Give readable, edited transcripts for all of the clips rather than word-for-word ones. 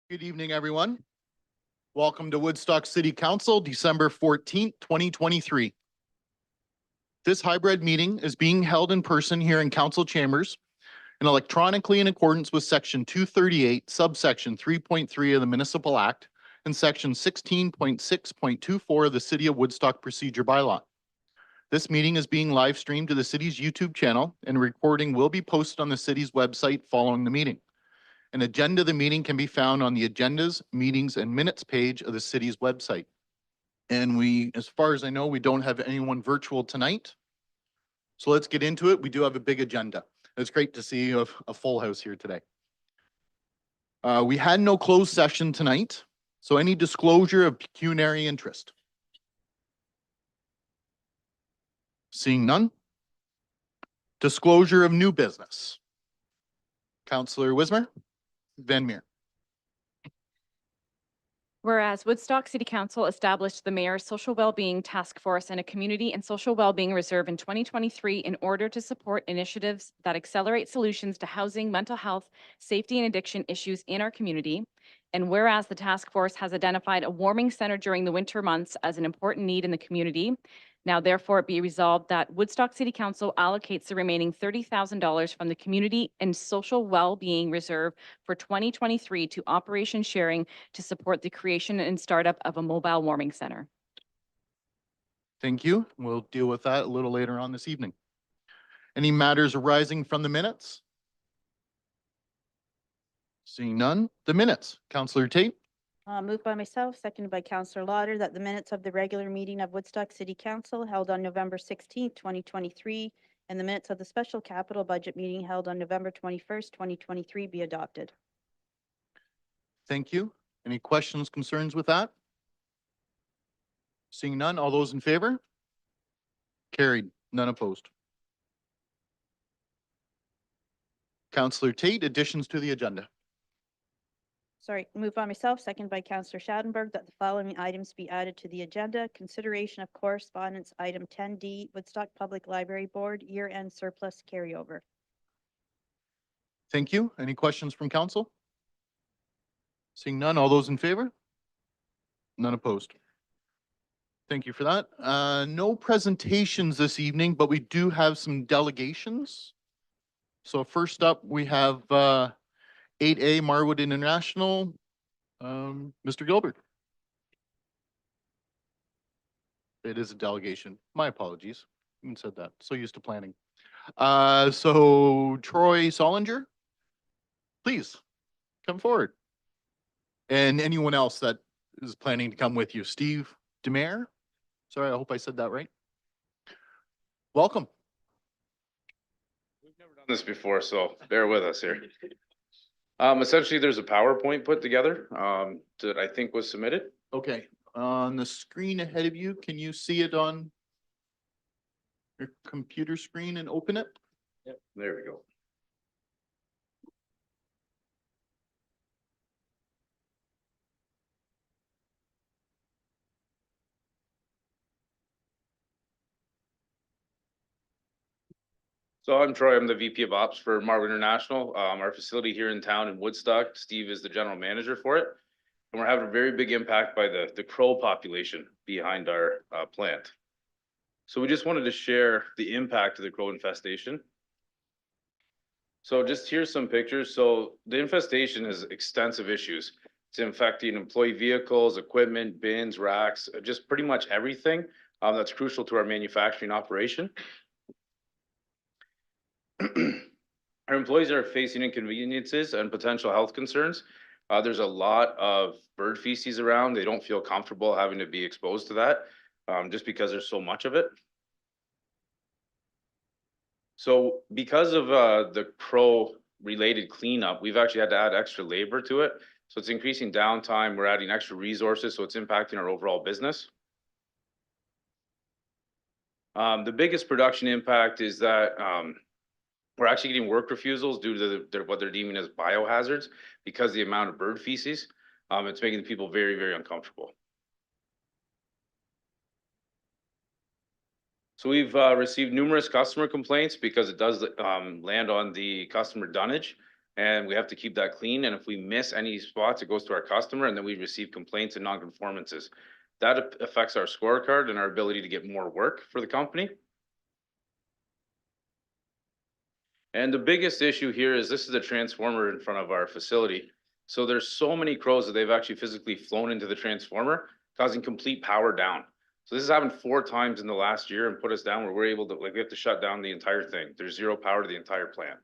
Good evening, everyone. Welcome to Woodstock City Council, December 14th, 2023. This hybrid meeting is being held in person here in council chambers and electronically in accordance with section 238, subsection 3.3 of the Municipal Act and section 16.6.24 of the City of Woodstock Procedure Bylaw. This meeting is being live streamed to the city's YouTube channel, and a recording will be posted on the city's website following the meeting. An agenda of the meeting can be found on the agendas, meetings, and minutes page of the city's website. And as far as I know, we don't have anyone virtual tonight. So let's get into it. We do have a big agenda. It's great to see a full house here today. We had no closed session tonight, so any disclosure of pecuniary interest? Seeing none. Disclosure of new business. Councillor Wismer? Van Meer. Whereas Woodstock City Council established the Mayor's Social Wellbeing Task Force and a Community and Social Wellbeing Reserve in 2023 in order to support initiatives that accelerate solutions to housing, mental health, safety, and addiction issues in our community. And whereas the task force has identified a warming center during the winter months as an important need in the community, now therefore it be resolved that Woodstock City Council allocates the remaining $30,000 from the Community and Social Wellbeing Reserve for 2023 to Operation Sharing to support the creation and startup of a mobile warming center. Thank you. We'll deal with that a little later on this evening. Any matters arising from the minutes? Seeing none. The minutes. Councillor Tate. Moved by myself, seconded by Councillor Lauder, that the minutes of the regular meeting of Woodstock City Council held on November 16th, 2023, and the minutes of the special capital budget meeting held on November 21st, 2023 be adopted. Thank you. Any questions, concerns with that? Seeing none. All those in favor? Carried. None opposed. Councillor Tate, additions to the agenda. Moved by myself, seconded by Councillor Schadenberg, that the following items be added to the agenda. Consideration of correspondence item 10D, Woodstock Public Library Board year-end surplus carryover. Thank you. Any questions from council? Seeing none. All those in favor? None opposed. Thank you for that. No presentations this evening, but we do have some delegations. So first up, we have 8A Marwood International, Mr. Gilbert. It is a delegation. My apologies. I even said that. So used to planning. So Troy Solinger, please come forward. And anyone else that is planning to come with you. Steve Demare. Sorry, I hope I said that right. Welcome. We've never done this before, so bear with us here. Essentially, there's a PowerPoint put together that I think was submitted. Okay, on the screen ahead of you, can you see it on your computer screen and open it? Yep. There we go. So I'm Troy, I'm the VP of Ops for Marwood International. Our facility here in town in Woodstock, Steve is the general manager for it. And we're having a very big impact by the crow population behind our plant. So we just wanted to share the impact of the crow infestation. So just here's some pictures. So the infestation is extensive issues. It's infecting employee vehicles, equipment, bins, racks, just pretty much everything that's crucial to our manufacturing operation. Our employees are facing inconveniences and potential health concerns. There's a lot of bird feces around. They don't feel comfortable having to be exposed to that just because there's so much of it. So because of the crow related cleanup, we've actually had to add extra labor to it. So it's increasing downtime. We're adding extra resources. So it's impacting our overall business. The biggest production impact is that we're actually getting work refusals due to what they're deeming as biohazards because of the amount of bird feces. It's making people very, very uncomfortable. So we've received numerous customer complaints because it does land on the customer dunnage. And we have to keep that clean. And if we miss any spots, it goes to our customer and then we receive complaints and non-conformances. That affects our scorecard and our ability to get more work for the company. And the biggest issue here is this is a transformer in front of our facility. So there's so many crows that they've actually physically flown into the transformer, causing complete power down. So this has happened 4 times in the last year and put us down where we're able to, like, we have to shut down the entire thing. There's zero power to the entire plant.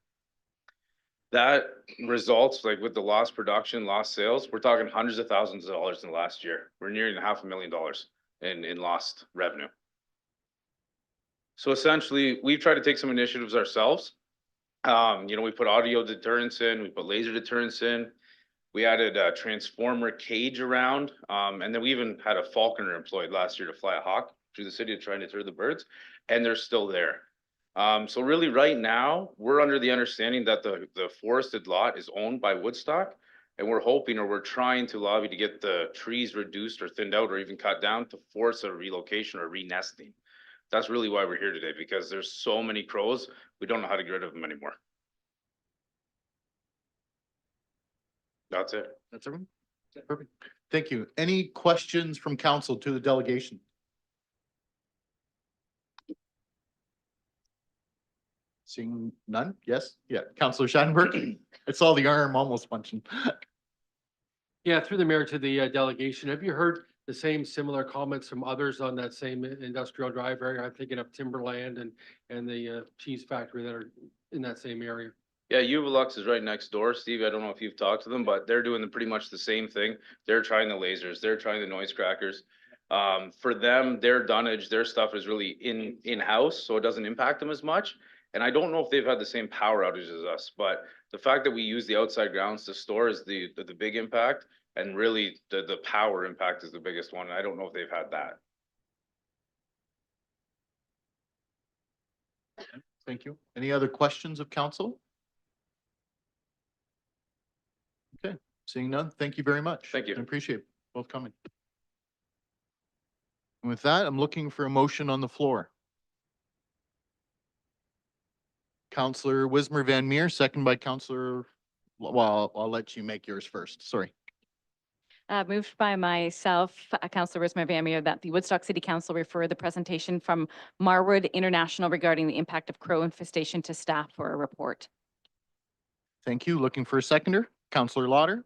That results, like with the lost production, lost sales, we're talking hundreds of thousands of dollars in the last year. We're nearing $500,000 in lost revenue. So essentially, we've tried to take some initiatives ourselves. We put audio deterrents in, we put laser deterrents in. We added a transformer cage around, and then we even had a falconer employed last year to fly a hawk through the city to try and deter the birds, and they're still there. So really right now, we're under the understanding that the forested lot is owned by Woodstock, and we're hoping, or we're trying to lobby to get the trees reduced or thinned out or even cut down to force a relocation or re-nesting. That's really why we're here today, because there's so many crows, we don't know how to get rid of them anymore. That's it. That's everyone? Perfect. Thank you. Any questions from council to the delegation? Seeing none? Yes? Yeah. Counselor Schadenberg? I saw the arm almost punching. Yeah, through the mayor to the delegation. Have you heard the same similar comments from others on that same industrial drive area? I'm thinking of Timberland and the cheese factory that are in that same area. Yeah, Uvalux is right next door. Steve, I don't know if you've talked to them, but they're doing pretty much the same thing. They're trying the lasers, they're trying the noise crackers. For them, their dunnage, their stuff is really in-house, so it doesn't impact them as much. And I don't know if they've had the same power outages as us, but the fact that we use the outside grounds to store is the big impact. And really the power impact is the biggest one. And I don't know if they've had that. Thank you. Any other questions of council? Okay, seeing none, thank you very much. Thank you. I appreciate both coming. And with that, I'm looking for a motion on the floor. Counselor Wismer Van Meer, second by Counselor, well, I'll let you make yours first. Sorry. Moved by myself, Councillor Wismer Van Meer, that the Woodstock City Council refer the presentation from Marwood International regarding the impact of crow infestation to staff for a report. Thank you. Looking for a seconder. Counselor Lauder.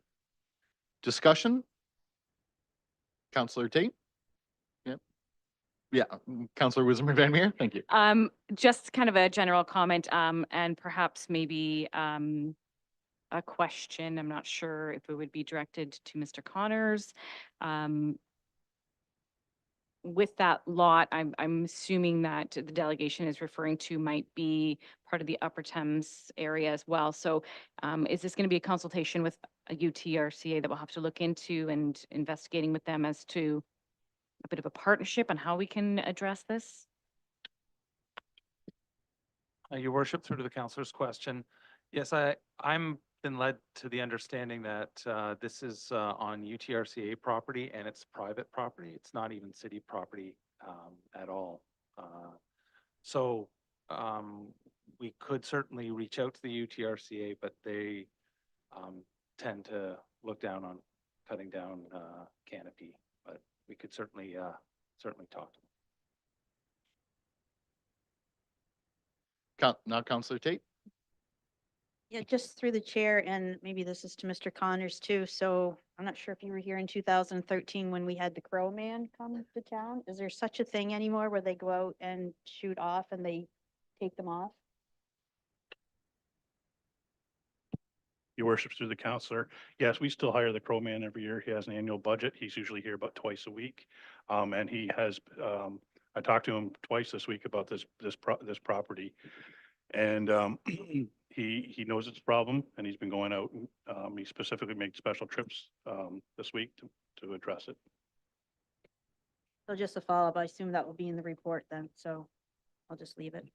Discussion. Counselor Tate. Yep. Yeah. Counselor Wismer Van Meer. Thank you. Just kind of a general comment, and perhaps maybe a question. I'm not sure if it would be directed to Mr. Connors. With that lot, I'm assuming that the delegation is referring to might be part of the Upper Thames area as well. So is this going to be a consultation with a UTRCA that we'll have to look into and investigating with them as to a bit of a partnership on how we can address this? Your worship, through to the councillor's question. Yes, I'm been led to the understanding that this is on UTRCA property and it's private property. It's not even city property at all. So we could certainly reach out to the UTRCA, but they tend to look down on cutting down canopy. But we could certainly talk to them. Now Counselor Tate. Yeah, just through the chair, and maybe this is to Mr. Connors too. So I'm not sure if you were here in 2013 when we had the Crow Man come to town. Is there such a thing anymore where they go out and shoot off and they take them off? Your worship, through the counselor. Yes, we still hire the Crow Man every year. He has an annual budget. He's usually here about twice a week. And he has, I talked to him twice this week about this property. And he knows it's a problem and he's been going out. He specifically made special trips this week to address it. So just a follow-up, I assume that will be in the report then, so I'll just leave it.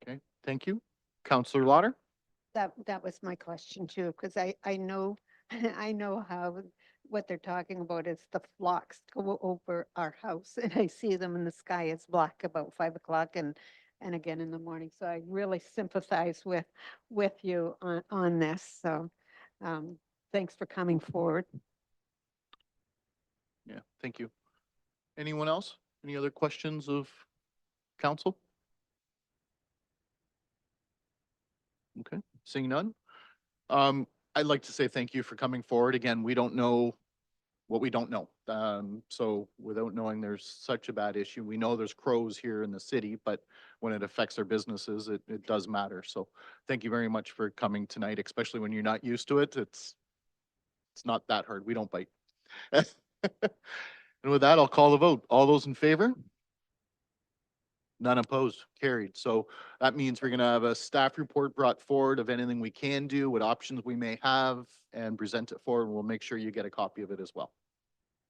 Okay, thank you. Counselor Lauder. That was my question too, because I know, I know how, what they're talking about is the flocks go over our house and I see them in the sky. It's black about 5 o'clock and and again in the morning. So I really sympathize with you on this. So thanks for coming forward. Yeah, thank you. Anyone else? Any other questions of council? Okay, seeing none. I'd like to say thank you for coming forward. Again, we don't know what we don't know. So without knowing there's such a bad issue, we know there's crows here in the city, but when it affects our businesses, it does matter. So thank you very much for coming tonight, especially when you're not used to it. It's not that hard. We don't bite. And with that, I'll call the vote. All those in favor? None opposed, carried. So that means we're gonna have a staff report brought forward of anything we can do, what options we may have, and present it forward. We'll make sure you get a copy of it as well.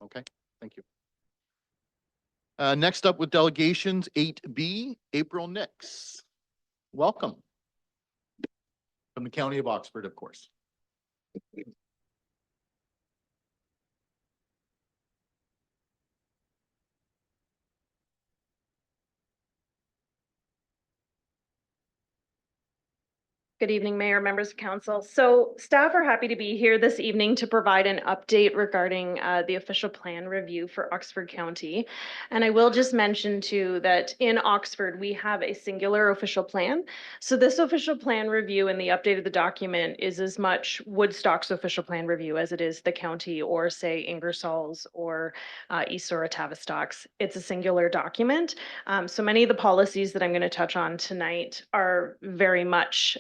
Okay, thank you. Next up with delegations, 8B, April Nix. Welcome. From the County of Oxford, of course. Good evening, Mayor, members of council. So staff are happy to be here this evening to provide an update regarding the official plan review for Oxford County. And I will just mention too that in Oxford, we have a singular official plan. So this official plan review and the update of the document is as much Woodstock's official plan review as it is the county or say Ingersoll's or East or Tavistock's. It's a singular document. So many of the policies that I'm going to touch on tonight are very much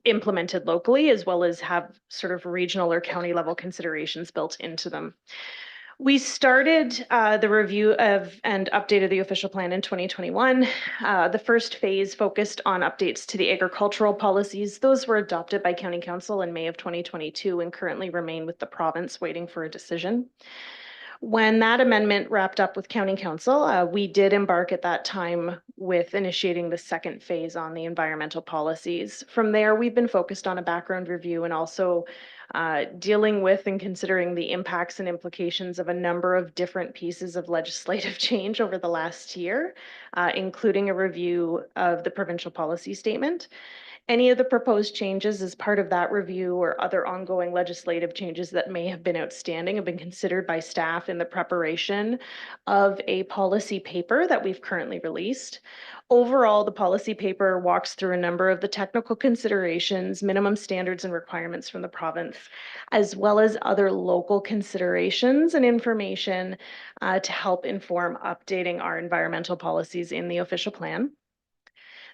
implemented locally, as well as have sort of regional or county level considerations built into them. We started the review of and updated the official plan in 2021. The first phase focused on updates to the agricultural policies. Those were adopted by County Council in May of 2022 and currently remain with the province waiting for a decision. When that amendment wrapped up with County Council, we did embark at that time with initiating the second phase on the environmental policies. From there, we've been focused on a background review and also dealing with and considering the impacts and implications of a number of different pieces of legislative change over the last year, including a review of the provincial policy statement. Any of the proposed changes as part of that review or other ongoing legislative changes that may have been outstanding have been considered by staff in the preparation of a policy paper that we've currently released. Overall, the policy paper walks through a number of the technical considerations, minimum standards and requirements from the province, as well as other local considerations and information to help inform updating our environmental policies in the official plan.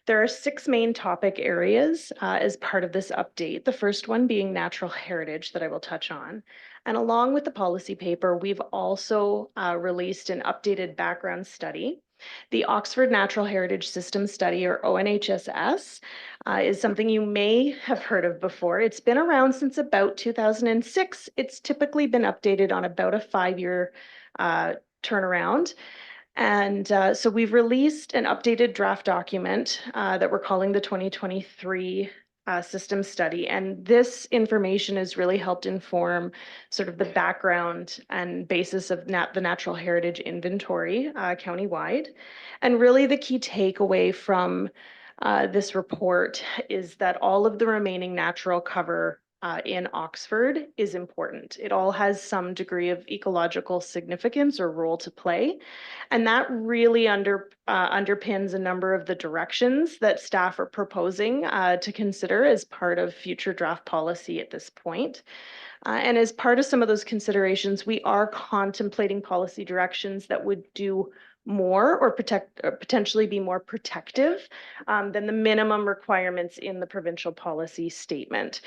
There are 6 main topic areas as part of this update. The first one being natural heritage that I will touch on. And along with the policy paper, we've also released an updated background study. The Oxford Natural Heritage System Study, or ONHSS, is something you may have heard of before. It's been around since about 2006. It's typically been updated on about a 5-year turnaround. And so we've released an updated draft document that we're calling the 2023 system study. And this information has really helped inform sort of the background and basis of the natural heritage inventory countywide. And really the key takeaway from this report is that all of the remaining natural cover in Oxford is important. It all has some degree of ecological significance or role to play. And that really underpins a number of the directions that staff are proposing to consider as part of future draft policy at this point. And as part of some of those considerations, we are contemplating policy directions that would do more or potentially be more protective than the minimum requirements in the provincial policy statement.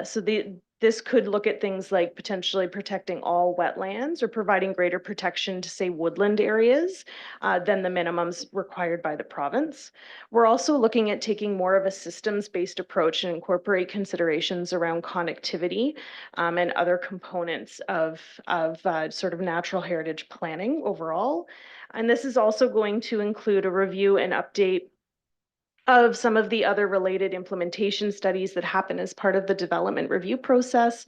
So this could look at things like potentially protecting all wetlands or providing greater protection to, say, woodland areas than the minimums required by the province. We're also looking at taking more of a systems-based approach and incorporate considerations around connectivity and other components of sort of natural heritage planning overall. And this is also going to include a review and update of some of the other related implementation studies that happen as part of the development review process,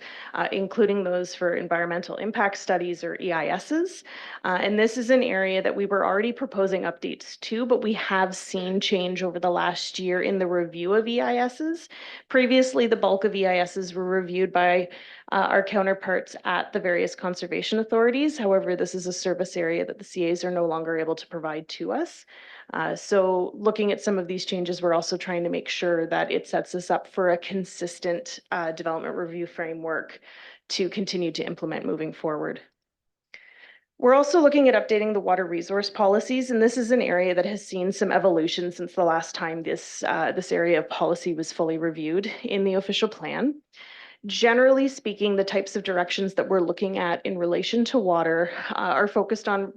including those for environmental impact studies or EISs. And this is an area that we were already proposing updates to, but we have seen change over the last year in the review of EISs. Previously, the bulk of EISs were reviewed by our counterparts at the various conservation authorities. However, this is a service area that the CAs are no longer able to provide to us. So looking at some of these changes, we're also trying to make sure that it sets us up for a consistent development review framework to continue to implement moving forward. We're also looking at updating the water resource policies, and this is an area that has seen some evolution since the last time this area of policy was fully reviewed in the official plan. Generally speaking, the types of directions that we're looking at in relation to water are focused on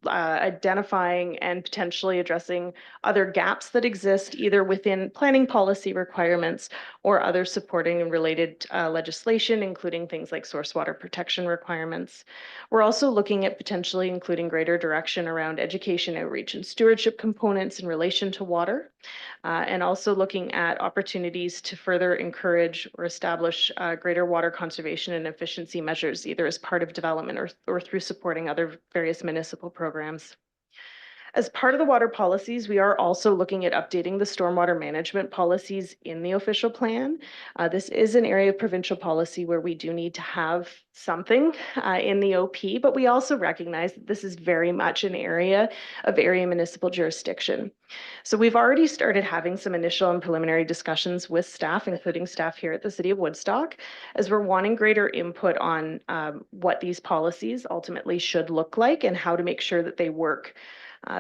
identifying and potentially addressing other gaps that exist either within planning policy requirements or other supporting and related legislation, including things like source water protection requirements. We're also looking at potentially including greater direction around education, outreach, and stewardship components in relation to water, and also looking at opportunities to further encourage or establish greater water conservation and efficiency measures, either as part of development or through supporting other various municipal programs. As part of the water policies, we are also looking at updating the stormwater management policies in the official plan. This is an area of provincial policy where we do need to have something in the OP, but we also recognize that this is very much an area of area municipal jurisdiction. So we've already started having some initial and preliminary discussions with staff, including staff here at the City of Woodstock, as we're wanting greater input on what these policies ultimately should look like and how to make sure that they work.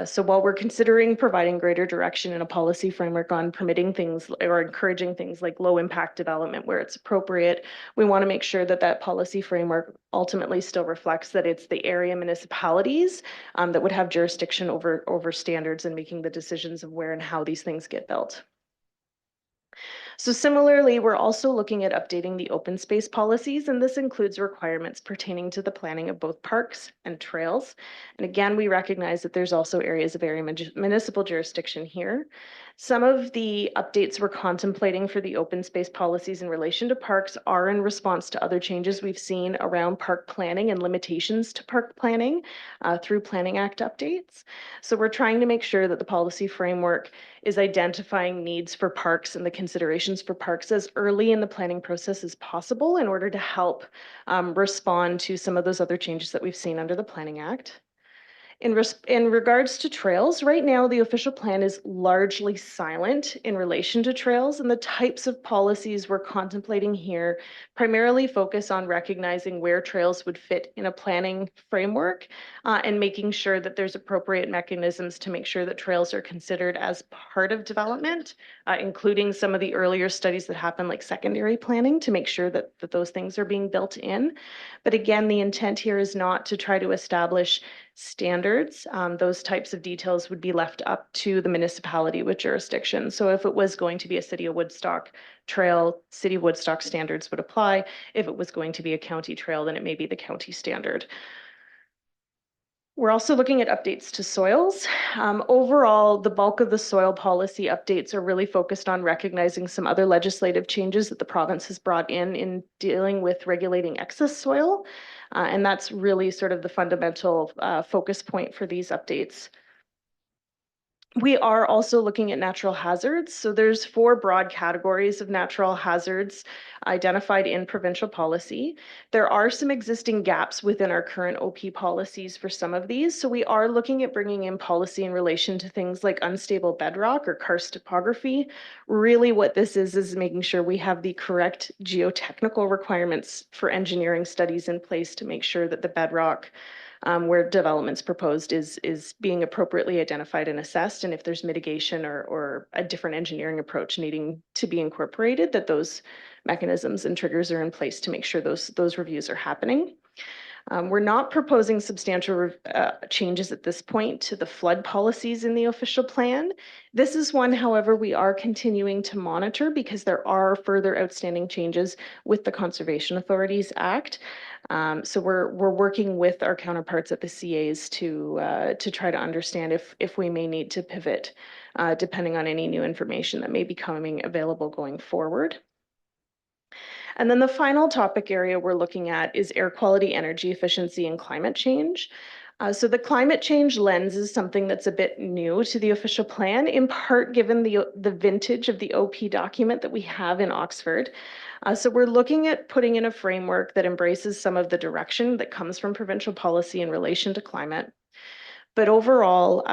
So while we're considering providing greater direction in a policy framework on permitting things or encouraging things like low impact development where it's appropriate, we want to make sure that that policy framework ultimately still reflects that it's the area municipalities that would have jurisdiction over standards and making the decisions of where and how these things get built. So similarly, we're also looking at updating the open space policies, and this includes requirements pertaining to the planning of both parks and trails. And again, we recognize that there's also areas of area municipal jurisdiction here. Some of the updates we're contemplating for the open space policies in relation to parks are in response to other changes we've seen around park planning and limitations to park planning through Planning Act updates. So we're trying to make sure that the policy framework is identifying needs for parks and the considerations for parks as early in the planning process as possible in order to help respond to some of those other changes that we've seen under the Planning Act. In regards to trails, right now the official plan is largely silent in relation to trails, and the types of policies we're contemplating here primarily focus on recognizing where trails would fit in a planning framework and making sure that there's appropriate mechanisms to make sure that trails are considered as part of development, including some of the earlier studies that happen like secondary planning to make sure that those things are being built in. But again, the intent here is not to try to establish standards. Those types of details would be left up to the municipality with jurisdiction. So if it was going to be a City of Woodstock trail, City of Woodstock standards would apply. If it was going to be a county trail, then it may be the county standard. We're also looking at updates to soils. Overall, the bulk of the soil policy updates are really focused on recognizing some other legislative changes that the province has brought in dealing with regulating excess soil. And that's really sort of the fundamental focus point for these updates. We are also looking at natural hazards. So there's 4 broad categories of natural hazards identified in provincial policy. There are some existing gaps within our current OP policies for some of these. So we are looking at bringing in policy in relation to things like unstable bedrock or karst topography. Really what this is making sure we have the correct geotechnical requirements for engineering studies in place to make sure that the bedrock where development's proposed is being appropriately identified and assessed. And if there's mitigation or a different engineering approach needing to be incorporated, that those mechanisms and triggers are in place to make sure those reviews are happening. We're not proposing substantial changes at this point to the flood policies in the official plan. This is one, however, we are continuing to monitor because there are further outstanding changes with the Conservation Authorities Act. So we're working with our counterparts at the CAs to try to understand if we may need to pivot, depending on any new information that may be coming available going forward. And then the final topic area we're looking at is air quality, energy efficiency, and climate change. So the climate change lens is something that's a bit new to the official plan, in part given the vintage of the OP document that we have in Oxford. So we're looking at putting in a framework that embraces some of the direction that comes from provincial policy in relation to climate. But overall,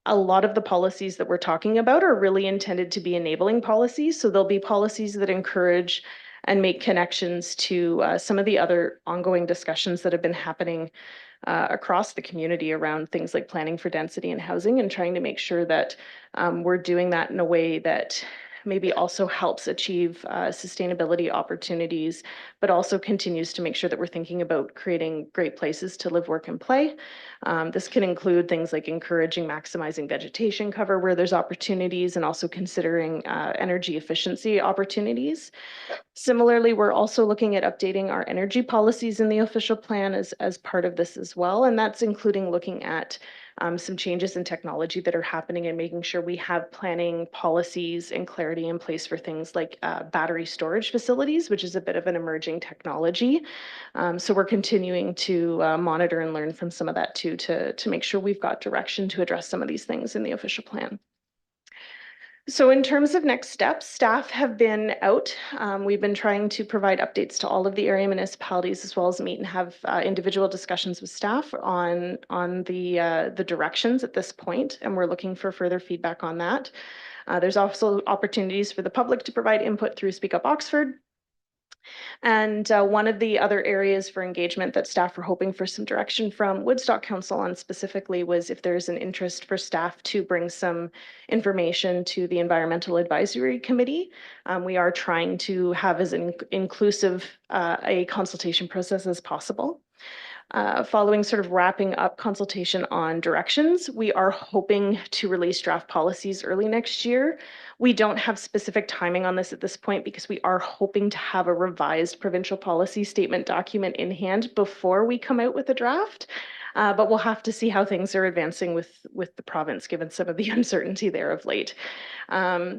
a lot of the policies that we're talking about are really intended to be enabling policies. So there'll be policies that encourage and make connections to some of the other ongoing discussions that have been happening across the community around things like planning for density and housing, and trying to make sure that we're doing that in a way that maybe also helps achieve sustainability opportunities, but also continues to make sure that we're thinking about creating great places to live, work, and play. This can include things like encouraging maximizing vegetation cover where there's opportunities, and also considering energy efficiency opportunities. Similarly, we're also looking at updating our energy policies in the official plan as part of this as well. And that's including looking at some changes in technology that are happening and making sure we have planning policies and clarity in place for things like battery storage facilities, which is a bit of an emerging technology. So we're continuing to monitor and learn from some of that too, to make sure we've got direction to address some of these things in the official plan. So in terms of next steps, staff have been out. We've been trying to provide updates to all of the area municipalities, as well as meet and have individual discussions with staff on the directions at this point, and we're looking for further feedback on that. There's also opportunities for the public to provide input through Speak Up Oxford. And one of the other areas for engagement that staff were hoping for some direction from Woodstock Council on specifically was if there's an interest for staff to bring some information to the Environmental Advisory Committee. We are trying to have as inclusive a consultation process as possible. Following sort of wrapping up consultation on directions, we are hoping to release draft policies early next year. We don't have specific timing on this at this point because we are hoping to have a revised provincial policy statement document in hand before we come out with a draft. But we'll have to see how things are advancing with the province, given some of the uncertainty there of late.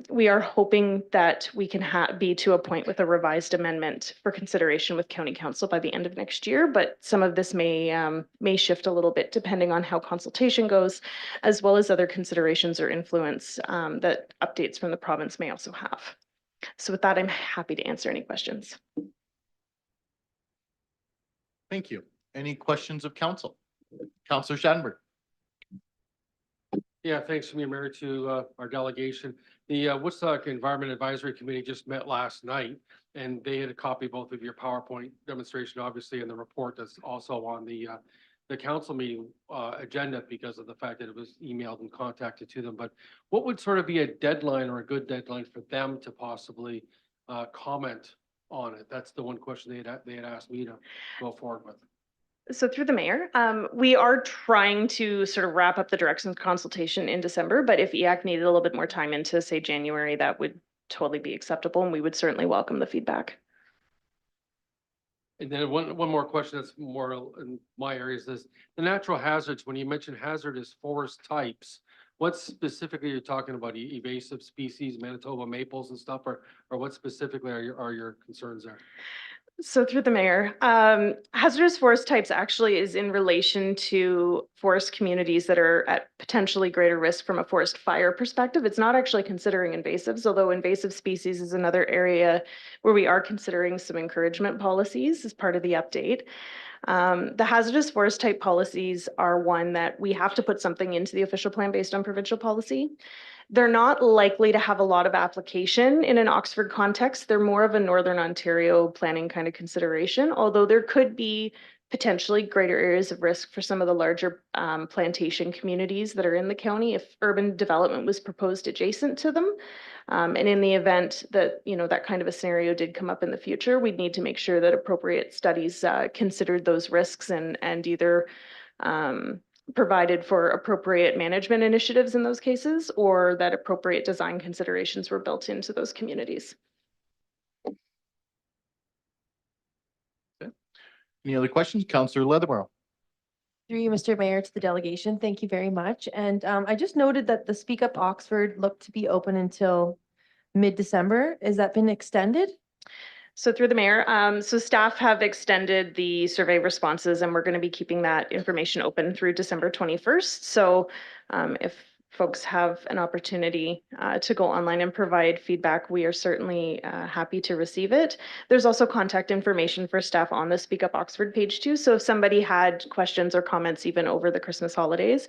We are hoping that we can be to a point with a revised amendment for consideration with County Council by the end of next year, but some of this may shift a little bit depending on how consultation goes, as well as other considerations or influence that updates from the province may also have. So with that, I'm happy to answer any questions. Thank you. Any questions of council? Councillor Shanberg. Yeah, thanks from you, Mayor, to our delegation. The Woodstock Environment Advisory Committee just met last night, and they had a copy both of your PowerPoint demonstration, obviously, and the report that's also on the council meeting agenda because of the fact that it was emailed and contacted to them. But what would sort of be a deadline or a good deadline for them to possibly comment on it? That's the one question they had asked me to go forward with. So through the mayor, we are trying to sort of wrap up the directions consultation in December, but if EAC needed a little bit more time into, say, January, that would totally be acceptable, and we would certainly welcome the feedback. And then one more question that's more in my area is this: the natural hazards. When you mention hazardous forest types, what specifically are you talking about? Invasive species, Manitoba maples and stuff, or what specifically are your concerns there? So through the mayor, hazardous forest types actually is in relation to forest communities that are at potentially greater risk from a forest fire perspective. It's not actually considering invasives, although invasive species is another area where we are considering some encouragement policies as part of the update. The hazardous forest type policies are one that we have to put something into the official plan based on provincial policy. They're not likely to have a lot of application in an Oxford context. They're more of a Northern Ontario planning kind of consideration, although there could be potentially greater areas of risk for some of the larger plantation communities that are in the county if urban development was proposed adjacent to them. And in the event that, that kind of a scenario did come up in the future, we'd need to make sure that appropriate studies considered those risks and either provided for appropriate management initiatives in those cases, or that appropriate design considerations were built into those communities. Any other questions? Counselor Leatherborough. Through you, Mr. Mayor, to the delegation, thank you very much. And I just noted that the Speak Up Oxford looked to be open until mid-December. Has that been extended? So through the mayor, so staff have extended the survey responses and we're going to be keeping that information open through December 21st. So if folks have an opportunity to go online and provide feedback, we are certainly happy to receive it. There's also contact information for staff on the Speak Up Oxford page too. So if somebody had questions or comments even over the Christmas holidays,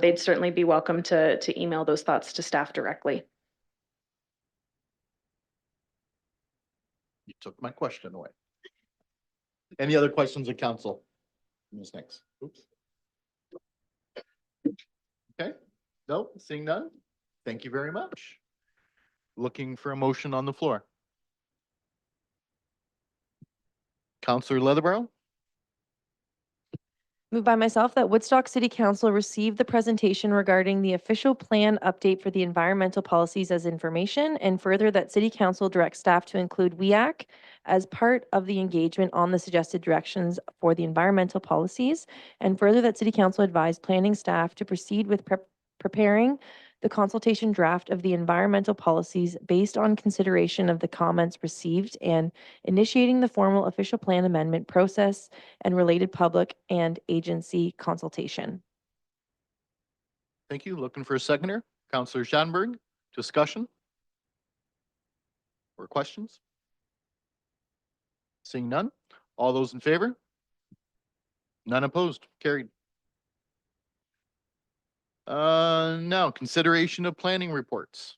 they'd certainly be welcome to email those thoughts to staff directly. You took my question away. Any other questions of council? Who's next? Oops. Okay, no, seeing none. Thank you very much. Looking for a motion on the floor. Counselor Leatherborough. Moved by myself that Woodstock City Council receive the presentation regarding the official plan update for the environmental policies as information, and further that City Council directs staff to include WEAC as part of the engagement on the suggested directions for the environmental policies, and further that City Council advise planning staff to proceed with preparing the consultation draft of the environmental policies based on consideration of the comments received and initiating the formal official plan amendment process and related public and agency consultation. Thank you. Looking for a seconder. Counselor Schanberg, discussion? Or questions? Seeing none. All those in favor? None opposed. Carried. Now consideration of planning reports.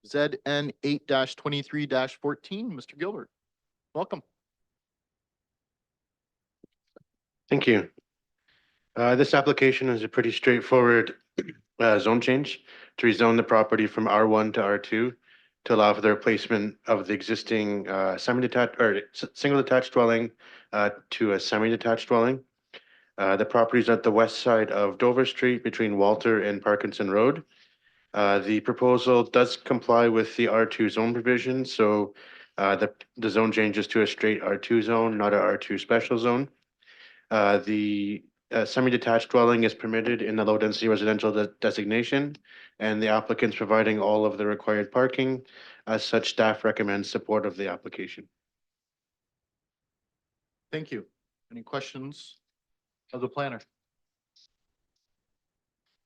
ZN 8-23-14, Mr. Gilbert. Welcome. Thank you. This application is a pretty straightforward zone change to rezone the property from R1 to R2 to allow for the replacement of the existing semi-detached or single detached dwelling to a semi-detached dwelling. The property is at the west side of Dover Street between Walter and Parkinson Road. The proposal does comply with the R2 zone provision, so the zone changes to a straight R2 zone, not a R2 special zone. The semi-detached dwelling is permitted in the low-density residential designation, and the applicant's providing all of the required parking. As such, staff recommends support of the application. Thank you. Any questions of the planner?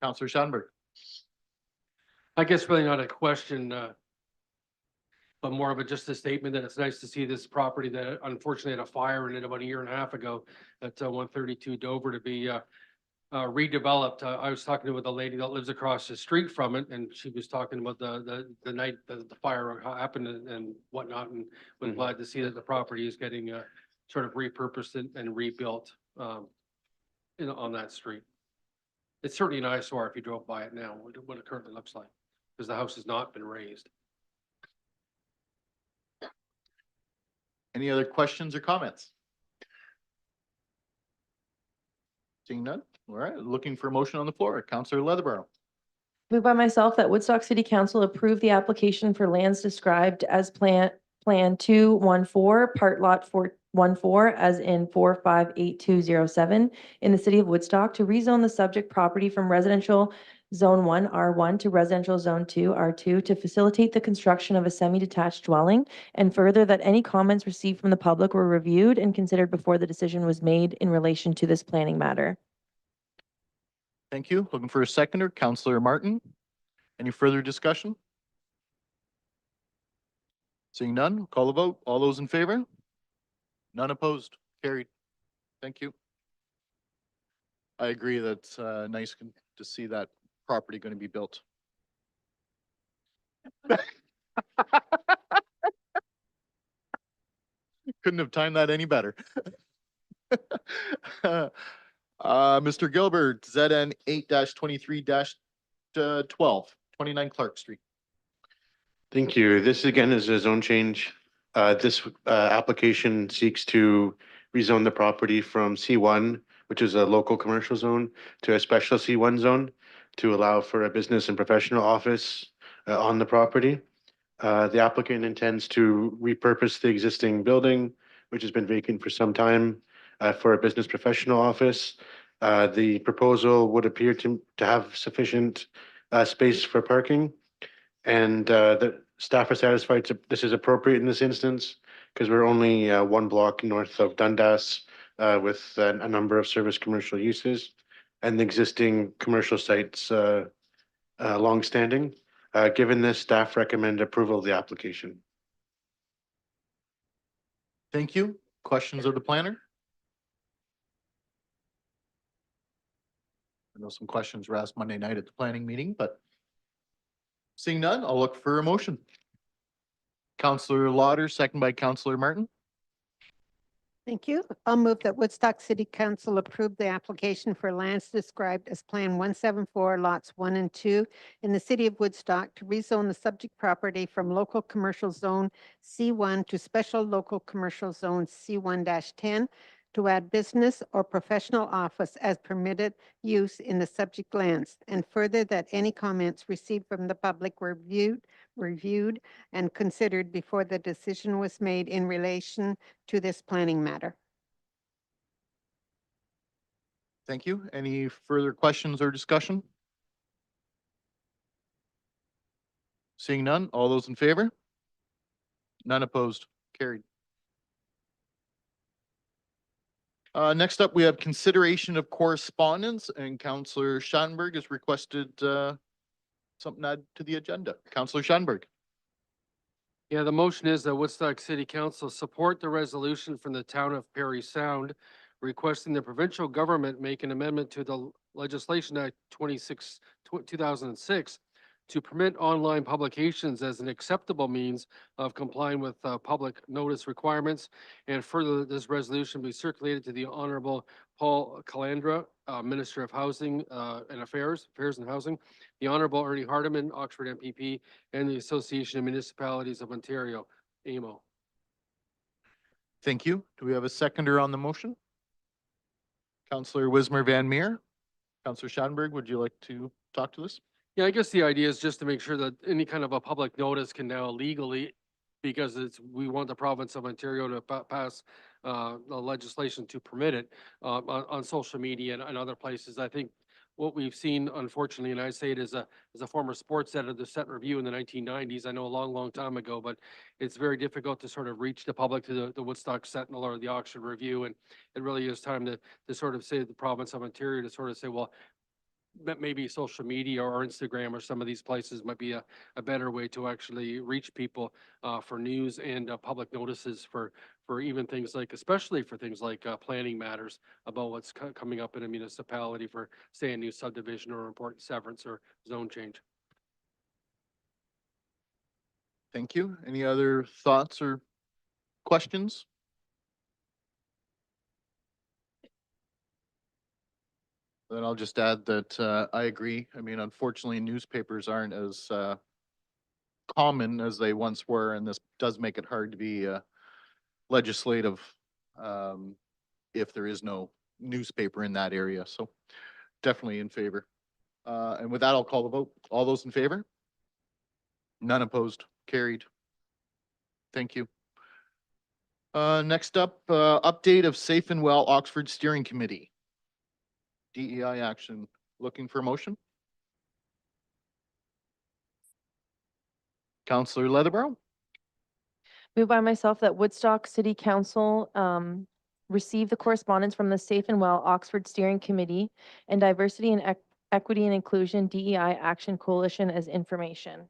Counselor Schanberg. I guess really not a question, but more of just a statement that it's nice to see this property that unfortunately had a fire in it about a year and a half ago at 132 Dover to be redeveloped. I was talking with a lady that lives across the street from it, and she was talking about the night that the fire happened and whatnot, and was glad to see that the property is getting sort of repurposed and rebuilt on that street. It's certainly an eyesore if you drove by it now, what it currently looks like, because the house has not been raised. Any other questions or comments? Seeing none. All right, looking for a motion on the floor. Counselor Leatherborough. Moved by myself that Woodstock City Council approve the application for lands described as Plan 214, Part Lot 414, as in 458207 in the city of Woodstock to rezone the subject property from residential Zone 1 R1 to residential Zone 2 R2 to facilitate the construction of a semi-detached dwelling, and further that any comments received from the public were reviewed and considered before the decision was made in relation to this planning matter. Thank you. Looking for a seconder. Counselor Martin. Any further discussion? Seeing none, call the vote. All those in favor? None opposed. Carried. Thank you. I agree. That's nice to see that property going to be built. Couldn't have timed that any better. Mr. Gilbert, ZN 8-23-12, 29 Clark Street. Thank you. This again is a zone change. This application seeks to rezone the property from C1, which is a local commercial zone, to a special C1 zone to allow for a business and professional office on the property. The applicant intends to repurpose the existing building, which has been vacant for some time, for a business professional office. The proposal would appear to have sufficient space for parking. And the staff are satisfied this is appropriate in this instance because we're only one block north of Dundas with a number of service commercial uses and the existing commercial sites longstanding. Given this, staff recommend approval of the application. Thank you. Questions of the planner? I know some questions were asked Monday night at the planning meeting, but seeing none, I'll look for a motion. Counselor Lauder, second by Counselor Martin. Thank you. I'll move that Woodstock City Council approve the application for lands described as Plan 174, lots 1 and 2 in the city of Woodstock to rezone the subject property from local commercial zone C1 to special local commercial zone C1-10 to add business or professional office as permitted use in the subject lands, and further that any comments received from the public were reviewed and considered before the decision was made in relation to this planning matter. Thank you. Any further questions or discussion? Seeing none, all those in favor? None opposed, carried. Next up, we have consideration of correspondence, and Counselor Schattenberg has requested something added to the agenda. Counselor Schattenberg. Yeah, the motion is that Woodstock City Council support the resolution from the town of Perry Sound requesting the provincial government make an amendment to the Legislation Act 2006 to permit online publications as an acceptable means of complying with public notice requirements. And further, this resolution be circulated to the Honorable Paul Calandra, Minister of Housing and Affairs and Housing, the Honorable Ernie Hardeman, Oxford MPP, and the Association of Municipalities of Ontario, AMO. Thank you. Do we have a seconder on the motion? Counselor Wismer Van Meer. Counselor Schattenberg, would you like to talk to this? Yeah, I guess the idea is just to make sure that any kind of a public notice can now legally, because we want the province of Ontario to pass the legislation to permit it on social media and other places. I think what we've seen, unfortunately, and I say it as a former sports editor, the Set Review in the 1990s, I know a long time ago, but it's very difficult to sort of reach the public to the Woodstock Sentinel or the Oxford Review. And it really is time to sort of say to the province of Ontario to sort of say, well, maybe social media or Instagram or some of these places might be a better way to actually reach people for news and public notices for even things like, especially for things like planning matters about what's coming up in a municipality for, say, a new subdivision or important severance or zone change. Thank you. Any other thoughts or questions? Then I'll just add that I agree. I mean, unfortunately, newspapers aren't as common as they once were, and this does make it hard to be legislative if there is no newspaper in that area. So definitely in favor. And with that, I'll call the vote. All those in favor? None opposed, carried. Thank you. Next up, update of Safe and Well Oxford Steering Committee. DEI action. Looking for a motion? Counselor Leatherborough. Moved by myself that Woodstock City Council receive the correspondence from the Safe and Well Oxford Steering Committee and Diversity and Equity and Inclusion DEI Action Coalition as information.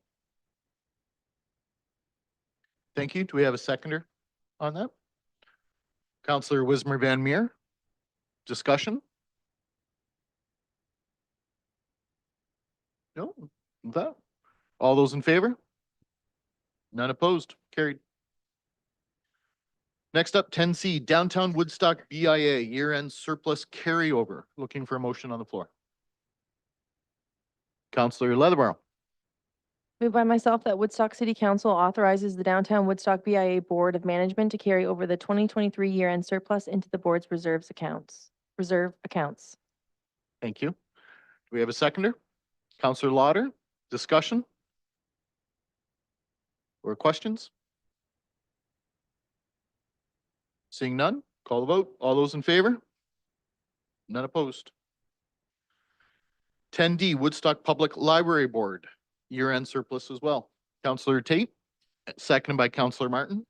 Thank you. Do we have a seconder on that? Counselor Wismer Van Meer. Discussion? No? With that, all those in favor? None opposed, carried. Next up, 10C, Downtown Woodstock BIA year-end surplus carryover. Looking for a motion on the floor. Counselor Leatherborough. Moved by myself that Woodstock City Council authorizes the Downtown Woodstock BIA Board of Management to carry over the 2023 year-end surplus into the board's reserve accounts. Thank you. Do we have a seconder? Counselor Lauder, discussion? Or questions? Seeing none, Call the vote. All those in favor? None opposed. 10D, Woodstock Public Library Board, year-end surplus as well. Counselor Tate, seconded by Counselor Martin.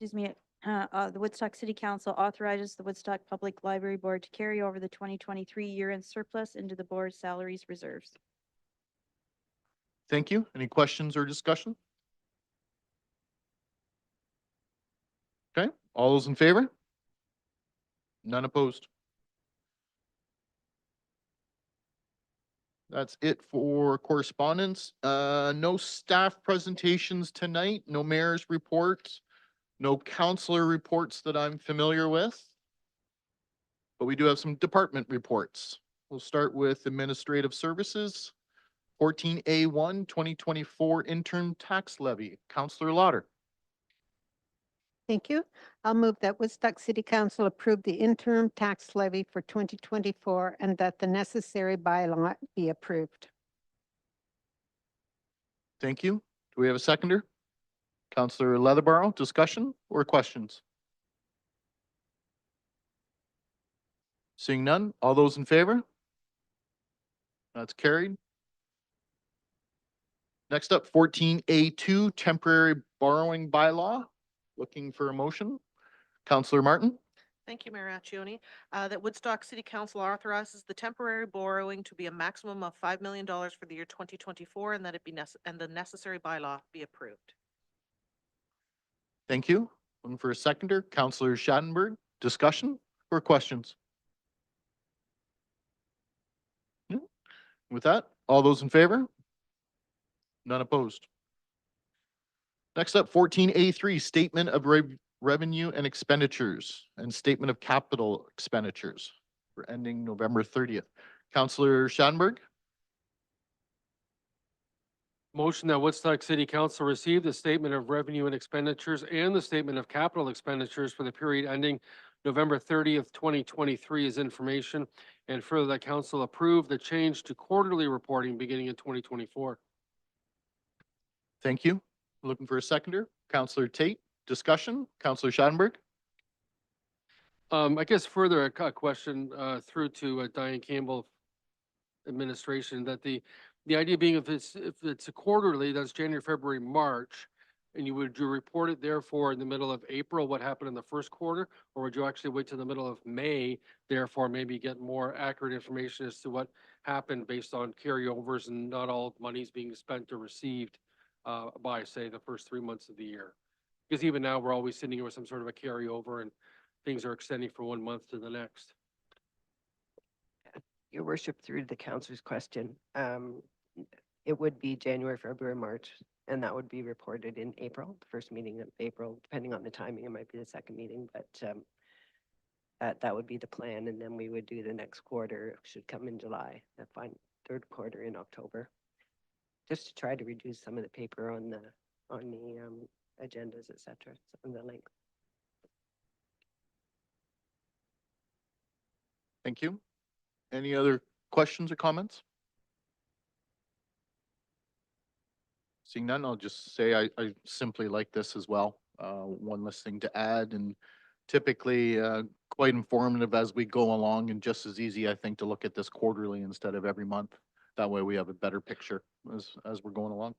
Excuse me, the Woodstock City Council authorizes the Woodstock Public Library Board to carry over the 2023 year-end surplus into the board's salaries reserves. Thank you. Any questions or discussion? Okay, all those in favor? None opposed. That's it for correspondence. No staff presentations tonight, no mayor's reports, no counselor reports that I'm familiar with. But we do have some department reports. We'll start with administrative services. 14A1, 2024 interim tax levy. Counselor Lauder. Thank you. I'll move that Woodstock City Council approve the interim tax levy for 2024 and that the necessary bylaw be approved. Thank you. Do we have a seconder? Counselor Leatherborough, discussion or questions? Seeing none, all those in favor? That's carried. Next up, 14A2, temporary borrowing bylaw. Looking for a motion. Counselor Martin. Thank you, Mayor Accioni. That Woodstock City Council authorizes the temporary borrowing to be a maximum of $5 million for the year 2024 and that it be and the necessary bylaw be approved. Thank you. Looking for a seconder. Counselor Schattenberg, discussion or questions? No? With that, all those in favor? None opposed. Next up, 14A3, statement of revenue and expenditures and statement of capital expenditures for ending November 30th. Counselor Schattenberg. Motion that Woodstock City Council receive the statement of revenue and expenditures and the statement of capital expenditures for the period ending November 30th, 2023 as information, and further that council approve the change to quarterly reporting beginning in 2024. Thank you. Looking for a seconder. Counselor Tate, discussion. Counselor Schattenberg. I guess further a question through to Diane Campbell administration that the idea being if it's a quarterly, that's January, February, March, and you report it therefore in the middle of April, what happened in the first quarter, or would you actually wait till the middle of May, therefore maybe get more accurate information as to what happened based on carryovers and not all monies being spent or received by, say, the first 3 months of the year? Because even now, we're always sitting here with some sort of a carryover and things are extending from 1 month to the next. Your worship, through the councilor's question, it would be January, February, March, and that would be reported in April, the first meeting of April, depending on the timing, it might be the second meeting, but that would be the plan, and then we would do the next quarter, should come in July, the final third quarter in October, just to try to reduce some of the paper on the agendas, et cetera, on the link. Thank you. Any other questions or comments? Seeing none, I'll just say I simply like this as well. One less thing to add, and typically quite informative as we go along, and just as easy, I think, to look at this quarterly instead of every month. That way we have a better picture as we're going along.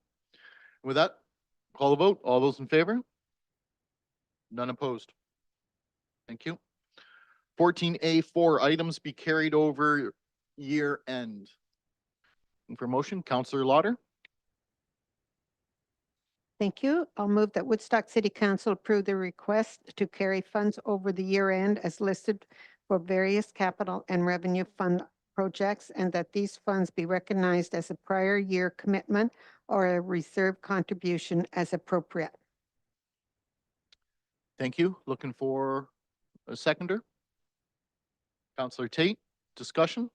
With that, call the vote. All those in favor? None opposed. Thank you. 14A4, items be carried over year end. For motion, Counselor Lauder. Thank you. I'll move that Woodstock City Council approve the request to carry funds over the year end as listed for various capital and revenue fund projects, and that these funds be recognized as a prior year commitment or a reserve contribution as appropriate. Thank you. Looking for a seconder. Counselor Tate, discussion?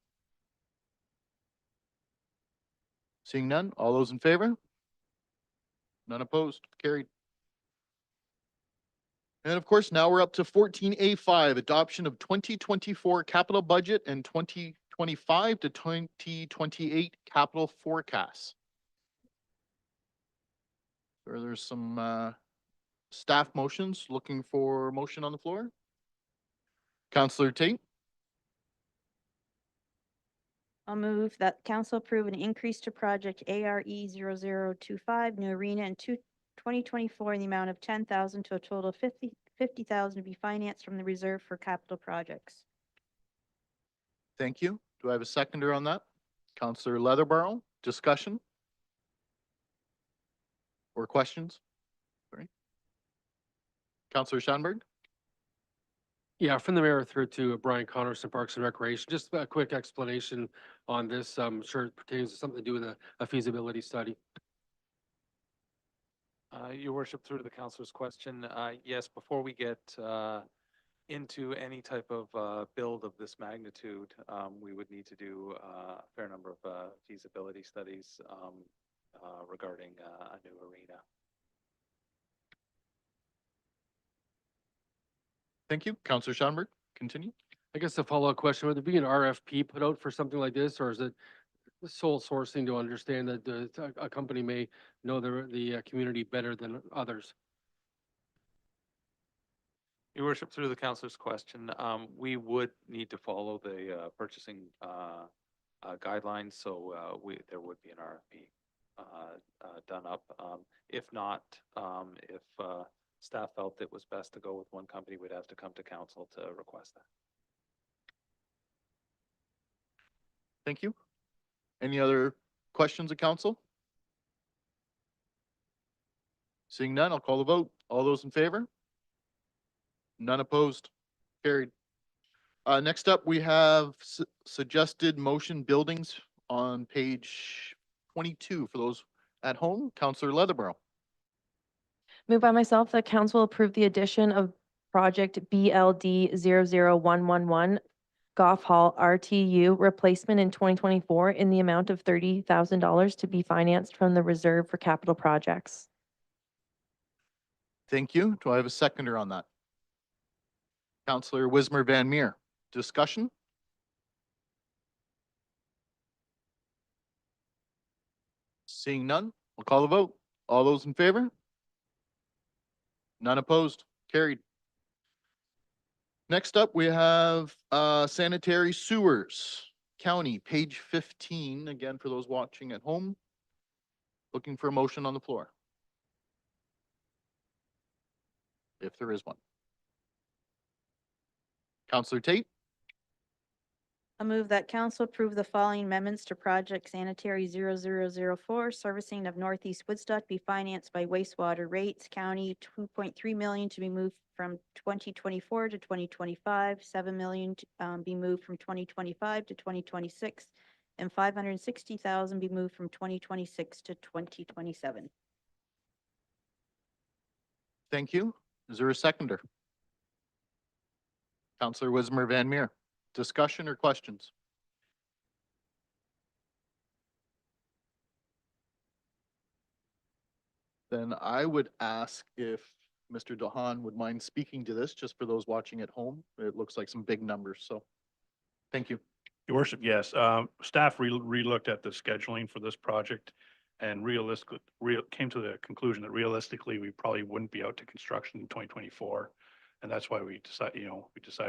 Seeing none, all those in favor? None opposed, carried. And of course, now we're up to 14A5, adoption of 2024 capital budget and 2025 to 2028 capital forecasts. So there's some staff motions, looking for motion on the floor. Counselor Tate, I'll move that council approve an increase to project ARE 0025 new arena in 2024 in the amount of 10,000 to a total of 50,000 to be financed from the reserve for capital projects. thank you. Do I have a seconder on that? Counselor Leatherborough, discussion? Or questions? Sorry. Counselor Schanberg? Yeah, from the mayor through to Brian Connerson, Parks and Recreation, just a quick explanation on this. I'm sure it pertains to something to do with a feasibility study. Your worship, through to the councilor's question, yes, before we get into any type of build of this magnitude, we would need to do a fair number of feasibility studies regarding a new arena. Thank you. Counselor Schanberg, continue. I guess a follow-up question, would there be an RFP put out for something like this, or is it sole sourcing to understand that a company may know the community better than others? Your worship, through the councilor's question, we would need to follow the purchasing guidelines, so there would be an RFP done up. If not, if staff felt it was best to go with one company, we'd have to come to council to request that. Thank you. Any other questions of council? Seeing none, I'll call the vote. All those in favor? None opposed. Carried. Next up, we have suggested motion buildings on page 22 for those at home. Counselor Leatherborough. Moved by myself that council approve the addition of project BLD 00111 Goff Hall RTU replacement in 2024 in the amount of $30,000 to be financed from the reserve for capital projects. Thank you. Do I have a seconder on that? Counselor Wismer Van Meer. Discussion? Seeing none, we'll call the vote. All those in favor? None opposed. Carried. Next up, we have sanitary sewers, county, page 15, again, for those watching at home. Looking for a motion on the floor. If there is one. Counselor Tate, I'll move that council approve the following amendments to project sanitary 0004 servicing of Northeast Woodstock be financed by wastewater rates. County 2.3 million to be moved from 2024 to 2025, 7 million to be moved from 2025 to 2026, and 560,000 be moved from 2026 to 2027. thank you. Is there a seconder? Counselor Wismer Van Meer. Discussion or questions? Then I would ask if Mr. Dahan would mind speaking to this, just for those watching at home. It looks like some big numbers, so thank you. Your worship, yes. Staff re-looked at the scheduling for this project and came to the conclusion that realistically, we probably wouldn't be out to construction in 2024. And that's why we decided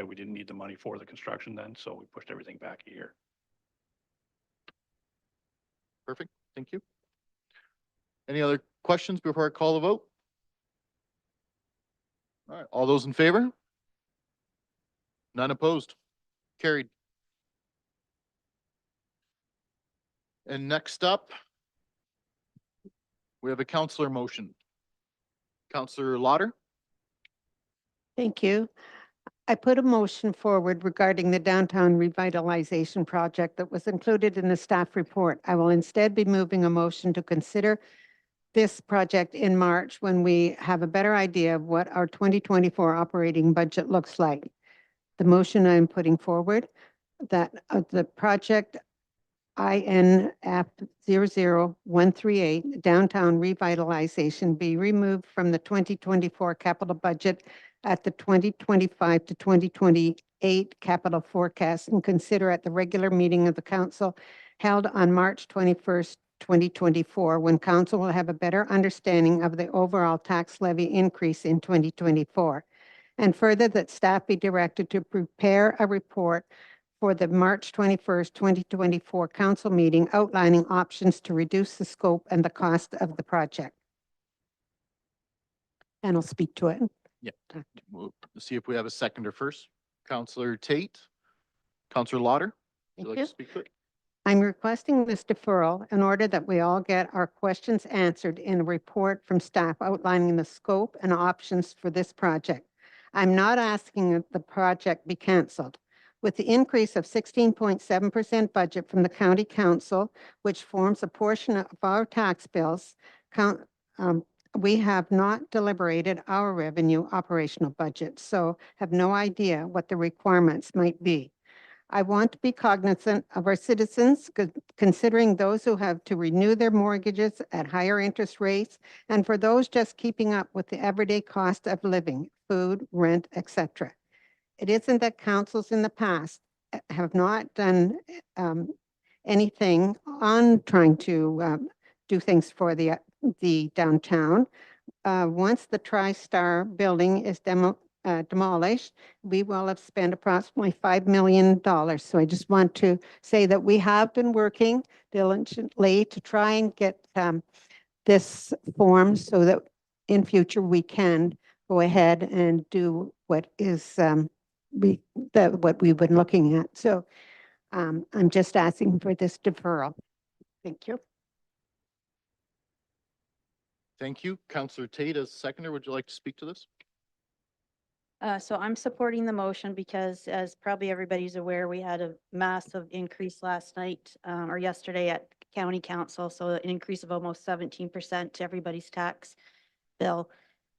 we didn't need the money for the construction then, so we pushed everything back a year. Perfect, thank you. Any other questions before I call the vote? All right, all those in favor? None opposed? Carried. And next up, we have a counselor motion. Counselor Lauder? Thank you. I put a motion forward regarding the downtown revitalization project that was included in the staff report. I will instead be moving a motion to consider this project in March when we have a better idea of what our 2024 operating budget looks like. The motion I'm putting forward that the project INF 00138 downtown revitalization be removed from the 2024 capital budget at the 2025 to 2028 capital forecast and consider at the regular meeting of the council held on March 21st, 2024, when council will have a better understanding of the overall tax levy increase in 2024. And further, that staff be directed to prepare a report for the March 21st, 2024 council meeting outlining options to reduce the scope and the cost of the project. And I'll speak to it. We'll see if we have a seconder first. Counselor Tate, Counselor Lauder, would you Thank like you. to speak to it? I'm requesting this deferral in order that we all get our questions answered in a report from staff outlining the scope and options for this project. I'm not asking that the project be canceled. With the increase of 16.7% budget from the county council, which forms a portion of our tax bills, we have not deliberated our revenue operational budget, so have no idea what the requirements might be. I want to be cognizant of our citizens, considering those who have to renew their mortgages at higher interest rates, and for those just keeping up with the everyday cost of living, food, rent, etc. It isn't that councils in the past have not done anything on trying to do things for the downtown. Once the TriStar building is demolished, we will have spent approximately $5 million. So I just want to say that we have been working diligently to try and get this form so that in future we can go ahead and do what is what we've been looking at. So I'm just asking for this deferral. Thank you. Thank you. Counselor Tate, as seconder, would you like to speak to this? So I'm supporting the motion because, as probably everybody's aware, we had a massive increase last night or yesterday at county council. So an increase of almost 17% to everybody's tax bill.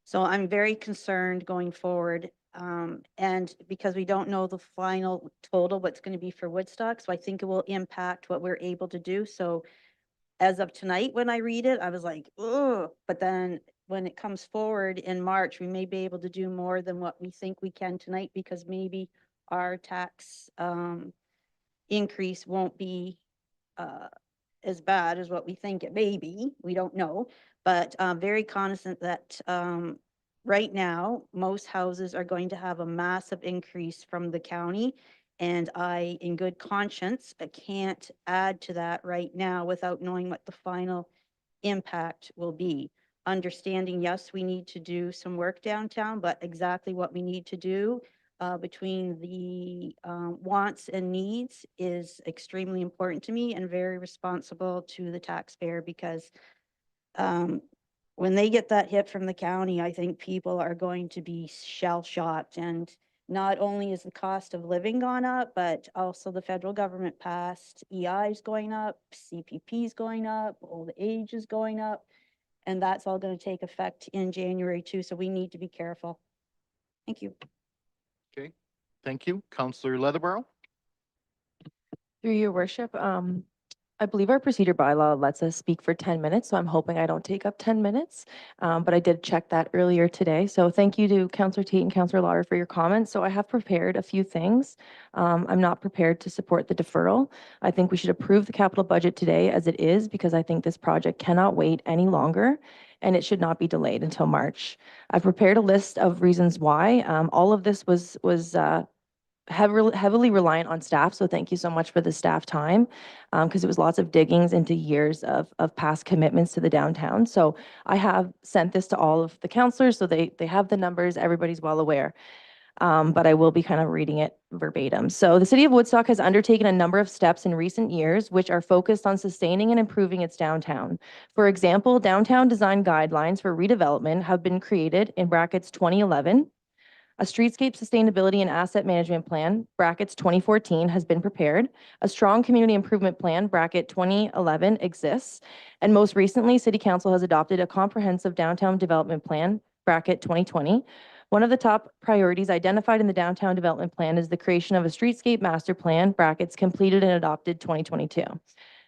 So I'm very concerned going forward. And because we don't know the final total, what's going to be for Woodstock. So I think it will impact what we're able to do. So as of tonight, when I read it, I was like, oh, but then when it comes forward in March, we may be able to do more than what we think we can tonight, because maybe our tax increase won't be as bad as what we think it may be. We don't know, but I'm very cognizant that right now, most houses are going to have a massive increase from the county. And I, in good conscience, can't add to that right now without knowing what the final impact will be. Understanding, yes, we need to do some work downtown, but exactly what we need to do between the wants and needs is extremely important to me and very responsible to the taxpayer, because when they get that hit from the county, I think people are going to be shell shocked. And not only is the cost of living gone up, but also the federal government passed EI is going up, CPP is going up, old age is going up, and that's all going to take effect in January too. So we need to be careful. Thank you. Okay, thank you. Counselor Leatherborough? Through your worship, I believe our procedure bylaw lets us speak for 10 minutes, so I'm hoping I don't take up 10 minutes. But I did check that earlier today. So thank you to Councillor Tate and Councillor Lauder for your comments. So I have prepared a few things. I'm not prepared to support the deferral. I think we should approve the capital budget today as it is, because I think this project cannot wait any longer and it should not be delayed until March. I've prepared a list of reasons why. All of this was heavily reliant on staff. So thank you so much for the staff time, because it was lots of diggings into years of past commitments to the downtown. So I have sent this to all of the councillors, so they have the numbers, everybody's well aware. But I will be kind of reading it verbatim. So the city of Woodstock has undertaken a number of steps in recent years, which are focused on sustaining and improving its downtown. For example, downtown design guidelines for redevelopment have been created in brackets 2011. A streetscape sustainability and asset management plan, brackets 2014, has been prepared. A strong community improvement plan, bracket 2011, exists. And most recently, City Council has adopted a comprehensive downtown development plan, bracket 2020. One of the top priorities identified in the downtown development plan is the creation of a streetscape master plan, brackets completed and adopted 2022.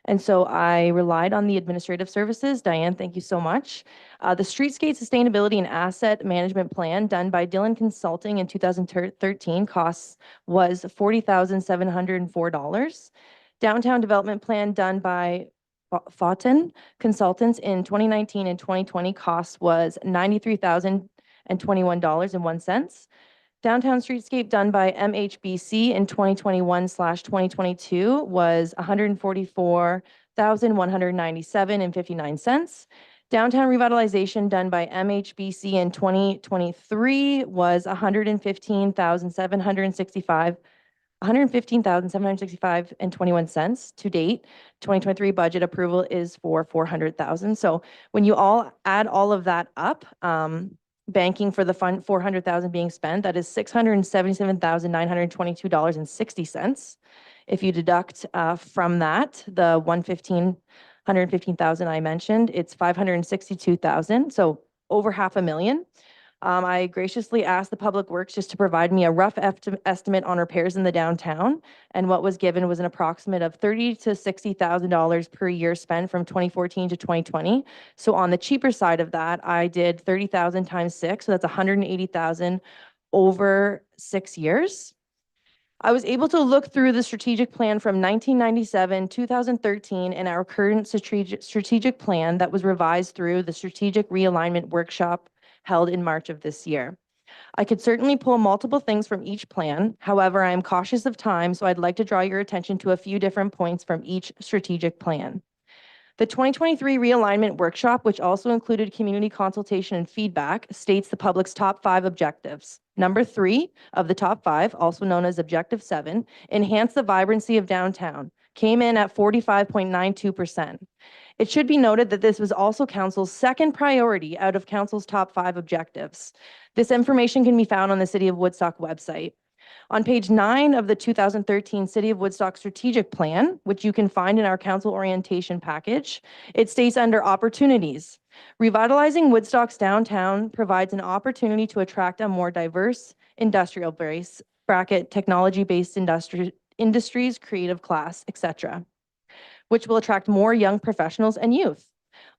And so I relied on the administrative services. Diane, thank you so much. The Streetscape Sustainability and Asset Management Plan done by Dillon Consulting in 2013 costs was $40,704. Downtown Development Plan done by Fawton Consultants in 2019 and 2020 cost was $93,021.01. Downtown streetscape done by MHBC in 2021/2022 was $144,197.59. Downtown revitalization done by MHBC in 2023 was $115,765.21 to date. 2023 budget approval is for $400,000. So when you all add all of that up, banking for the fund, $400,000 being spent, that is $677,922.60. If you deduct from that, the $115,000 I mentioned, it's $562,000, so over $500,000. I graciously asked the Public Works just to provide me a rough estimate on repairs in the downtown, and what was given was an approximate of $30,000 to $60,000 per year spent from 2014 to 2020. So on the cheaper side of that, I did 30,000 times 6, so that's 180,000 over 6 years. I was able to look through the strategic plan from 1997, 2013, and our current strategic plan that was revised through the strategic realignment workshop held in March of this year. I could certainly pull multiple things from each plan. However, I am cautious of time, so I'd like to draw your attention to a few different points from each strategic plan. The 2023 realignment workshop, which also included community consultation and feedback, states the public's top 5 objectives. Number 3 of the top 5, also known as Objective 7, enhance the vibrancy of downtown, came in at 45.92%. It should be noted that this was also Council's second priority out of Council's top 5 objectives. This information can be found on the City of Woodstock website. On page 9 of the 2013 City of Woodstock Strategic Plan, which you can find in our council orientation package, it states under opportunities, revitalizing Woodstock's downtown provides an opportunity to attract a more diverse industrial base, technology-based industries, creative class, etc., which will attract more young professionals and youth.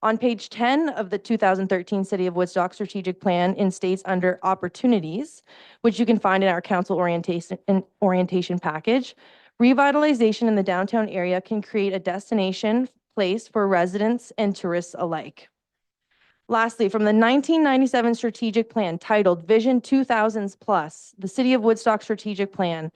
On page 10 of the 2013 City of Woodstock Strategic Plan, it states under opportunities, which you can find in our council orientation package, revitalization in the downtown area can create a destination place for residents and tourists alike. Lastly, from the 1997 strategic plan titled Vision 2000s Plus, the City of Woodstock Strategic Plan,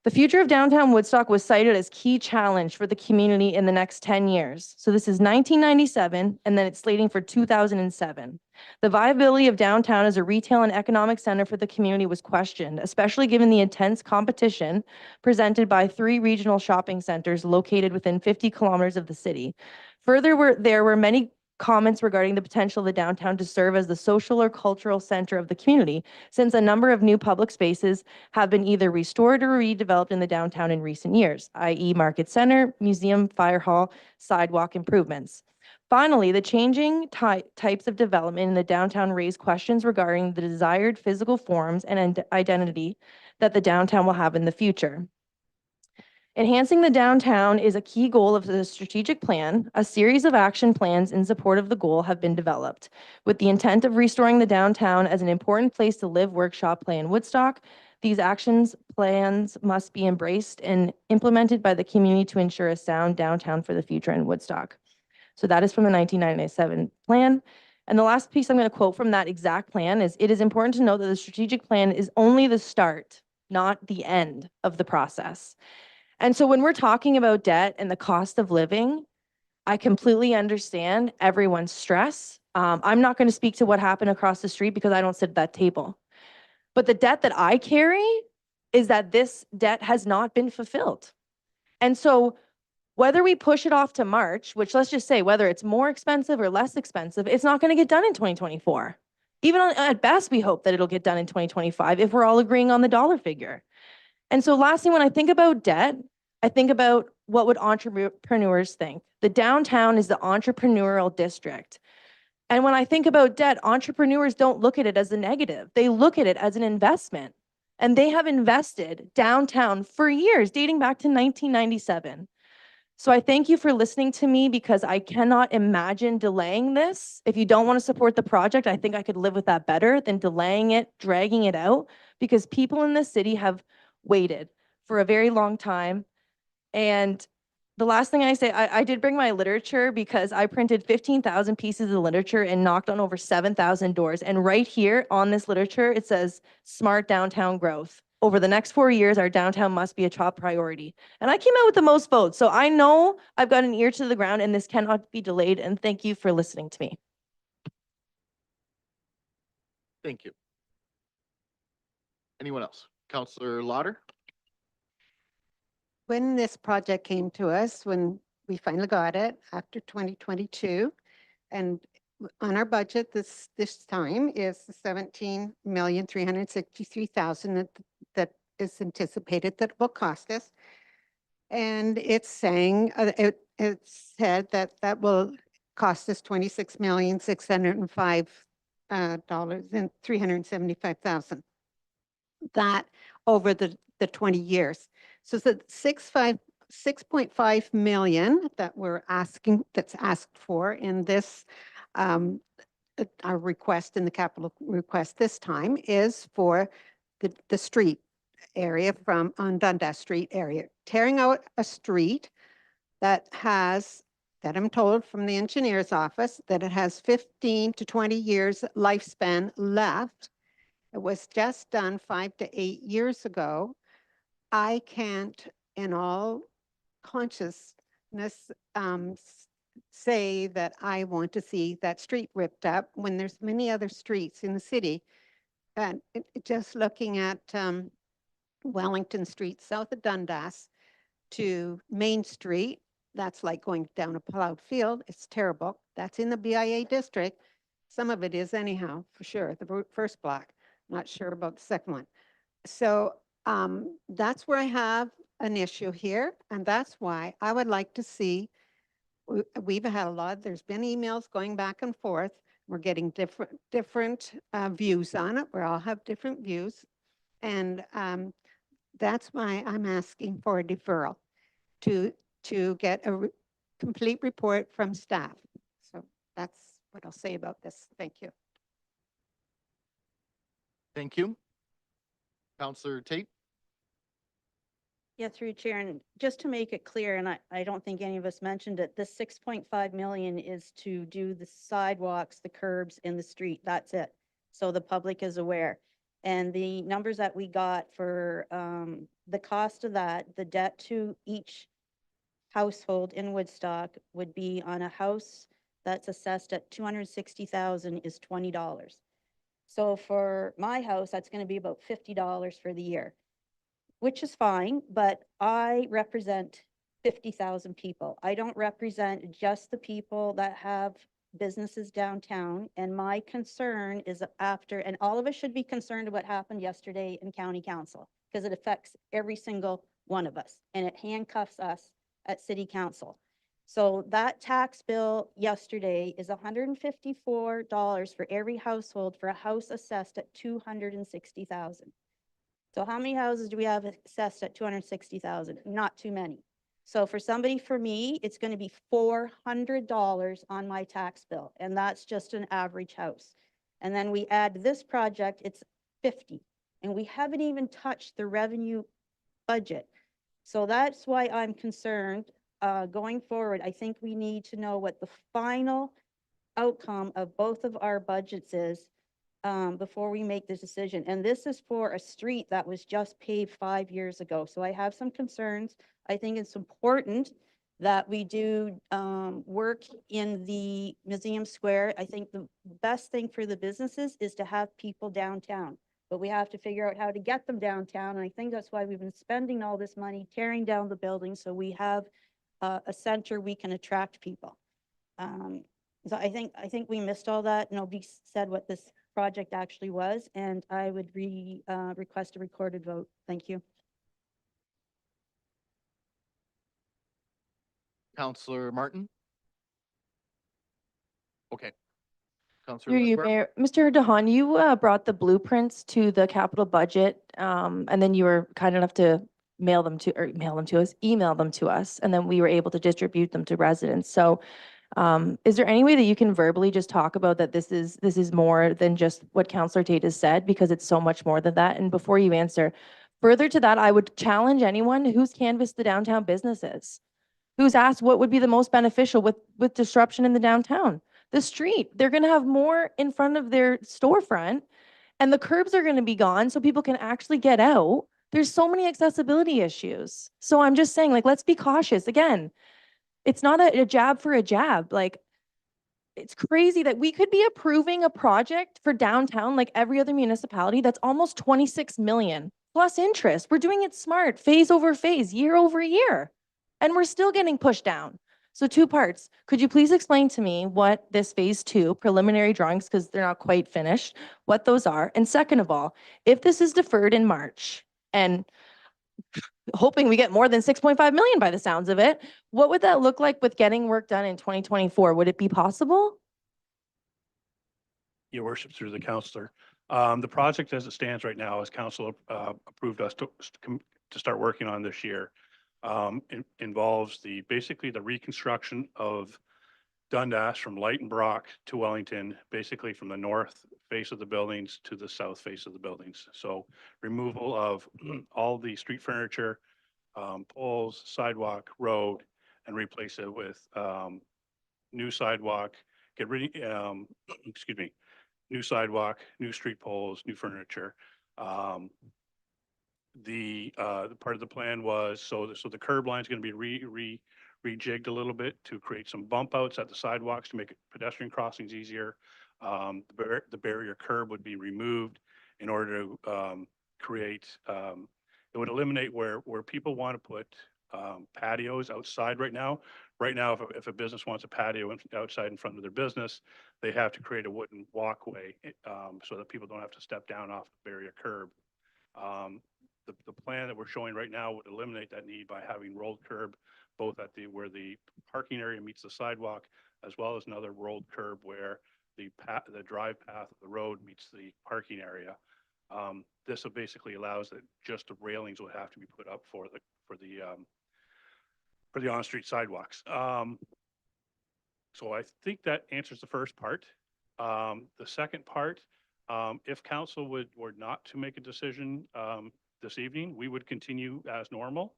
the future of downtown Woodstock was cited as key challenge for the community in the next 10 years. So this is 1997, and then it's slating for 2007. The viability of downtown as a retail and economic center for the community was questioned, especially given the intense competition presented by 3 regional shopping centers located within 50 kilometers of the city. Further, there were many comments regarding the potential of the downtown to serve as the social or cultural center of the community, since a number of new public spaces have been either restored or redeveloped in the downtown in recent years, i.e. Market Center, Museum, Fire Hall, sidewalk improvements. Finally, the changing types of development in the downtown raise questions regarding the desired physical forms and identity that the downtown will have in the future. Enhancing the downtown is a key goal of the strategic plan. A series of action plans in support of the goal have been developed with the intent of restoring the downtown as an important place to live, work, shop, play in Woodstock. These plans must be embraced and implemented by the community to ensure a sound downtown for the future in Woodstock. So that is from the 1997 plan. And the last piece I'm going to quote from that exact plan is, it is important to note that the strategic plan is only the start, not the end of the process. And so when we're talking about debt and the cost of living, I completely understand everyone's stress. I'm not going to speak to what happened across the street because I don't sit at that table. But the debt that I carry is that this debt has not been fulfilled. And so whether we push it off to March, which let's just say whether it's more expensive or less expensive, it's not going to get done in 2024. Even at best, we hope that it'll get done in 2025 if we're all agreeing on the dollar figure. And so lastly, when I think about debt, I think about what would entrepreneurs think. The downtown is the entrepreneurial district. And when I think about debt, entrepreneurs don't look at it as a negative. They look at it as an investment. And they have invested downtown for years, dating back to 1997. So I thank you for listening to me because I cannot imagine delaying this. If you don't want to support the project, I think I could live with that better than delaying it, dragging it out, because people in this city have waited for a very long time. And the last thing I say, I did bring my literature because I printed 15,000 pieces of literature and knocked on over 7,000 doors. And right here on this literature, it says smart downtown growth. Over the next 4 years, our downtown must be a top priority. And I came out with the most votes. So I know I've got an ear to the ground and this cannot be delayed. And thank you for listening to me. Thank you. Anyone else? Counselor Lauder? When this project came to us, when we finally got it after 2022, and on our budget this time is 17,363,000 that is anticipated that will cost us. And it's saying, it said that that will cost us $26,605,375,000. That over the 20 years. So it's 6.5 million that we're asking, that's asked for in this, our request in the capital request this time is for the street area on Dundas Street area, tearing out a street that has, that I'm told from the engineer's office, that it has 15 to 20 years lifespan left. It was just done 5 to 8 years ago. I can't, in all consciousness, say that I want to see that street ripped up when there's many other streets in the city. And just looking at Wellington Street, south of Dundas, to Main Street, that's like going down a plowed field. It's terrible. That's in the BIA district. Some of it is anyhow, for sure, the first block. Not sure about the second one. So that's where I have an issue here. And that's why I would like to see, we've had a lot, there's been emails going back and forth. We're getting different views on it. We all have different views. And that's why I'm asking for a deferral to get a complete report from staff. So that's what I'll say about this. Thank you. Thank you. Counselor Tate? Yeah, through you, Chair, and just to make it clear, and I don't think any of us mentioned it, the 6.5 million is to do the sidewalks, the curbs in the street. That's it. So the public is aware. And the numbers that we got for the cost of that, the debt to each household in Woodstock would be on a house that's assessed at 260,000 is $20. So for my house, that's going to be about $50 for the year, which is fine, but I represent 50,000 people. I don't represent just the people that have businesses downtown. And my concern is after, and all of us should be concerned about what happened yesterday in county council, because it affects every single one of us and it handcuffs us at city council. So that tax bill yesterday is $154 for every household for a house assessed at 260,000. So how many houses do we have assessed at 260,000? Not too many. So for somebody, for me, it's going to be $400 on my tax bill. And that's just an average house. And then we add this project, it's 50. And we haven't even touched the revenue budget. So that's why I'm concerned going forward. I think we need to know what the final outcome of both of our budgets is before we make this decision. And this is for a street that was just paved 5 years ago. So I have some concerns. I think it's important that we do work in the Museum Square. I think the best thing for the businesses is to have people downtown, but we have to figure out how to get them downtown. And I think that's why we've been spending all this money tearing down the building so we have a center we can attract people. So I think we missed all that. Nobody said what this project actually was, and I would request a recorded vote. Thank you. Counselor Martin? Okay. Counselor Through you, Westbrook? Mayor. Mr. Dehan, you brought the blueprints to the capital budget, and then you were kind enough to email them to us, and then we were able to distribute them to residents. So is there any way that you can verbally just talk about that this is more than just what Councillor Tate has said, because it's so much more than that? And before you answer, further to that, I would challenge anyone who's canvassed the downtown businesses. who's asked what would be the most beneficial with disruption in the downtown. The street, they're gonna have more in front of their storefront and the curbs are gonna be gone so people can actually get out. There's so many accessibility issues. So I'm just saying, like, let's be cautious. Again, it's not a jab for a jab. Like, it's crazy that we could be approving a project for downtown like every other municipality that's almost 26 million plus interest. We're doing it smart, phase over phase, year over year, and we're still getting pushed down. So two parts. Could you please explain to me what this phase 2 preliminary drawings, because they're not quite finished, what those are? And second of all, if this is deferred in March and hoping we get more than 6.5 million by the sounds of it, what would that look like with getting work done in 2024? Would it be possible? Your worship, through the counselor. The project as it stands right now, as council approved us to start working on this year, involves basically the reconstruction of Dundas from Light and Brock to Wellington, basically from the north face of the buildings to the south face of the buildings. So removal of all the street furniture, poles, sidewalk, road, and replace it with new sidewalk, get rid, excuse me, new sidewalk, new street poles, new furniture. The part of the plan was, so the curb line is going to be rejigged a little bit to create some bump outs at the sidewalks to make pedestrian crossings easier. The barrier curb would be removed in order to create, it would eliminate where people want to put patios outside right now. Right now, if a business wants a patio outside in front of their business, they have to create a wooden walkway so that people don't have to step down off the barrier curb. The plan that we're showing right now would eliminate that need by having rolled curb both at where the parking area meets the sidewalk, as well as another rolled curb where the drive path of the road meets the parking area. This basically allows that just the railings would have to be put up for the on-street sidewalks. So I think that answers the first part. The second part, if council were not to make a decision this evening, we would continue as normal,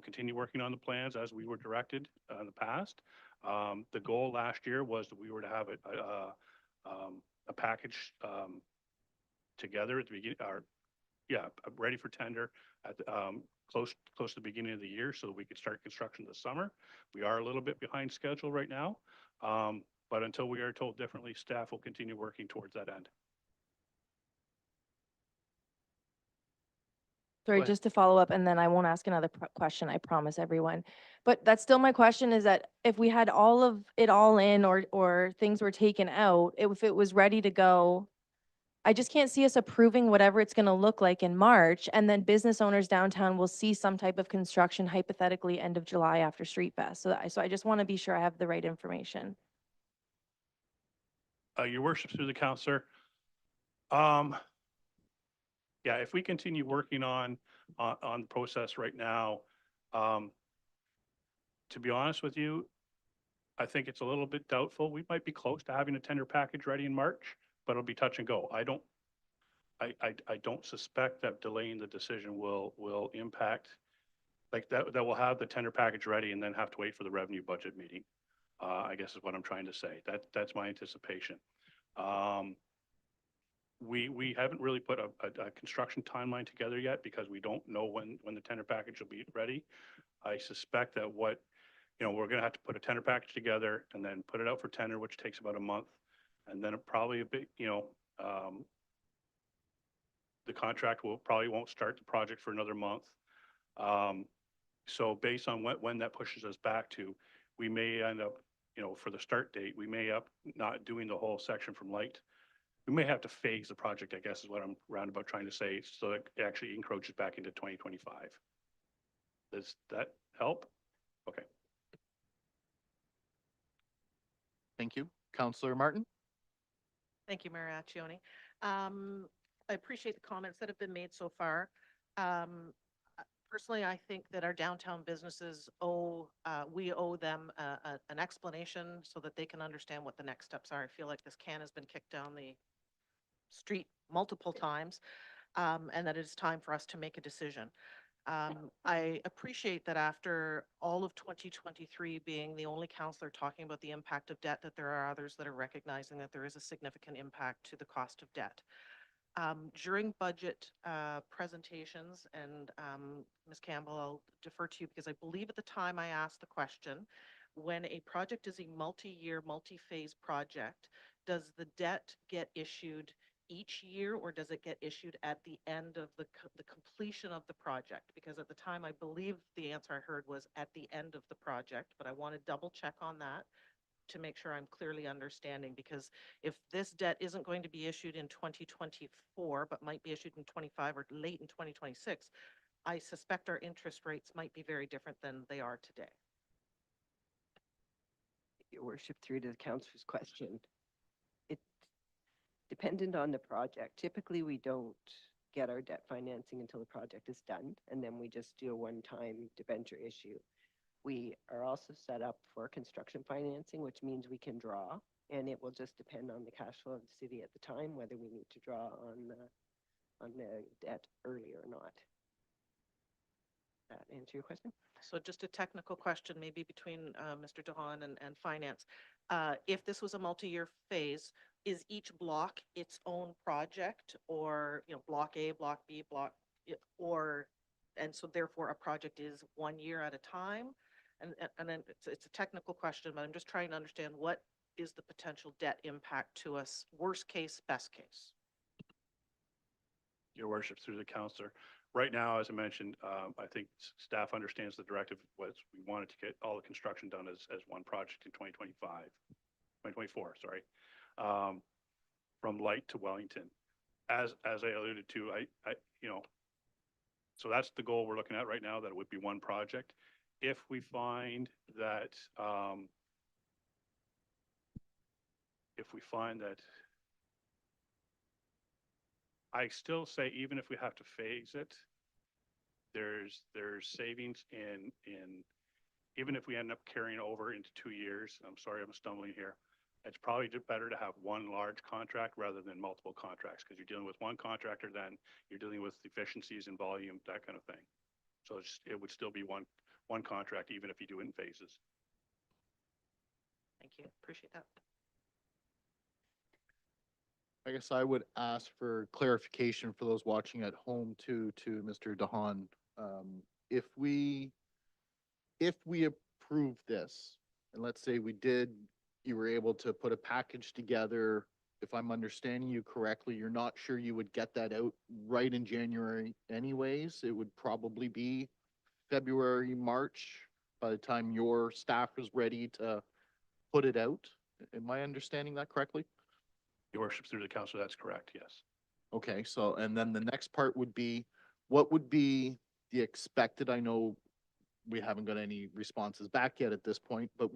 continue working on the plans as we were directed in the past. The goal last year was that we were to have a package together at the beginning, ready for tender at close to the beginning of the year, so we could start construction this summer. We are a little bit behind schedule right now, but until we are told differently, staff will continue working towards that end. Sorry, just to follow up, and then I won't ask another question, I promise everyone. But that's still my question, is that if we had all of it all in or things were taken out, if it was ready to go, I just can't see us approving whatever it's gonna look like in March, and then business owners downtown will see some type of construction hypothetically end of July after Street Fest. So I just want to be sure I have the right information. Your worship, through the counselor. Yeah, if we continue working on the process right now, to be honest with you, I think it's a little bit doubtful. We might be close to having a tender package ready in March, but it'll be touch and go. I don't suspect that delaying the decision will impact, like that we'll have the tender package ready and then have to wait for the revenue budget meeting. I guess is what I'm trying to say. That's my anticipation. We haven't really put a construction timeline together yet because we don't know when the tender package will be ready. I suspect that we're going to have to put a tender package together and then put it out for tender, which takes about a month. And then probably the contract probably won't start the project for another month. So based on when that pushes us back to, we may end up, for the start date, we may up not doing the whole section from Light. We may have to phase the project, I guess is what I'm roundabout trying to say, so it actually encroaches back into 2025. Does that help? Okay. Thank you. Councillor Martin? Thank you, Mayor Accioni. I appreciate the comments that have been made so far. Personally, I think that our downtown businesses we owe them an explanation so that they can understand what the next steps are. I feel like this can has been kicked down the street multiple times, and that it is time for us to make a decision. I appreciate that after all of 2023 being the only counselor talking about the impact of debt, that there are others that are recognizing that there is a significant impact to the cost of debt. During budget presentations, and Ms. Campbell, I'll defer to you because I believe at the time I asked the question, when a project is a multi-year, multi-phase project, does the debt get issued each year, or does it get issued at the end of the completion of the project? Because at the time, I believe the answer I heard was at the end of the project, but I want to double check on that to make sure I'm clearly understanding, because if this debt isn't going to be issued in 2024, but might be issued in 25 or late in 2026, I suspect our interest rates might be very different than they are today. Your worship, through to the councillor's question. It's dependent on the project. Typically, we don't get our debt financing until the project is done, and then we just do a one-time debenture issue. We are also set up for construction financing, which means we can draw, and it will just depend on the cash flow of the city at the time, whether we need to draw on the debt early or not. That answer your question? So just a technical question, maybe between Mr. DeHaan and Finance. If this was a multi-year phase, is each block its own project, or, you know, block A, block B, and so therefore a project is 1 year at a time? And then it's a technical question, but I'm just trying to understand what is the potential debt impact to us, worst case, best case? Your worship, through the counselor. Right now, as I mentioned, I think staff understands the directive was we wanted to get all the construction done as one project in 2024, sorry. From Light to Wellington. As I alluded to, so that's the goal we're looking at right now, that it would be one project. If we find that, I still say, even if we have to phase it, there's savings in even if we end up carrying over into 2 years. I'm sorry, I'm stumbling here. It's probably better to have one large contract rather than multiple contracts, because you're dealing with one contractor, then you're dealing with efficiencies and volume, that kind of thing. So it would still be one contract, even if you do it in phases. Thank you, appreciate that. I guess I would ask for clarification for those watching at home to Mr. DeHaan. If we approve this, and let's say you were able to put a package together, if I'm understanding you correctly, you're not sure you would get that out right in January anyways. It would probably be February, March, by the time your staff is ready to put it out. Am I understanding that correctly? Your worship, through the council, that's correct, yes. Okay, so, and then the next part would be, what would be the expected, I know we haven't got any responses back yet at this point, but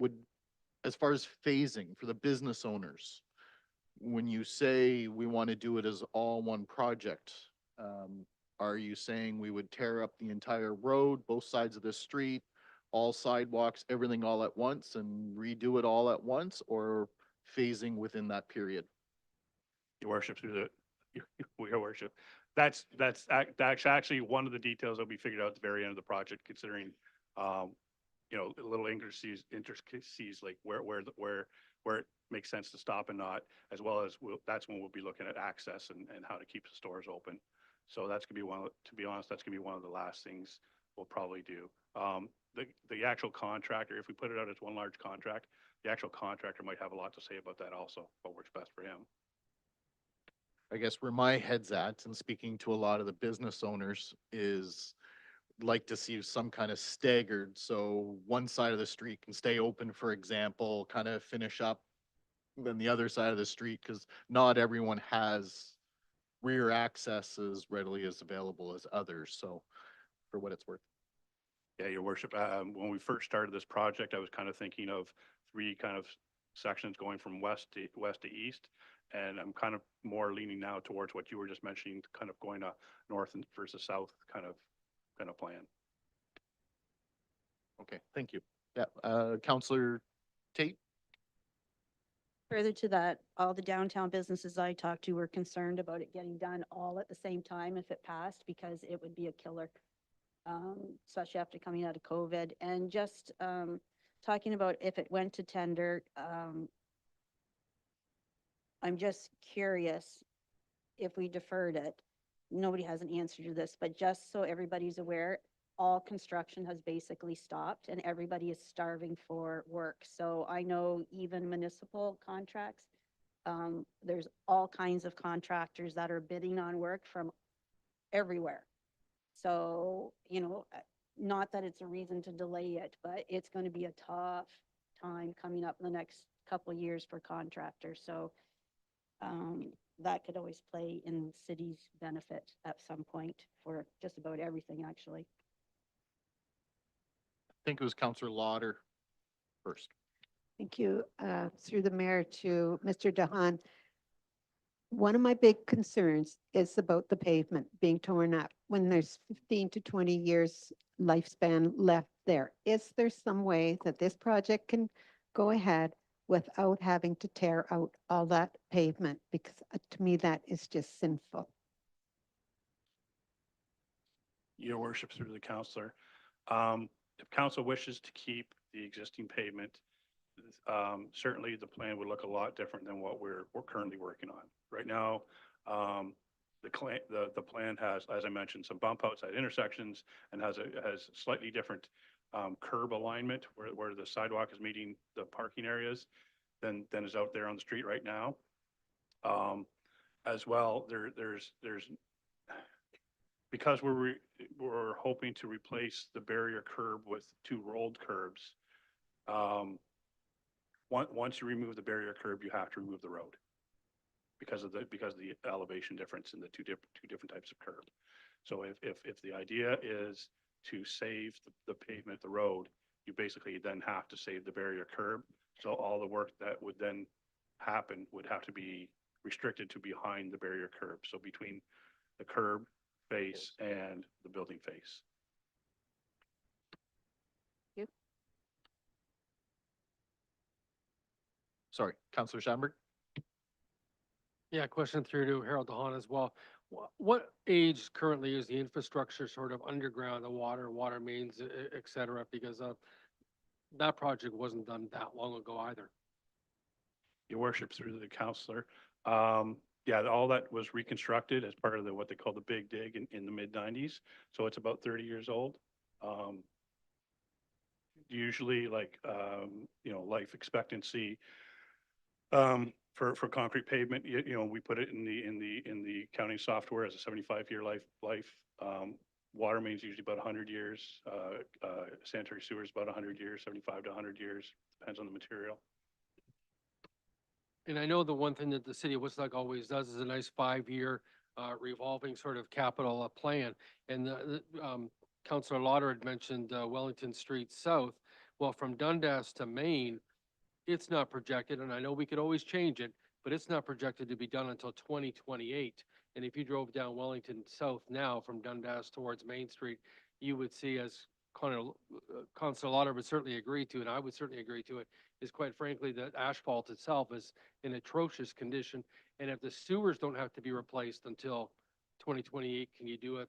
as far as phasing for the business owners, when you say we want to do it as all one project, are you saying we would tear up the entire road, both sides of the street, all sidewalks, everything all at once, and redo it all at once, or phasing within that period? Your worship, your worship. That's actually one of the details that will be figured out at the very end of the project, considering, little intricacies like where it makes sense to stop and not, as well as that's when we'll be looking at access and how to keep the stores open. So that's gonna be to be honest, that's gonna be one of the last things we'll probably do. The actual contractor, if we put it out as one large contract, the actual contractor might have a lot to say about that also, what works best for him. I guess where my head's at, and speaking to a lot of the business owners, is like to see some kind of staggered, so one side of the street can stay open, for example, kind of finish up, then the other side of the street, because not everyone has rear access as readily as available as others, so for what it's worth. Yeah, your worship, when we first started this project, I was kind of thinking of 3 kind of sections going from west to east. And I'm kind of more leaning now towards what you were just mentioning, kind of going to north versus south kind of plan. Okay, thank you. Yeah, Councillor Tate? Further to that, all the downtown businesses I talked to were concerned about it getting done all at the same time if it passed, because it would be a killer. especially after coming out of COVID. And just talking about if it went to tender, I'm just curious if we deferred it. Nobody has an answer to this, but just so everybody's aware, all construction has basically stopped and everybody is starving for work. So I know even municipal contracts, there's all kinds of contractors that are bidding on work from everywhere. So, not that it's a reason to delay it, but it's going to be a tough time coming up in the next couple of years for contractors. So that could always play in the city's benefit at some point for just about everything, actually. I think it was Counselor Lauder first. Thank you. Through the mayor to Mr. Dahan. One of my big concerns is about the pavement being torn up when there's 15 to 20 years lifespan left there. Is there some way that this project can go ahead without having to tear out all that pavement? Because to me, that is just sinful. Your worship, through the counselor. If council wishes to keep the existing pavement, certainly the plan would look a lot different than what we're currently working on. Right now, the plan has, as I mentioned, some bump outs at intersections and has slightly different curb alignment where the sidewalk is meeting the parking areas than is out there on the street right now. As well, there's because we're hoping to replace the barrier curb with 2 rolled curbs. Once you remove the barrier curb, you have to remove the road because of the elevation difference in the two different types of curb. So if the idea is to save the pavement, the road, you basically then have to save the barrier curb. So all the work that would then happen would have to be restricted to behind the barrier curb. So between the curb face and the building face. Sorry, Counselor Schamberg. Yeah, question through to Harold Dahan as well. What age currently is the infrastructure sort of underground, the water mains, et cetera? Because that project wasn't done that long ago either. Your worship, through the counselor. Yeah, all that was reconstructed as part of what they call the big dig in the mid-90s. So it's about 30 years old. Usually life expectancy for concrete pavement, we put it in the county software as a 75-year life. Water mains usually about 100 years. Sanitary sewers about 100 years, 75 to 100 years, depends on the material. And I know the one thing that the city of Woodstock always does is a nice 5-year revolving sort of capital plan. And Councillor Lauder had mentioned Wellington Street South. Well, from Dundas to Maine, it's not projected, and I know we could always change it, but it's not projected to be done until 2028. And if you drove down Wellington South now from Dundas towards Main Street, you would see, as Councillor Lauder would certainly agree to, and I would certainly agree to it, is quite frankly that asphalt itself is in atrocious condition. And if the sewers don't have to be replaced until 2028, can you do a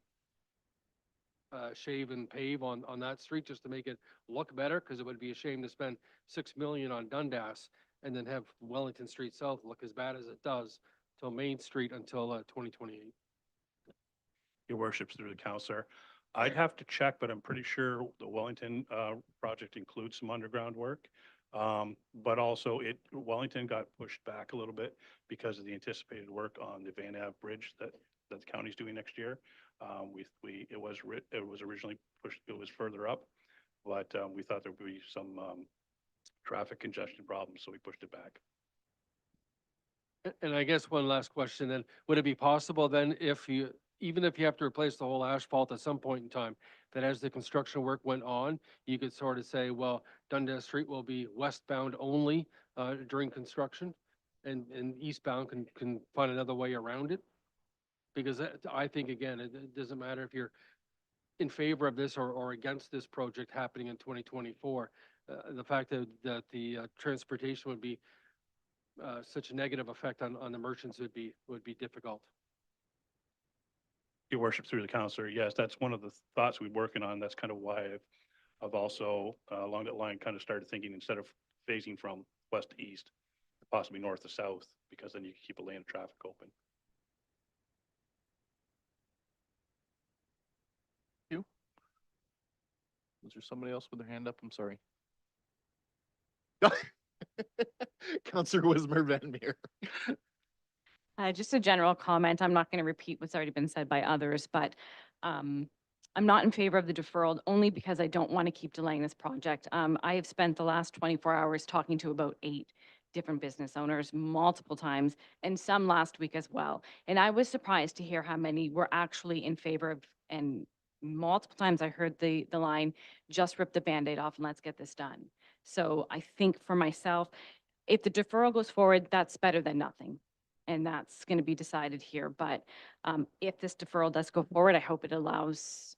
shave and pave on that street just to make it look better? Because it would be a shame to spend $6 million on Dundas and then have Wellington Street South look as bad as it does till Main Street until 2028. Your worships, through the counselor. I'd have to check, but I'm pretty sure the Wellington project includes some underground work. But also Wellington got pushed back a little bit because of the anticipated work on the Van Ave Bridge that the county's doing next year. It was originally pushed, it was further up, but we thought there would be some traffic congestion problems, so we pushed it back. And I guess one last question then, would it be possible then even if you have to replace the whole asphalt at some point in time, that as the construction work went on, you could sort of say, well, Dundas Street will be westbound only during construction and eastbound can find another way around it? Because I think, again, it doesn't matter if you're in favor of this or against this project happening in 2024. The fact that the transportation would be such a negative effect on the merchants would be difficult. Your worship, through the counselor, yes, that's one of the thoughts we're working on. That's kind of why I've also, along that line, kind of started thinking instead of phasing from west to east, possibly north to south, because then you can keep a lane of traffic open. Was there somebody else with their hand up? I'm sorry. Counselor Wismer Van Meer. Just a general comment. I'm not going to repeat what's already been said by others, but I'm not in favor of the deferral only because I don't want to keep delaying this project. I have spent the last 24 hours talking to about 8 different business owners multiple times, and some last week as well. And I was surprised to hear how many were actually in favor of, and multiple times I heard the line, just rip the Band-Aid off and let's get this done. So I think for myself, if the deferral goes forward, that's better than nothing. And that's going to be decided here. But if this deferral does go forward, I hope it allows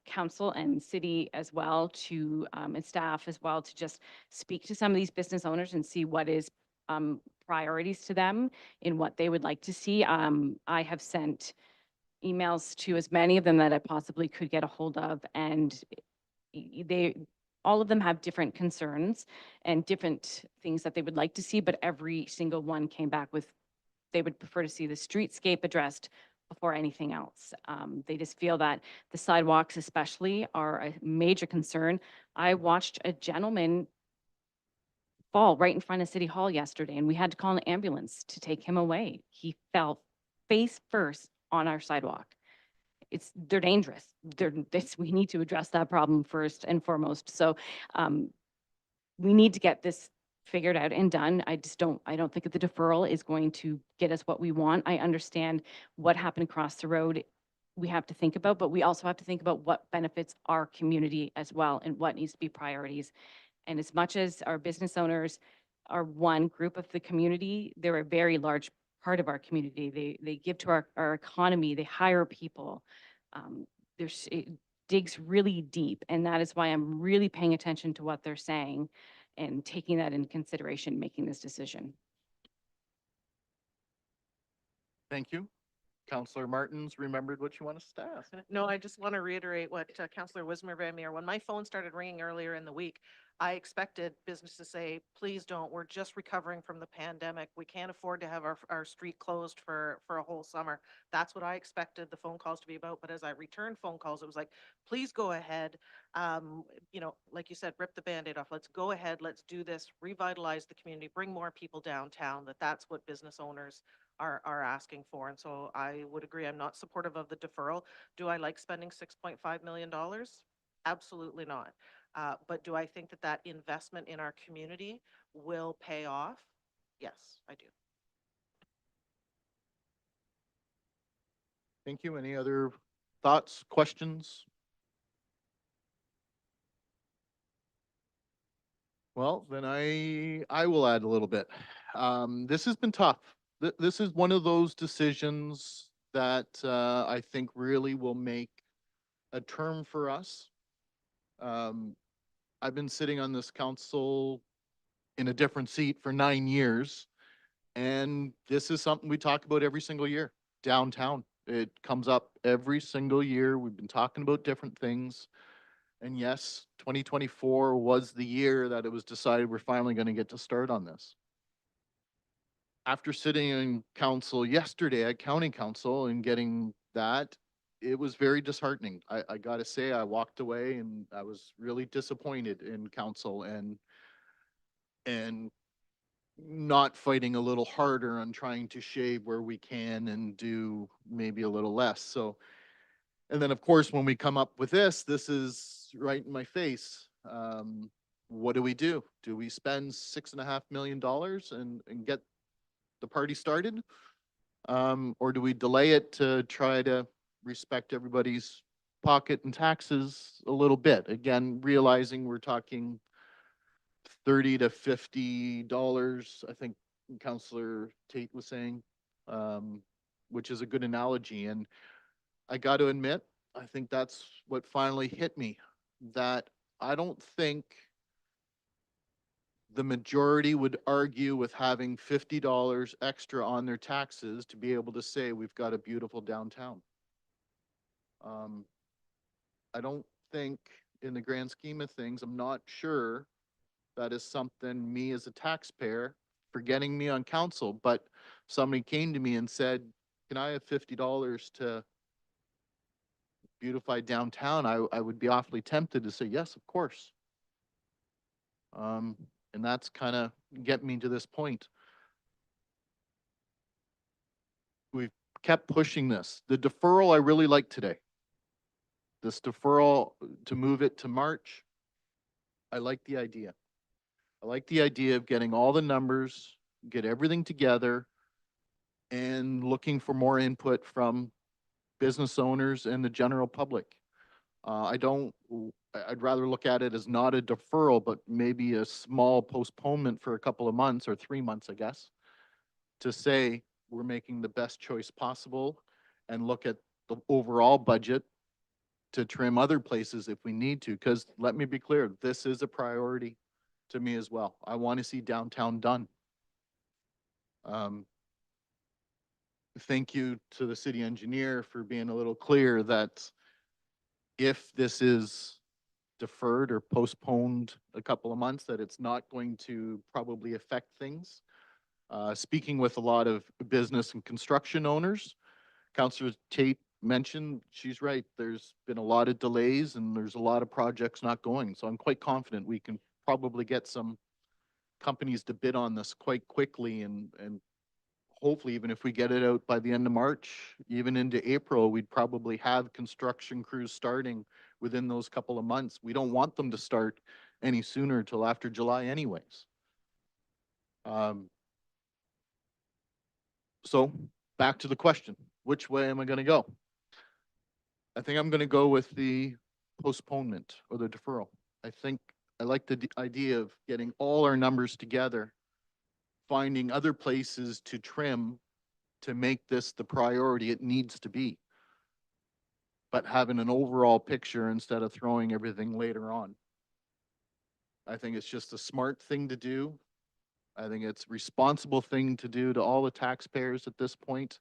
council and city as well to, and staff as well, to just speak to some of these business owners and see what is priorities to them in what they would like to see. I have sent emails to as many of them that I possibly could get a hold of, and all of them have different concerns and different things that they would like to see, but every single one came back with they would prefer to see the streetscape addressed before anything else. They just feel that the sidewalks especially are a major concern. I watched a gentleman fall right in front of City Hall yesterday, and we had to call an ambulance to take him away. He fell face first on our sidewalk. They're dangerous. We need to address that problem first and foremost. So we need to get this figured out and done. I don't think that the deferral is going to get us what we want. I understand what happened across the road we have to think about, but we also have to think about what benefits our community as well and what needs to be priorities. And as much as our business owners are one group of the community, they're a very large part of our community. They give to our economy, they hire people. It digs really deep, and that is why I'm really paying attention to what they're saying and taking that into consideration, making this decision. Thank you. Counselor Martins remembered what you wanted to ask. No, I just want to reiterate what Councillor Wismer Van Meer, when my phone started ringing earlier in the week, I expected business to say, please don't, we're just recovering from the pandemic. We can't afford to have our street closed for a whole summer. That's what I expected the phone calls to be about. But as I returned phone calls, it was like, please go ahead. Like you said, rip the Band-Aid off. Let's go ahead. Let's do this, revitalize the community, bring more people downtown. That's what business owners are asking for. And so I would agree, I'm not supportive of the deferral. Do I like spending $6.5 million? Absolutely not. But do I think that investment in our community will pay off? Yes, I do. Thank you. Any other thoughts, questions? Well, then I will add a little bit. This has been tough. This is one of those decisions that I think really will make a term for us. I've been sitting on this council in a different seat for 9 years, and this is something we talk about every single year, downtown. It comes up every single year. We've been talking about different things. And yes, 2024 was the year that it was decided we're finally going to get to start on this. After sitting in council yesterday at county council and getting that, it was very disheartening. I got to say, I walked away and I was really disappointed in council and not fighting a little harder on trying to shave where we can and do maybe a little less. So, and then of course, when we come up with this is right in my face. What do we do? Do we spend $6.5 million and get the party started? Or do we delay it to try to respect everybody's pocket and taxes a little bit? Again, realizing we're talking $30 to $50, I think Councillor Tate was saying, which is a good analogy. And I got to admit, I think that's what finally hit me, that I don't think the majority would argue with having $50 extra on their taxes to be able to say we've got a beautiful downtown. I don't think in the grand scheme of things, I'm not sure that is something me as a taxpayer, forgetting me on council, but somebody came to me and said, can I have $50 to beautify downtown? I would be awfully tempted to say, yes, of course. And that's kind of get me to this point. We've kept pushing this. The deferral I really like today. This deferral to move it to March, I like the idea. I like the idea of getting all the numbers, get everything together, and looking for more input from business owners and the general public. I'd rather look at it as not a deferral, but maybe a small postponement for a couple of months or 3 months, I guess, to say we're making the best choice possible and look at the overall budget to trim other places if we need to. Because let me be clear, this is a priority to me as well. I want to see downtown done. Thank you to the city engineer for being a little clear that if this is deferred or postponed a couple of months, that it's not going to probably affect things. Speaking with a lot of business and construction owners, Councillor Tate mentioned, she's right, there's been a lot of delays and there's a lot of projects not going. So I'm quite confident we can probably get some companies to bid on this quite quickly, and hopefully even if we get it out by the end of March, even into April, we'd probably have construction crews starting within those couple of months. We don't want them to start any sooner till after July anyways. So back to the question, which way am I gonna go? I think I'm gonna go with the postponement or the deferral. I think I like the idea of getting all our numbers together, finding other places to trim to make this the priority it needs to be, but having an overall picture instead of throwing everything later on. I think it's just a smart thing to do. I think it's a responsible thing to do to all the taxpayers at this point.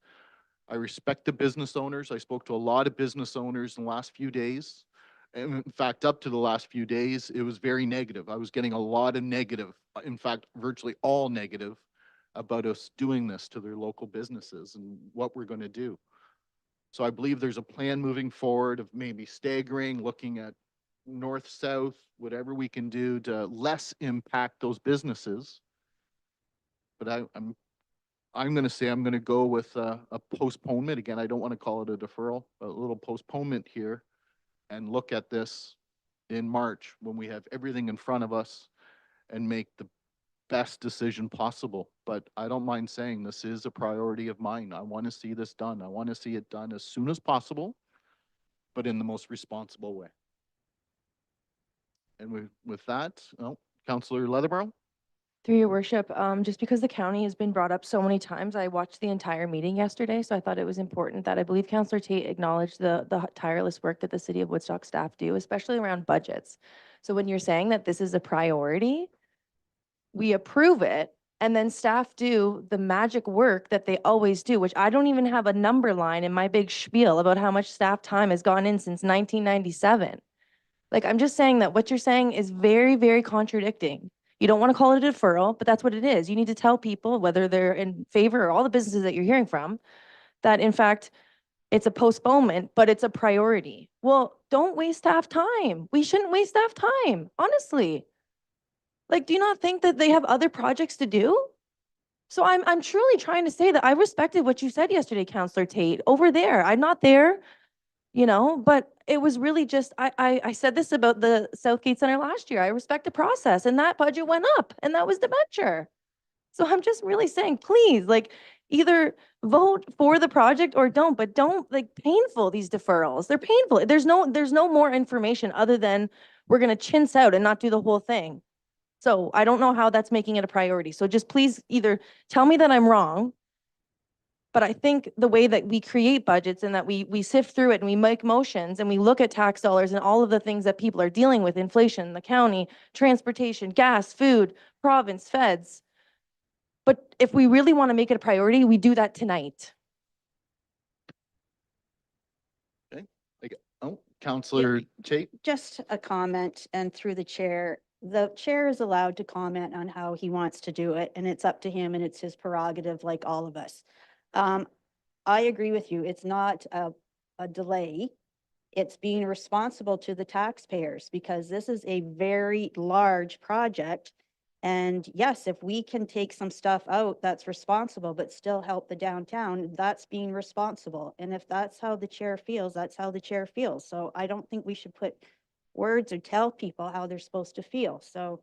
I respect the business owners. I spoke to a lot of business owners in the last few days. And in fact, up to the last few days, it was very negative. I was getting a lot of negative, in fact, virtually all negative about us doing this to their local businesses and what we're going to do. So I believe there's a plan moving forward of maybe staggering, looking at north, south, whatever we can do to less impact those businesses. But I'm going to say I'm going to go with a postponement. Again, I don't want to call it a deferral, a little postponement here, and look at this in March when we have everything in front of us and make the best decision possible. But I don't mind saying this is a priority of mine. I want to see this done. I want to see it done as soon as possible, but in the most responsible way. And with that, Councillor Leatherborough? Through your worship, just because the county has been brought up so many times, I watched the entire meeting yesterday, so I thought it was important that I believe Councillor Tate acknowledged the tireless work that the City of Woodstock staff do, especially around budgets. So when you're saying that this is a priority, we approve it, and then staff do the magic work that they always do, which I don't even have a number line in my big spiel about how much staff time has gone in since 1997. Like, I'm just saying that what you're saying is very, very contradicting. You don't want to call it a deferral, but that's what it is. You need to tell people, whether they're in favor or all the businesses that you're hearing from, that in fact, it's a postponement, but it's a priority. Well, don't waste staff time. We shouldn't waste staff time, honestly. Like, do you not think that they have other projects to do? So I'm truly trying to say that I respected what you said yesterday, Councillor Tate, over there. I'm not there, but it was really just, I said this about the Southgate Center last year. I respect the process, and that budget went up, and that was the measure. So I'm just really saying, please, like, either vote for the project or don't, but don't, like, painful, these deferrals. They're painful. There's no more information other than we're gonna chintz out and not do the whole thing. So I don't know how that's making it a priority. So just please either tell me that I'm wrong, but I think the way that we create budgets and that we sift through it and we make motions and we look at tax dollars and all of the things that people are dealing with, inflation, the county, transportation, gas, food, province, feds. But if we really want to make it a priority, we do that tonight. Okay. Counselor Tate? Just a comment, and through the chair is allowed to comment on how he wants to do it, and it's up to him and it's his prerogative like all of us. I agree with you. It's not a delay. It's being responsible to the taxpayers because this is a very large project. And yes, if we can take some stuff out, that's responsible, but still help the downtown, that's being responsible. And if that's how the chair feels, that's how the chair feels. So I don't think we should put words or tell people how they're supposed to feel. So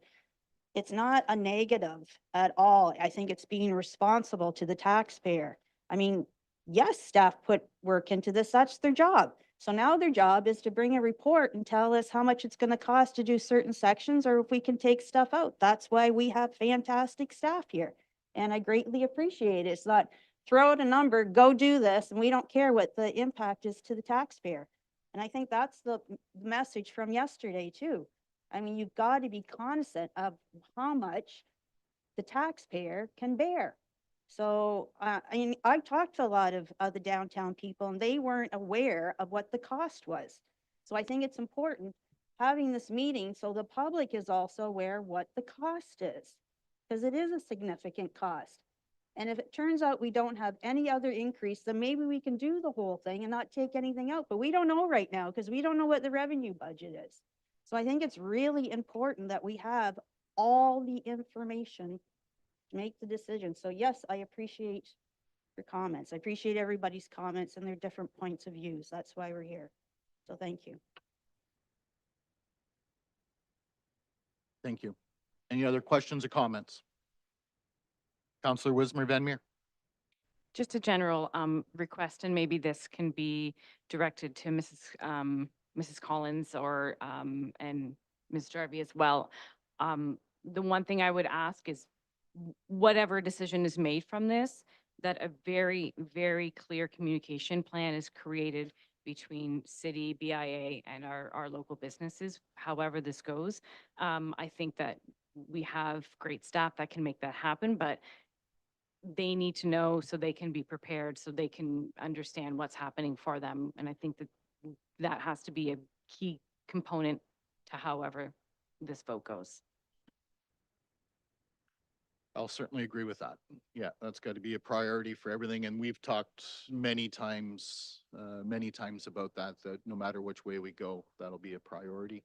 it's not a negative at all. I think it's being responsible to the taxpayer. I mean, yes, staff put work into this, that's their job. So now their job is to bring a report and tell us how much it's going to cost to do certain sections or if we can take stuff out. That's why we have fantastic staff here. And I greatly appreciate it. It's not throw out a number, go do this, and we don't care what the impact is to the taxpayer. And I think that's the message from yesterday too. I mean, you've got to be cognizant of how much the taxpayer can bear. So, I mean, I talked to a lot of the downtown people and they weren't aware of what the cost was. So I think it's important having this meeting so the public is also aware what the cost is, because it is a significant cost. And if it turns out we don't have any other increase, then maybe we can do the whole thing and not take anything out. But we don't know right now because we don't know what the revenue budget is. So I think it's really important that we have all the information to make the decision. So yes, I appreciate your comments. I appreciate everybody's comments and their different points of views. That's why we're here. So thank you. Thank you. Any other questions or comments? Counselor Wismer Van Meer? Just a general request, and maybe this can be directed to Mrs. Collins or and Ms. Jarvie as well. The one thing I would ask is whatever decision is made from this, that a very, very clear communication plan is created between city, BIA, and our local businesses, however this goes. I think that we have great staff that can make that happen, but they need to know so they can be prepared, so they can understand what's happening for them. And I think that that has to be a key component to however this vote goes. I'll certainly agree with that. Yeah, that's got to be a priority for everything. And we've talked many times about that no matter which way we go, that'll be a priority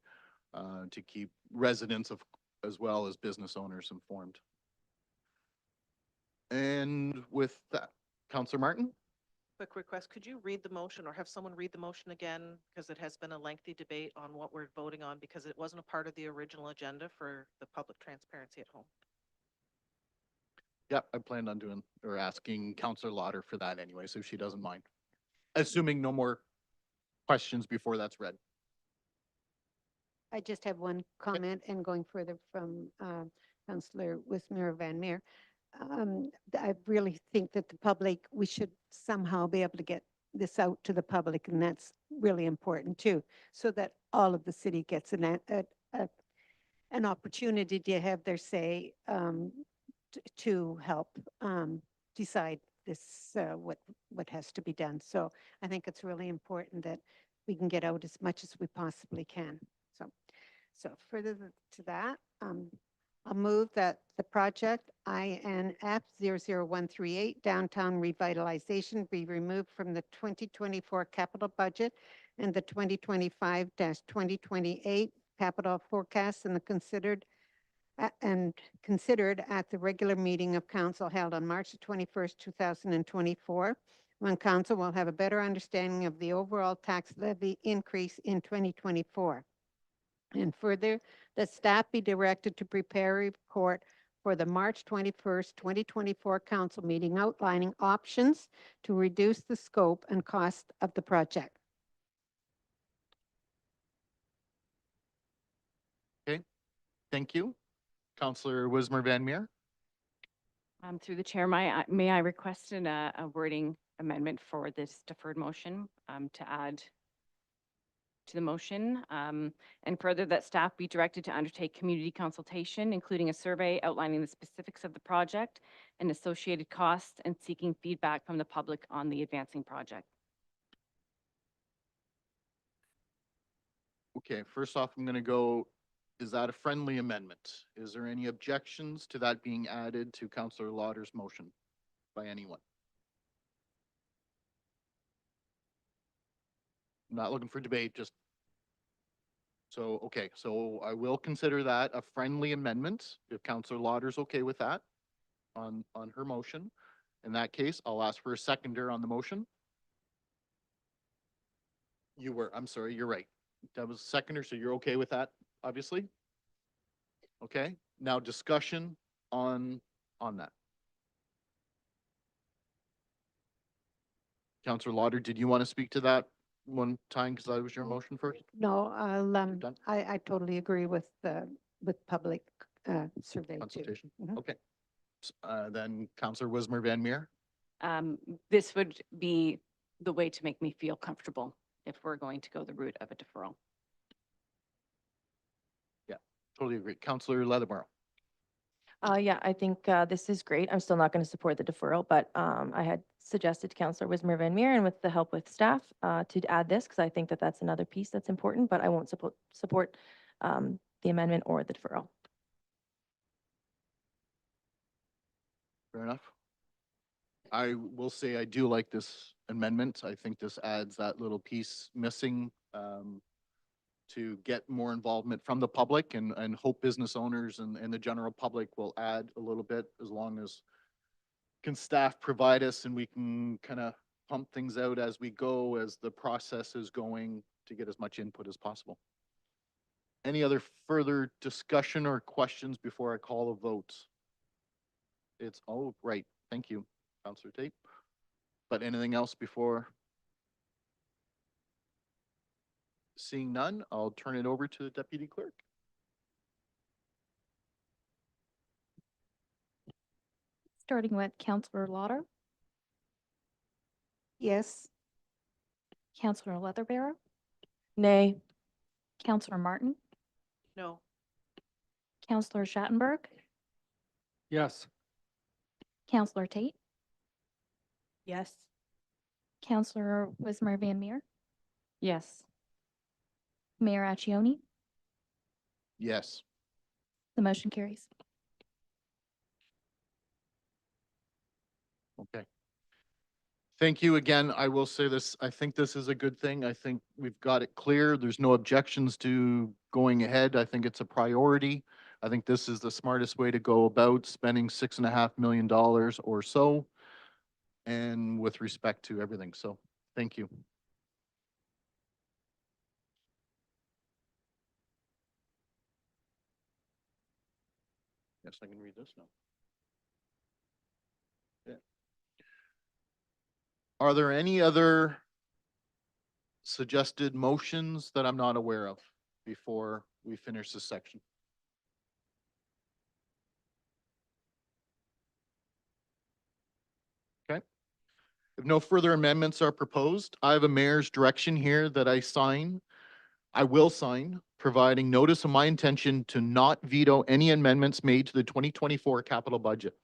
to keep residents as well as business owners informed. And with that, Counselor Martin? Quick request, could you read the motion or have someone read the motion again? Because it has been a lengthy debate on what we're voting on because it wasn't a part of the original agenda for the public transparency at home. Yeah, I planned on doing or asking Counselor Lauder for that anyway, so if she doesn't mind. Assuming no more questions before that's read. I just have one comment and going further from Councillor Wismer Van Meer. I really think that the public, we should somehow be able to get this out to the public, and that's really important too, so that all of the city gets an opportunity to have their say to help decide this, what has to be done. So I think it's really important that we can get out as much as we possibly can. So further to that, I'll move that the project INF 00138 downtown revitalization be removed from the 2024 capital budget and the 2025-2028 capital forecast and considered at the regular meeting of council held on March 21st, 2024, when council will have a better understanding of the overall tax levy increase in 2024. And further, that staff be directed to prepare a report for the March 21st, 2024 council meeting outlining options to reduce the scope and cost of the project. Okay, thank you. Counselor Wismer Van Meer? Through the chair, may I request a wording amendment for this deferred motion to add to the motion, and further that staff be directed to undertake community consultation, including a survey outlining the specifics of the project and associated costs and seeking feedback from the public on the advancing project. Okay, first off, I'm gonna go, is that a friendly amendment? Is there any objections to that being added to Councillor Lauder's motion by anyone? Not looking for debate, just. So, okay, so I will consider that a friendly amendment, if Councillor Lauder's okay with that on her motion. In that case, I'll ask for a seconder on the motion. You were, I'm sorry, you're right. That was a seconder, so you're okay with that, obviously? Okay, now discussion on that. Councillor Lauder, did you want to speak to that one time, because that was your motion first? No, done? I totally agree with public, survey too. Consultation? Mhm. Okay. Then Councillor Wismer Van Meer? This would be the way to make me feel comfortable if we're going to go the route of a deferral. Totally agree. Councillor Leathermore? Yeah, I think this is great. I'm still not going to support the deferral, but I had suggested to Councillor Wismer Van Meer and with the help with staff to add this because I think that that's another piece that's important, but I won't support the amendment or the deferral. Fair enough. I will say I do like this amendment. I think this adds that little piece missing to get more involvement from the public and hope business owners and the general public will add a little bit as long as can staff provide us and we can kind of pump things out as we go, as the process is going to get as much input as possible. Any other further discussion or questions before I call a vote? It's, oh, right. Thank you, Councillor Tate. But anything else before? Seeing none, I'll turn it over to the Deputy Clerk. Starting with Councillor Lauder, Yes. Councillor Leatherbearer, Nay. Councillor Martin, No. Councillor Schattenberg, Yes. Councillor Tate, Yes. Councillor Wismer Van Meer, Yes. Mayor Accioni. Yes. The motion carries. Okay. Thank you again. I will say this, I think this is a good thing. I think we've got it clear. There's no objections to going ahead. I think it's a priority. I think this is the smartest way to go about spending $6.5 million or so. And with respect to everything. So thank you. Yes, I can read this now. Yeah. Are there any other suggested motions that I'm not aware of before we finish this section? Okay. If no further amendments are proposed, I have a mayor's direction here that I will sign, providing notice of my intention to not veto any amendments made to the 2024 capital budget.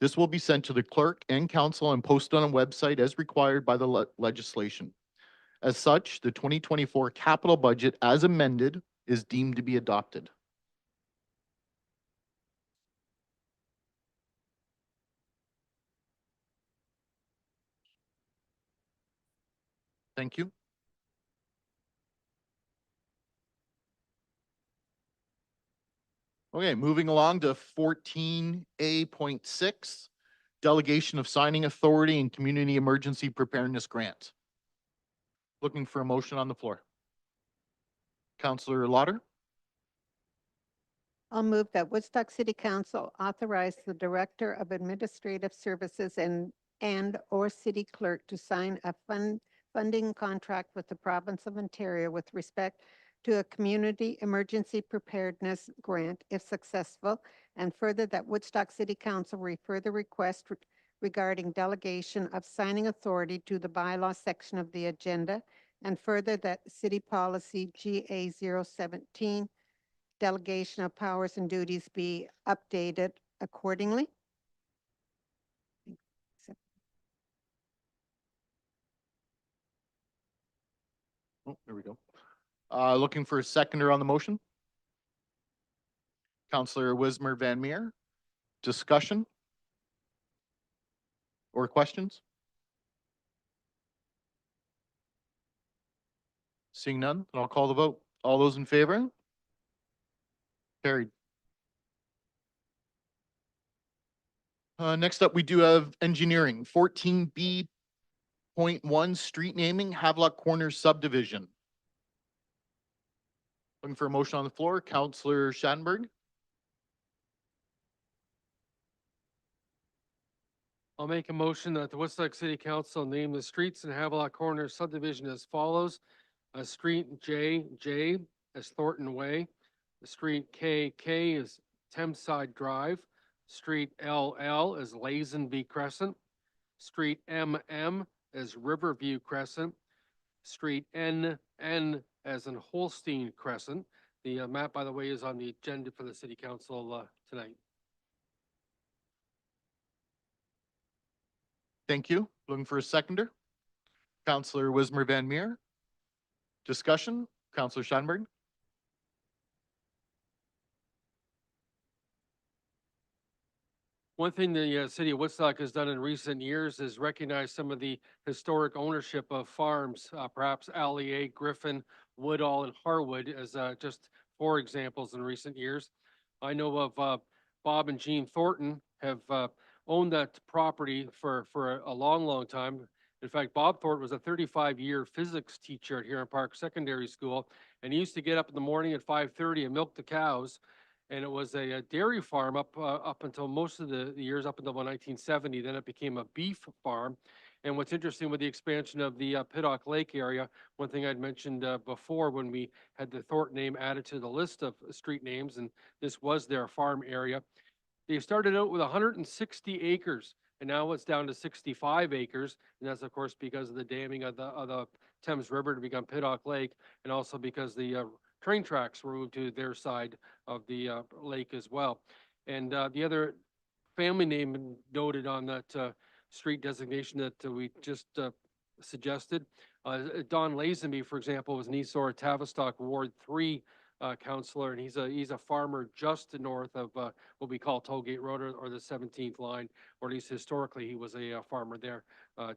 This will be sent to the clerk and council and posted on a website as required by the legislation. As such, the 2024 capital budget as amended is deemed to be adopted. Thank you. Okay, moving along to 14A.6, delegation of signing authority and community emergency preparedness grant. Looking for a motion on the floor. Councillor Lauder? I'll move that Woodstock City Council authorize the Director of Administrative Services and/or City Clerk to sign a funding contract with the Province of Ontario with respect to a community emergency preparedness grant if successful, and further that Woodstock City Council refer the request regarding delegation of signing authority to the bylaws section of the agenda, and further that City Policy GA 017 delegation of powers and duties be updated accordingly. Oh, there we go. Looking for a seconder on the motion. Counselor Wismer Van Meer. Discussion? Or questions? Seeing none, then I'll call the vote. All those in favor? Carried. Next up, we do have engineering, 14B.1, street naming, Havelock Corners subdivision. Looking for a motion on the floor, Counselor Shanberg. I'll make a motion that the Woodstock City Council name the streets in Havelock Corners subdivision as follows. Street J as Thornton Way. The street K is Thameside Drive. Street LL is Lazenby Crescent. Street MM as Riverview Crescent. Street NN as in Holstein Crescent. The map, by the way, is on the agenda for the City Council tonight. Thank you. Looking for a seconder. Counselor Wismer Van Meer. Discussion, Counselor Shanberg. One thing the city of Woodstock has done in recent years is recognize some of the historic ownership of farms, perhaps Allier, Griffin, Woodall, and Harwood as just 4 examples in recent years. I know of Bob and Jean Thornton have owned that property for a long time. In fact, Bob Thornton was a 35-year physics teacher at Huron Park Secondary School, and he used to get up in the morning at 5:30 and milk the cows. And it was a dairy farm up until most of the years, up until 1970. Then it became a beef farm. And what's interesting with the expansion of the Piddock Lake area, one thing I'd mentioned before when we had the Thornton name added to the list of street names, and this was their farm area. They started out with 160 acres, and now it's down to 65 acres. And that's, of course, because of the damming of the Thames River to become Piddock Lake, and also because the train tracks were moved to their side of the lake as well. And the other family name noted on that street designation that we just suggested, Don Lazenby, for example, was an East Shore Tavistock Ward 3 councillor, and he's a farmer just north of what we call Tollgate Road or the 17th line, or at least historically he was a farmer there,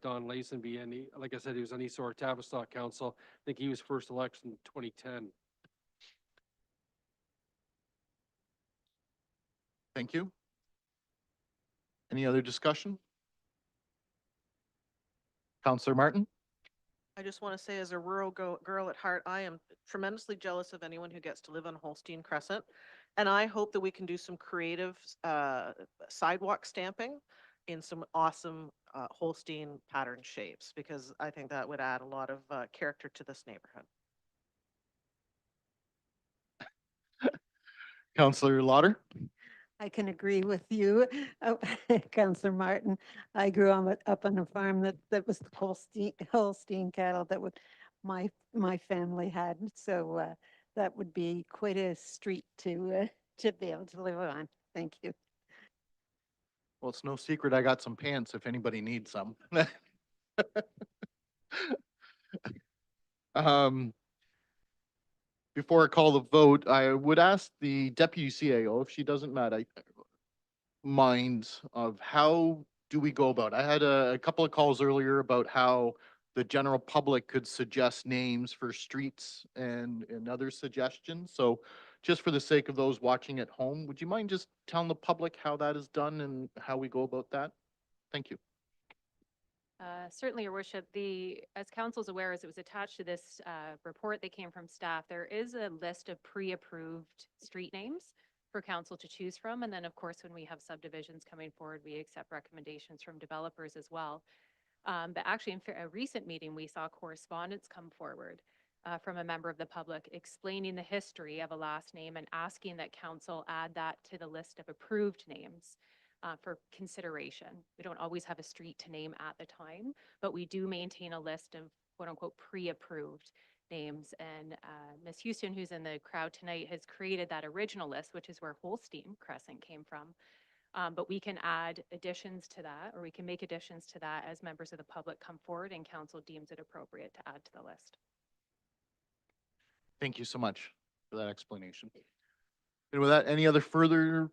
Don Lazenby, and like I said, he was on East Shore Tavistock Council. I think he was first elected in 2010. Thank you. Any other discussion? Counselor Martin. I just want to say, as a rural girl at heart, I am tremendously jealous of anyone who gets to live on Holstein Crescent. And I hope that we can do some creative sidewalk stamping in some awesome Holstein pattern shapes, because I think that would add a lot of character to this neighborhood. Counselor Lauder. I can agree with you, Councillor Martin. I grew up on a farm that was the Holstein cattle that my family had. So that would be quite a street to be able to live on. Thank you. Well, it's no secret I got some pants if anybody needs some. Before I call the vote, I would ask the deputy CAO if she doesn't mind of how do we go about. I had a couple of calls earlier about how the general public could suggest names for streets and other suggestions. So just for the sake of those watching at home, would you mind just telling the public how that is done and how we go about that? Thank you. Certainly, Your Worship. As council is aware, as it was attached to this report that came from staff, there is a list of pre-approved street names for council to choose from. And then, of course, when we have subdivisions coming forward, we accept recommendations from developers as well. But actually, in a recent meeting, we saw correspondence come forward from a member of the public explaining the history of a last name and asking that council add that to the list of approved names for consideration. We don't always have a street to name at the time, but we do maintain a list of quote unquote pre-approved names. And Ms. Houston, who's in the crowd tonight, has created that original list, which is where Holstein Crescent came from. But we can add additions to that, or we can make additions to that as members of the public come forward and council deems it appropriate to add to the list. Thank you so much for that explanation. And with that, any other further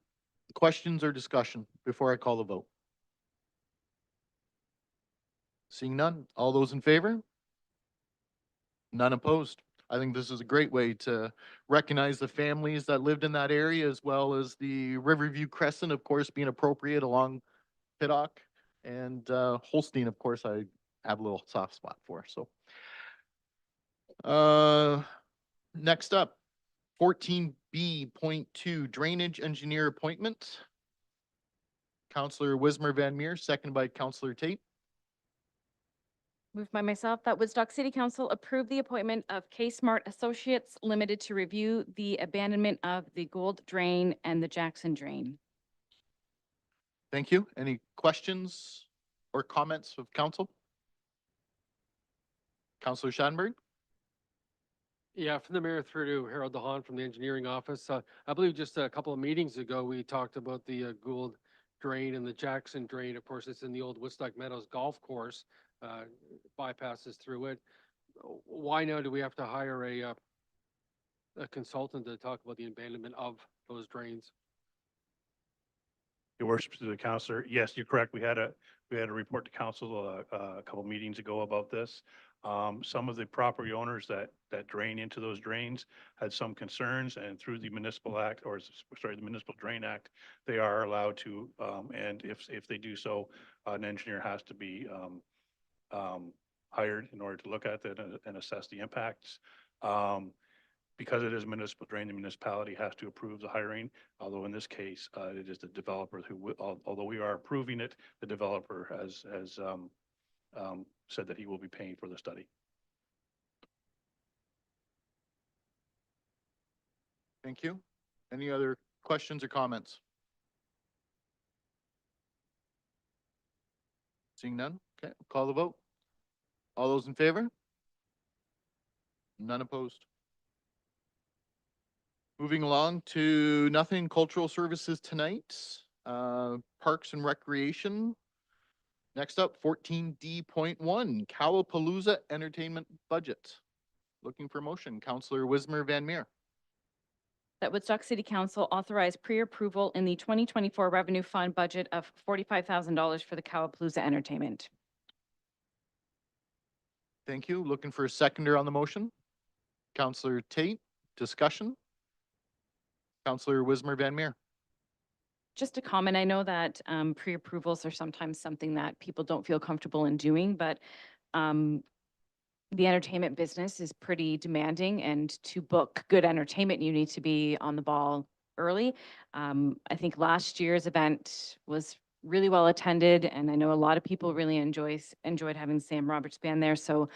questions or discussion before I call the vote? Seeing none, all those in favor? None opposed. I think this is a great way to recognize the families that lived in that area, as well as the Riverview Crescent, of course, being appropriate along Piddock and Holstein, of course, I have a little soft spot for. So next up, 14B.2 Drainage Engineer Appointment. Counselor Wismer Van Meer, seconded by Counselor Tate. Moved by myself that Woodstock City Council approve the appointment of K Smart Associates Limited to review the abandonment of the Gold Drain and the Jackson Drain. Thank you. Any questions or comments of council? Counselor Shanberg? Yeah, from the mayor through to Harold DeHaan from the engineering office. I believe just a couple of meetings ago, we talked about the Gould Drain and the Jackson Drain. Of course, it's in the old Woodstock Meadows Golf Course, bypasses through it. Why now do we have to hire a consultant to talk about the abandonment of those drains? Your worship, to the counselor, yes, you're correct. We had a report to council a couple meetings ago about this. Some of the property owners that drain into those drains had some concerns, and through the municipal act, or sorry, the Municipal Drain Act, they are allowed to, and if they do so, an engineer has to be hired in order to look at that and assess the impacts. Because it is a municipal drain, the municipality has to approve the hiring, although in this case, it is the developer who, although we are approving it, the developer has said that he will be paying for the study. Thank you. Any other questions or comments? Seeing none, okay, call the vote. All those in favor? None opposed. Moving along to nothing cultural services tonight, Parks and Recreation. Next up, 14D.1, Cowapalooza Entertainment Budget. Looking for motion, Counselor Wismer Van Meer. That Woodstock City Council authorize pre-approval in the 2024 Revenue Fund budget of $45,000 for the Cowapalooza Entertainment. Thank you. Looking for a seconder on the motion. Counselor Tate, discussion. Counselor Wismer Van Meer. Just a comment, I know that pre-approvals are sometimes something that people don't feel comfortable in doing, but the entertainment business is pretty demanding, and to book good entertainment, you need to be on the ball early. I think last year's event was really well attended, and I know a lot of people really enjoyed having Sam Roberts Band there. So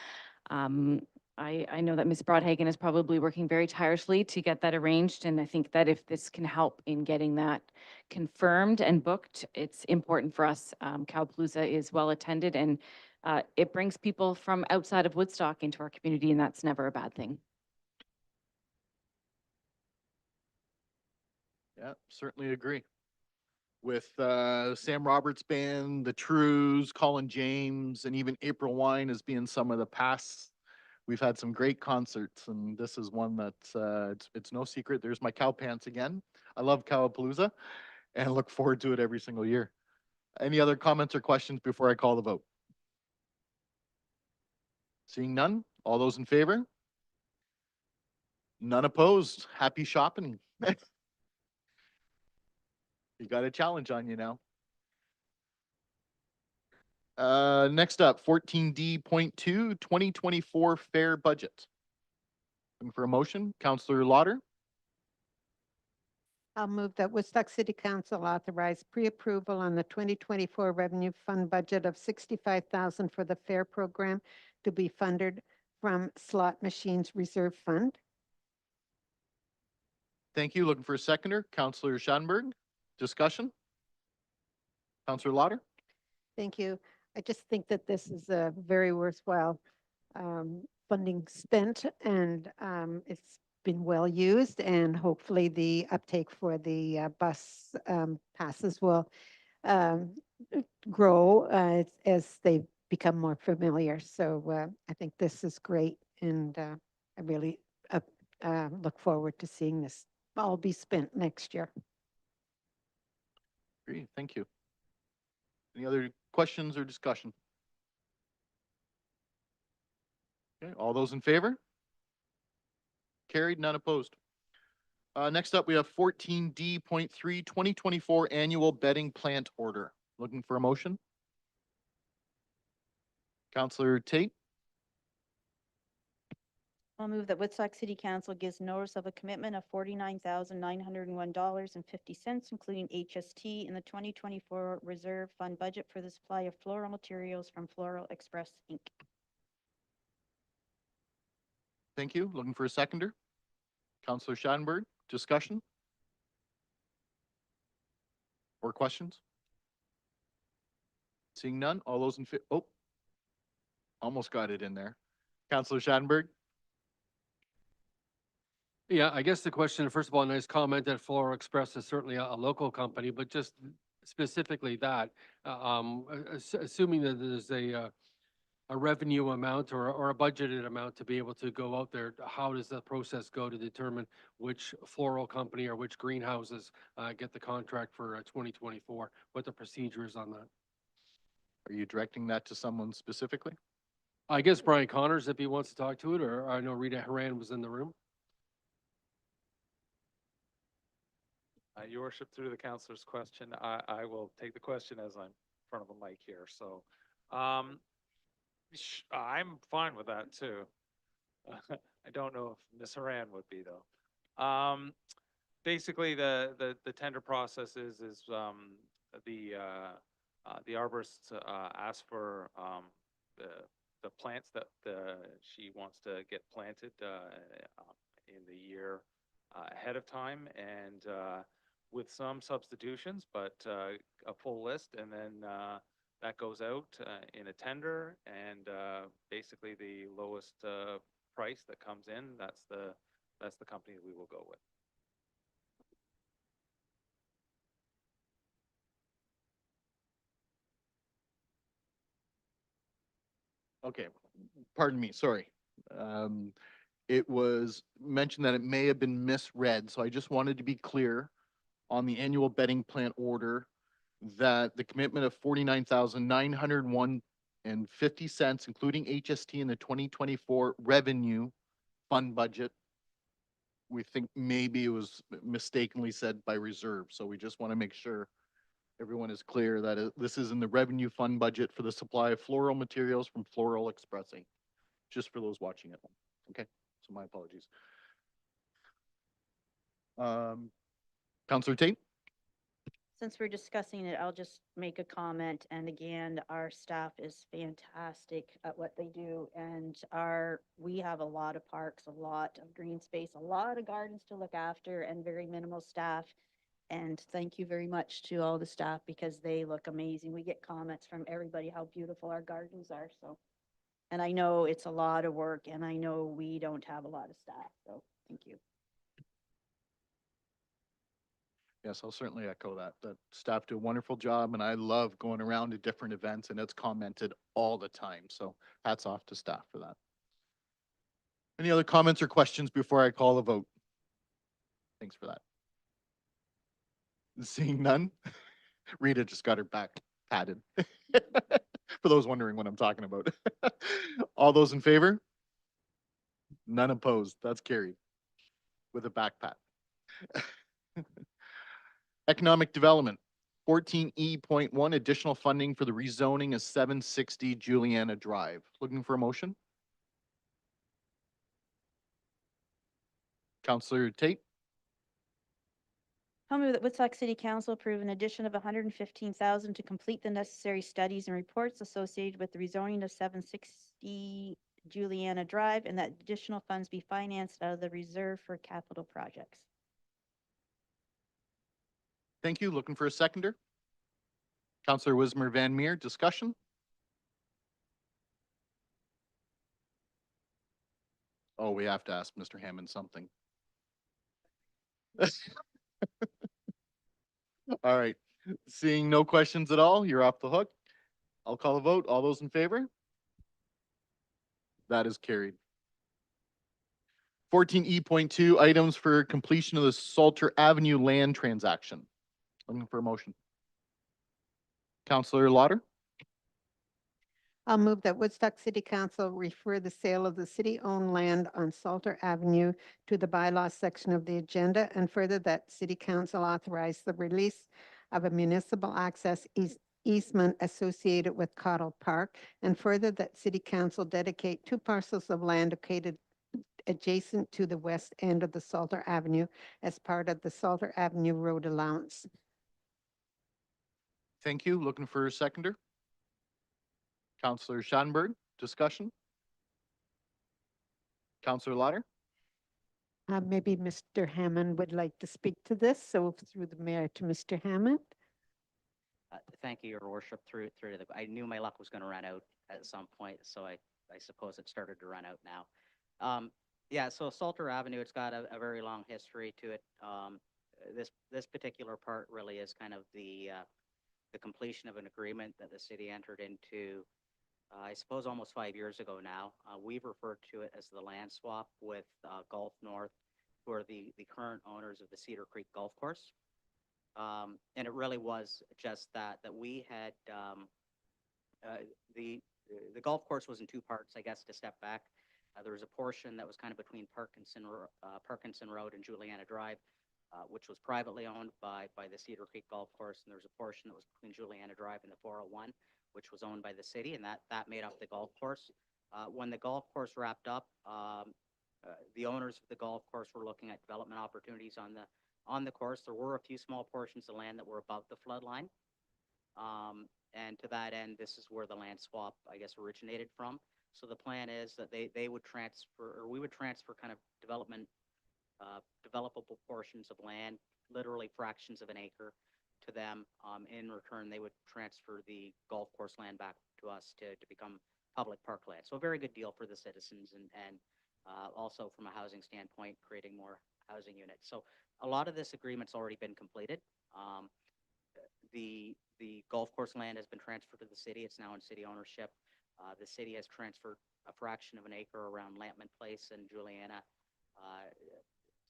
I know that Ms. Broadhagen is probably working very tirelessly to get that arranged, and I think that if this can help in getting that confirmed and booked, it's important for us. Cowapalooza is well attended, and it brings people from outside of Woodstock into our community, and that's never a bad thing. Yeah, certainly agree. With Sam Roberts Band, the Trues, Colin James, and even April Wine as being some of the past. We've had some great concerts, and this is one that it's no secret. There's my cow pants again. I love Cowapalooza and look forward to it every single year. Any other comments or questions before I call the vote? Seeing none, all those in favor? None opposed. Happy shopping. You got a challenge on you now. Next up, 14D.2, 2024 fair budget. Looking for a motion, Counselor Lauder. I'll move that Woodstock City Council authorize pre-approval on the 2024 Revenue Fund budget of $65,000 for the fair program to be funded from Slot Machines Reserve Fund. Thank you. Looking for a seconder, Counselor Schanberg. Discussion? Counselor Lauder. Thank you. I just think that this is a very worthwhile funding spent, and it's been well used, and hopefully the uptake for the bus passes will grow as they become more familiar. So I think this is great, and I really look forward to seeing this all be spent next year. Great, thank you. Any other questions or discussion? Okay, all those in favor? Carried, none opposed. Next up, we have 14D.3 2024 Annual Bedding Plant Order. Looking for a motion? Counselor Tate, I'll move that Woodstock City Council gives notice of a commitment of $49,901.50, including HST, in the 2024 Reserve Fund budget for the supply of floral materials from Floral Express, Inc. thank you. Looking for a seconder? Counselor Schadenberg, discussion? Or questions? Seeing none, all those in oh, almost got it in there. Counselor Schadenberg? Yeah, I guess the question, first of all, nice comment that Floral Express is certainly a local company, but just specifically that, assuming that there's a revenue amount or a budgeted amount to be able to go out there, how does the process go to determine which floral company or which greenhouses get the contract for 2024? What the procedure is on that? Are you directing that to someone specifically? I guess Brian Connors, if he wants to talk to it, or I know Rita Haran was in the room. Your worship, through the councilor's question, I will take the question as I'm in front of a mic here. So, I'm fine with that too. I don't know if Ms. Haran would be though. Basically, the tender process is the arborist asks for the plants that she wants to get planted in the year ahead of time, and with some substitutions, but a full list, and then that goes out in a tender, and basically the lowest price that comes in, that's the company that we will go with. Okay, pardon me, sorry. It was mentioned that it may have been misread, so I just wanted to be clear on the annual bedding plant order that the commitment of $49,901.50, including HST in the 2024 revenue fund budget, we think maybe it was mistakenly said by reserve, so we just want to make sure everyone is clear that this is in the revenue fund budget for the supply of floral materials from Floral Express Inc. Just for those watching at home, okay? So my apologies. Counselor Tate? Since we're discussing it, I'll just make a comment. And again, our staff is fantastic at what they do. And we have a lot of parks, a lot of green space, a lot of gardens to look after, and very minimal staff. And thank you very much to all the staff because they look amazing. We get comments from everybody how beautiful our gardens are. So, and I know it's a lot of work, and I know we don't have a lot of staff. So thank you. Yes, I'll certainly echo that. The staff do a wonderful job, and I love going around to different events, and it's commented all the time. So hats off to staff for that. Any other comments or questions before I call a vote? Thanks for that. Seeing none, Rita just got her back patted. For those wondering what I'm talking about. All those in favor? None opposed. That's carried with a back pat. Economic Development, 14E.1, additional funding for the rezoning of 760 Juliana Drive. Looking for a motion? Counselor Tate? I'll move that Woodstock City Council approve an addition of $115,000 to complete the necessary studies and reports associated with the rezoning of 760 Juliana Drive, and that additional funds be financed out of the reserve for capital projects. Thank you. Looking for a seconder? Counselor Wismer Van Meer, discussion? Oh, we have to ask Mr. Hammond something. All right. Seeing no questions at all, you're off the hook. I'll call a vote. All those in favor? That is carried. 14E.2, items for completion of the Salter Avenue land transaction. Looking for a motion. Counselor Lauder, I'll move that Woodstock City Council refer the sale of the city-owned land on Salter Avenue to the bylaws section of the agenda, and further that City Council authorize the release of a municipal access easement associated with Cottle Park, and further that City Council dedicate 2 parcels of land located adjacent to the west end of the Salter Avenue as part of the Salter Avenue Road Allowance. thank you. Looking for a seconder. Counselor Schadenberg, discussion. Counselor Lauder, Maybe Mr. Hammond would like to speak to this, so through the mayor to Mr. Hammond. Thank you, Your Worship. I knew my luck was going to run out at some point, so I suppose it started to run out now. Yeah, so Salter Avenue, it's got a very long history to it. This particular part really is kind of the completion of an agreement that the city entered into, I suppose almost 5 years ago now. We've referred to it as the land swap with Gulf North, who are the current owners of the Cedar Creek Golf Course. And it really was just that we had the golf course was in 2 parts, I guess, to step back. There was a portion that was kind of between Parkinson Road and Juliana Drive, which was privately owned by the Cedar Creek Golf Course, and there was a portion that was between Juliana Drive and the 401, which was owned by the city, and that made up the golf course. When the golf course wrapped up, the owners of the golf course were looking at development opportunities on the course. There were a few small portions of land that were above the flood line. And to that end, this is where the land swap, I guess, originated from. So the plan is that they would transfer, or we would transfer kind of developable portions of land, literally fractions of an acre, to them. In return, they would transfer the golf course land back to us to become public parkland. So a very good deal for the citizens, and also from a housing standpoint, creating more housing units. So a lot of this agreement's already been completed. The golf course land has been transferred to the city. It's now in city ownership. The city has transferred a fraction of an acre around Lampman Place and Juliana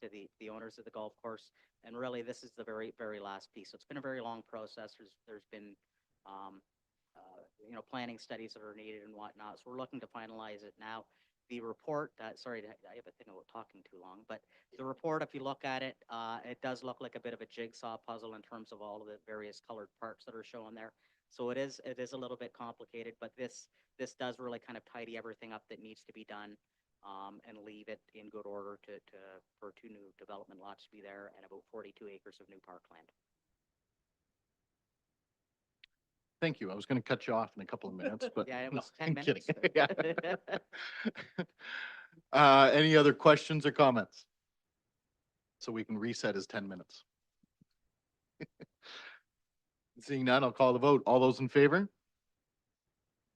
to the owners of the golf course. And really, this is the very, very last piece. So it's been a very long process. There's been planning studies that are needed and whatnot. So we're looking to finalize it now. The report, sorry, I have a thing about talking too long, but the report, if you look at it, it does look like a bit of a jigsaw puzzle in terms of all of the various colored parts that are shown there. So it is a little bit complicated, but this does really kind of tidy everything up that needs to be done, and leave it in good order for 2 new development lots to be there and about 42 acres of new parkland. thank you. I was going to cut you off in a couple of minutes, but Yeah, it no, was 10 I'm minutes. kidding. Any other questions or comments? So we can reset as 10 minutes. Seeing none, I'll call the vote. All those in favor?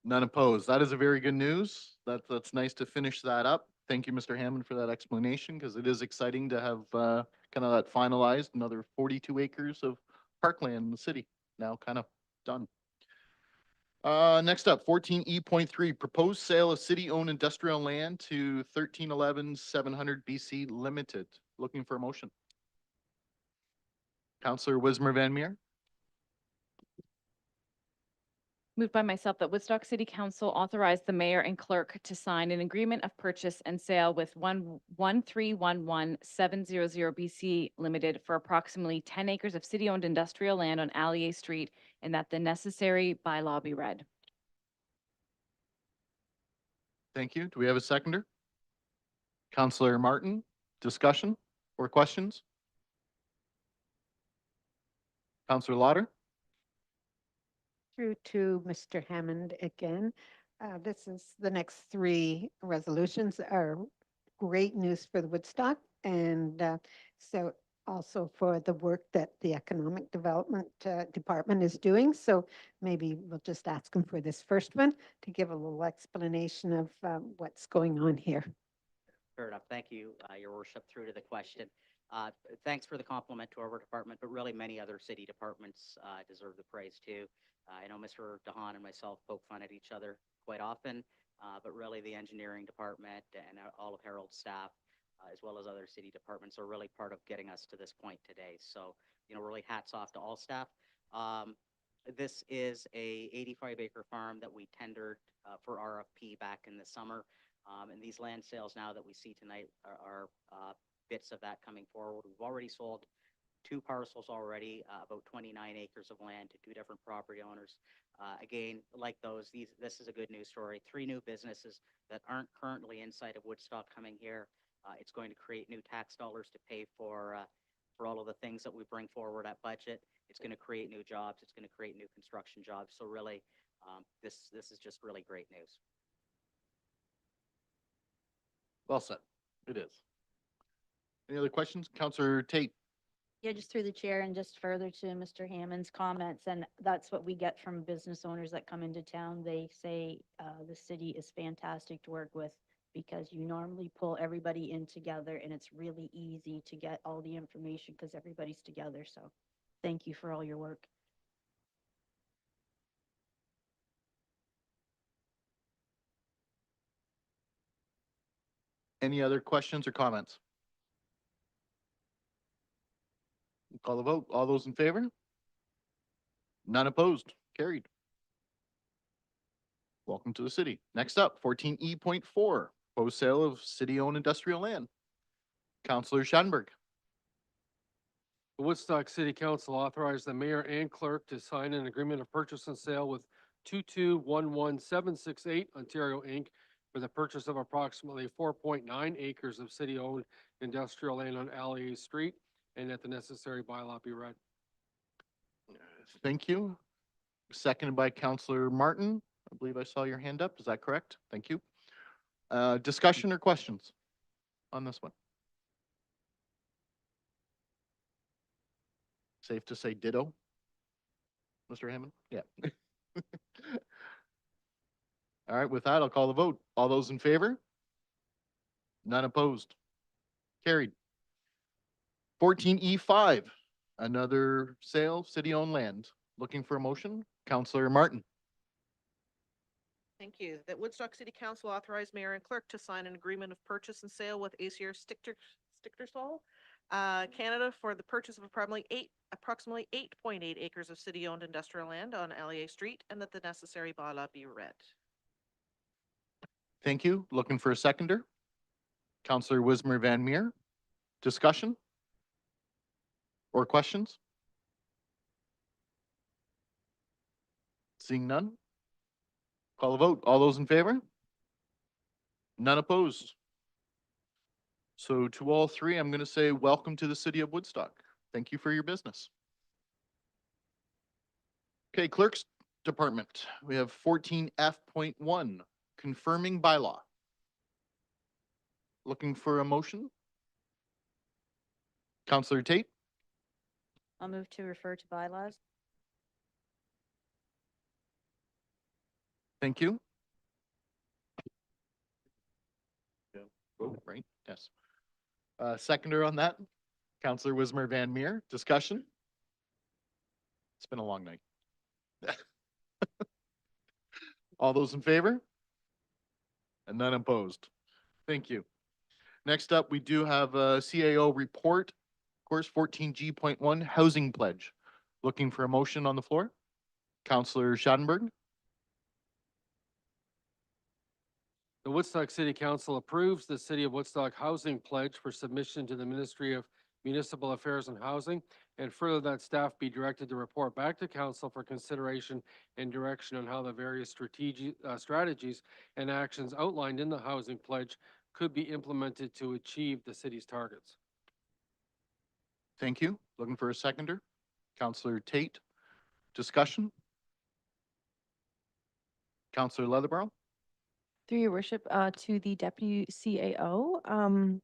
None opposed. That is a very good news. That's nice to finish that up. Thank you, Mr. Hammond, for that explanation, because it is exciting to have kind of that finalized, another 42 acres of parkland in the city now kind of done. Next up, 14E.3, proposed sale of city-owned industrial land to 1311 700 BC Limited. Looking for a motion. Councillor Wismer Van Meer, Moved by myself that Woodstock City Council authorize the mayor and clerk to sign an agreement of purchase and sale with 1311700 BC Limited for approximately 10 acres of city-owned industrial land on Allier Street, and that the necessary bylaw be read. thank you. Do we have a seconder? Councillor Martin, discussion or questions? Councillor Lauder, Through to Mr. Hammond again. This is the next 3 resolutions are great news for the Woodstock, and so also for the work that the Economic Development Department is doing. So maybe we'll just ask him for this first one to give a little explanation of what's going on here. Fair enough. Thank you, Your Worship. Through to the question. Thanks for the compliment to our department, but really many other city departments deserve the praise too. I know Mr. DeHaan and myself poke fun at each other quite often, but really the engineering department and all of Harold's staff as well as other city departments are really part of getting us to this point today. So, really hats off to all staff. This is a 85-acre farm that we tendered for RFP back in the summer. And these land sales now that we see tonight are bits of that coming forward. We've already sold 2 parcels already, about 29 acres of land to 2 different property owners. Again, like this is a good news story. 3 new businesses that aren't currently inside of Woodstock coming here. It's going to create new tax dollars to pay for all of the things that we bring forward at budget. It's going to create new jobs. It's going to create new construction jobs. So really, this is just really great news. Well said. It is. Any other questions? Counselor Tate? Yeah, just through the chair and just further to Mr. Hammond's comments, and that's what we get from business owners that come into town. They say the city is fantastic to work with because you normally pull everybody in together and it's really easy to get all the information because everybody's together. So thank you for all your work. Any other questions or comments? Call the vote. All those in favor? None opposed. Carried. Welcome to the city. Next up, 14E.4, proposed sale of city-owned industrial land. Counselor Schattenberg. The Woodstock City Council authorized the mayor and clerk to sign an agreement of purchase and sale with 2211768 Ontario Inc. for the purchase of approximately 4.9 acres of city-owned industrial land on Alley Street, and that the necessary bylaw be read. Thank you. Seconded by Counselor Martin. I believe I saw your hand up. Is that correct? Thank you. Discussion or questions on this one? Safe to say ditto? Mr. Hammond? Yeah. All right, with that, I'll call the vote. All those in favor? None opposed. Carried. 14E5, another sale, of city-owned land. Looking for a motion? Counselor Martin. Thank you. That Woodstock City Council authorized mayor and clerk to sign an agreement of purchase and sale with ACR Stichtersol, Canada for the purchase of approximately 8.8 acres of city-owned industrial land on LEA Street, and that the necessary bylaw be read. Thank you. Looking for a seconder? Counselor Wismer Van Meer. Discussion? Or questions? Seeing none? Call a vote. All those in favor? None opposed. So to all 3, I'm going to say welcome to the city of Woodstock. Thank you for your business. Okay, clerk's department. We have 14F.1, confirming bylaw. Looking for a motion? Counselor Tate? I'll move to refer to bylaws. Thank you. Oh, right, yes. Seconder on that, Counselor Wismer Van Meer. Discussion? It's been a long night. All those in favor? And none opposed. Thank you. Next up, we do have a CAO report, of course, 14G.1, housing pledge. Looking for a motion on the floor? Counselor Schattenberg? The Woodstock City Council approves the City of Woodstock Housing Pledge for submission to the Ministry of Municipal Affairs and Housing, and further that staff be directed to report back to council for consideration and direction on how the various strategies and actions outlined in the housing pledge could be implemented to achieve the city's targets. Thank you. Looking for a seconder? Counselor Tate. Discussion? Counselor Leatherborough? Through your worship, to the deputy CAO,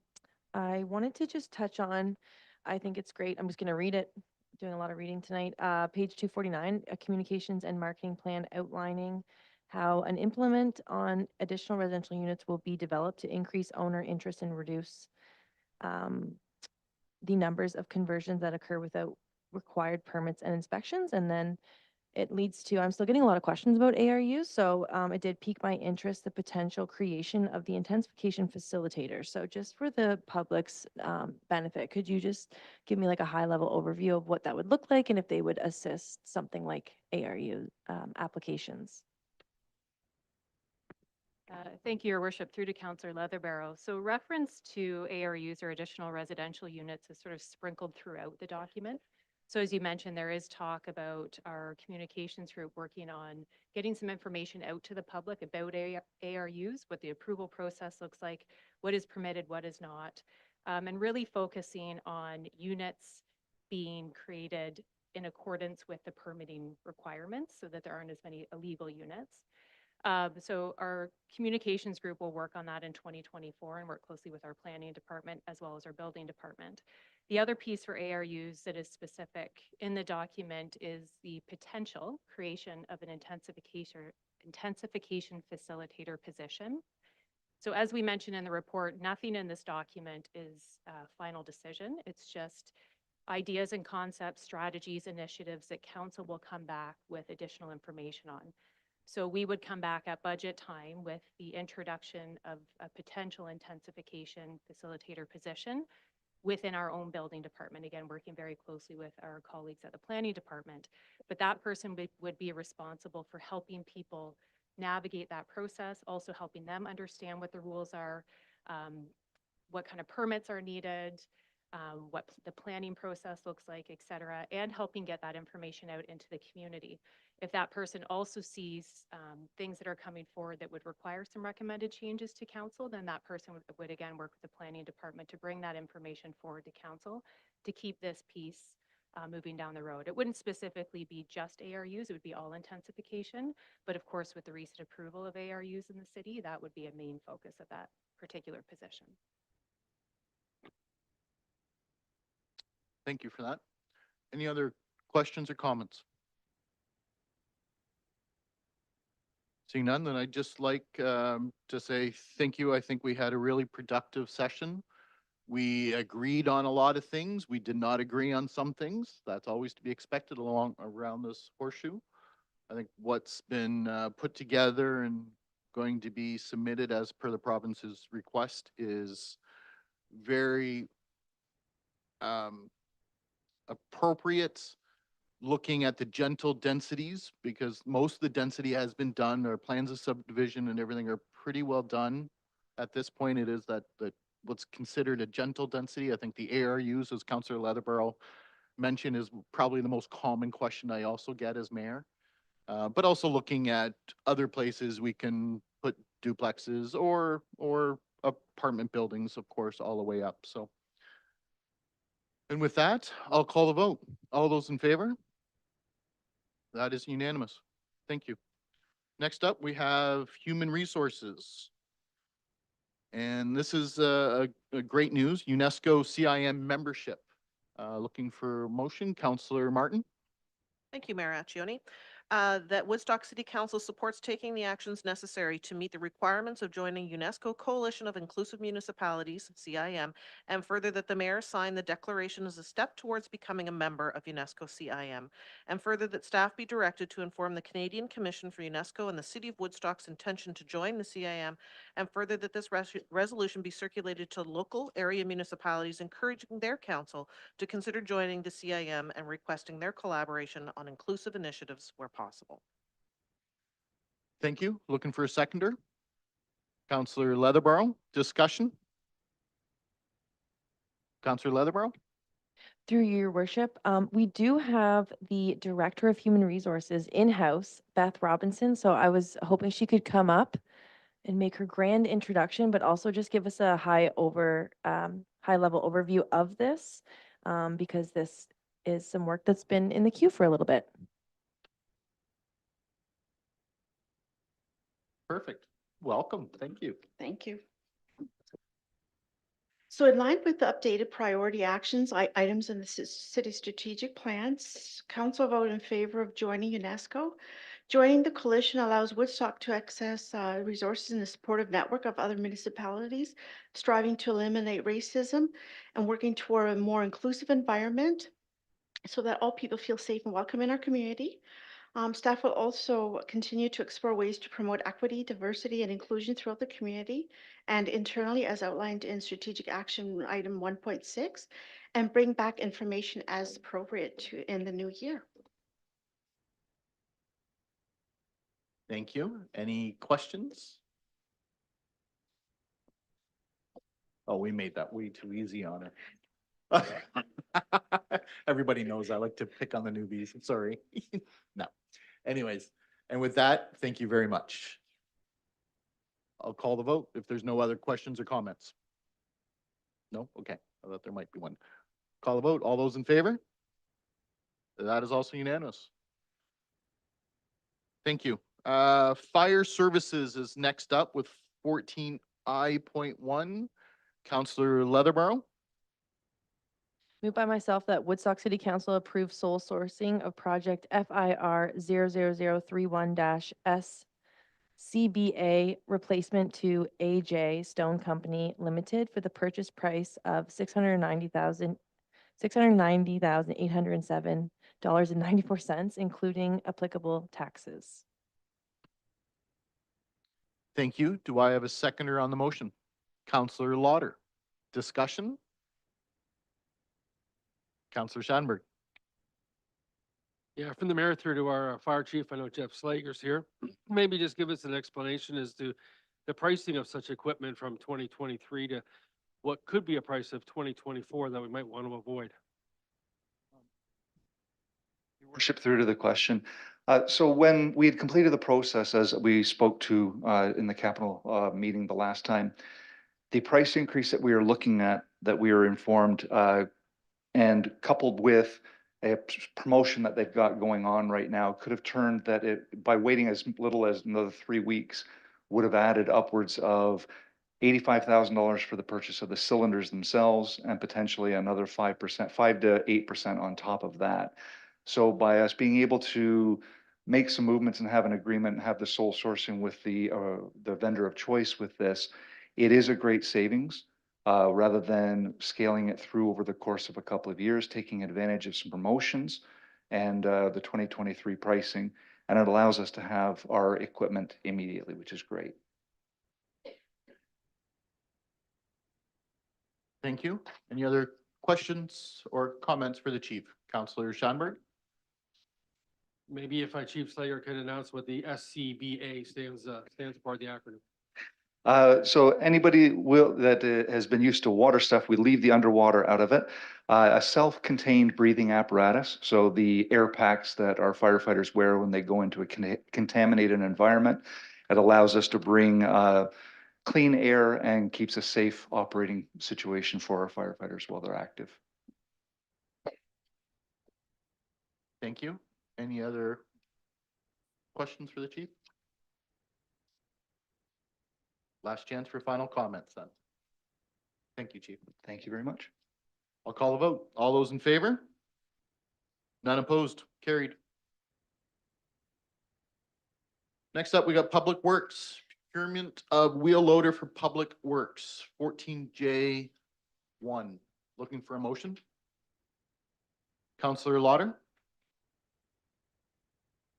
I wanted to just touch on, I think it's great. I'm just going to read it, doing a lot of reading tonight. Page 249, a communications and marketing plan outlining how an implement on additional residential units will be developed to increase owner interest and reduce the numbers of conversions that occur without required permits and inspections. And then it leads to, I'm still getting a lot of questions about ARUs, so it did pique my interest, the potential creation of the intensification facilitator. So just for the public's benefit, could you just give me like a high level overview of what that would look like and if they would assist something like ARU applications? Thank you, Your Worship, through to Councillor Leatherbarrow. So reference to ARUs or additional residential units is sort of sprinkled throughout the document. So as you mentioned, there is talk about our communications group working on getting some information out to the public about ARUs, what the approval process looks like, what is permitted, what is not, and really focusing on units being created in accordance with the permitting requirements so that there aren't as many illegal units. So our communications group will work on that in 2024 and work closely with our planning department as well as our building department. The other piece for ARUs that is specific in the document is the potential creation of an intensification facilitator position. So as we mentioned in the report, nothing in this document is a final decision. It's just ideas and concepts, strategies, initiatives that council will come back with additional information on. So we would come back at budget time with the introduction of a potential intensification facilitator position within our own building department, again, working very closely with our colleagues at the planning department. But that person would be responsible for helping people navigate that process, also helping them understand what the rules are, what kind of permits are needed, what the planning process looks like, et cetera, and helping get that information out into the community. If that person also sees things that are coming forward that would require some recommended changes to council, then that person would again work with the planning department to bring that information forward to council to keep this piece moving down the road. It wouldn't specifically be just ARUs, it would be all intensification. But of course, with the recent approval of ARUs in the city, that would be a main focus of that particular position. Thank you for that. Any other questions or comments? Seeing none, then I'd just like to say thank you. I think we had a really productive session. We agreed on a lot of things. We did not agree on some things. That's always to be expected around this horseshoe. I think what's been put together and going to be submitted as per the province's request is very appropriate, looking at the gentle densities, because most of the density has been done. Our plans of subdivision and everything are pretty well done. At this point, it is that what's considered a gentle density. I think the ARUs, as Councillor Leatherbarrow mentioned, is probably the most common question I also get as mayor. But also looking at other places we can put duplexes or apartment buildings, of course, all the way up. So, and with that, I'll call the vote. All those in favor? That is unanimous. Thank you. Next up, we have Human Resources. And this is a great news, UNESCO CIM membership. Looking for motion, Councillor Martin. Thank you, Mayor Accioni. That Woodstock City Council supports taking the actions necessary to meet the requirements of joining UNESCO Coalition of Inclusive Municipalities, CIM, and further that the mayor sign the declaration as a step towards becoming a member of UNESCO CIM, and further that staff be directed to inform the Canadian Commission for UNESCO and the City of Woodstock's intention to join the CIM, and further that this resolution be circulated to local area municipalities, encouraging their council to consider joining the CIM and requesting their collaboration on inclusive initiatives where possible. Thank you. Looking for a seconder. Councillor Leatherbarrow, discussion. Councillor Leatherbarrow. Through your worship, we do have the Director of Human Resources in-house, Beth Robinson. So I was hoping she could come up and make her grand introduction, but also just give us a high level overview of this, because this is some work that's been in the queue for a little bit. Perfect. Welcome. Thank you. Thank you. So in line with the updated priority actions items in the city strategic plans, council voted in favor of joining UNESCO. Joining the coalition allows Woodstock to access resources in a supportive network of other municipalities, striving to eliminate racism and working toward a more inclusive environment so that all people feel safe and welcome in our community. Staff will also continue to explore ways to promote equity, diversity, and inclusion throughout the community and internally as outlined in strategic action item 1.6, and bring back information as appropriate in the new year. Thank you. Any questions? Oh, we made that way too easy on her. Everybody knows I like to pick on the newbies. I'm sorry. No. Anyways, and with that, thank you very much. I'll call the vote if there's no other questions or comments. No? Okay. I thought there might be one. Call the vote. All those in favor? That is also unanimous. Thank you. Fire services is next up with 14I.1. Counselor Leatherborough. Moved by myself that Woodstock City Council approve sole sourcing of project FIR 00031-S CBA replacement to AJ Stone Company Limited for the purchase price of $690,807.94, including applicable taxes. Thank you. Do I have a seconder on the motion? Counselor Lauder. Discussion? Counselor Sandberg. Yeah, from the mayor through to our fire chief, I know Jeff Slager's here. Maybe just give us an explanation as to the pricing of such equipment from 2023 to what could be a price of 2024 that we might want to avoid. Your Worship, through to the question. So when we had completed the process, as we spoke to in the capital meeting the last time, the price increase that we are looking at, that we are informed, and coupled with a promotion that they've got going on right now, could have turned that it, by waiting as little as another 3 weeks, would have added upwards of $85,000 for the purchase of the cylinders themselves and potentially another 5%, 5 to 8% on top of that. So by us being able to make some movements and have an agreement and have the sole sourcing with the vendor of choice with this, it is a great savings. Rather than scaling it through over the course of a couple of years, taking advantage of some promotions and the 2023 pricing. And it allows us to have our equipment immediately, which is great. Thank you. Any other questions or comments for the chief? Counselor Sandberg. Maybe if our Chief Slager could announce what the SCBA stands for, the acronym. So anybody that has been used to water stuff, we leave the underwater out of it. A self-contained breathing apparatus. So the air packs that our firefighters wear when they go into a contaminated environment. It allows us to bring clean air and keeps a safe operating situation for our firefighters while they're active. Thank you. Any other questions for the chief? Last chance for final comments then. Thank you, chief. Thank you very much. I'll call the vote. All those in favor? None opposed. Carried. Next up, we got Public Works. Procurement of wheel loader for Public Works, 14J1. Looking for a motion? Counselor Lauder.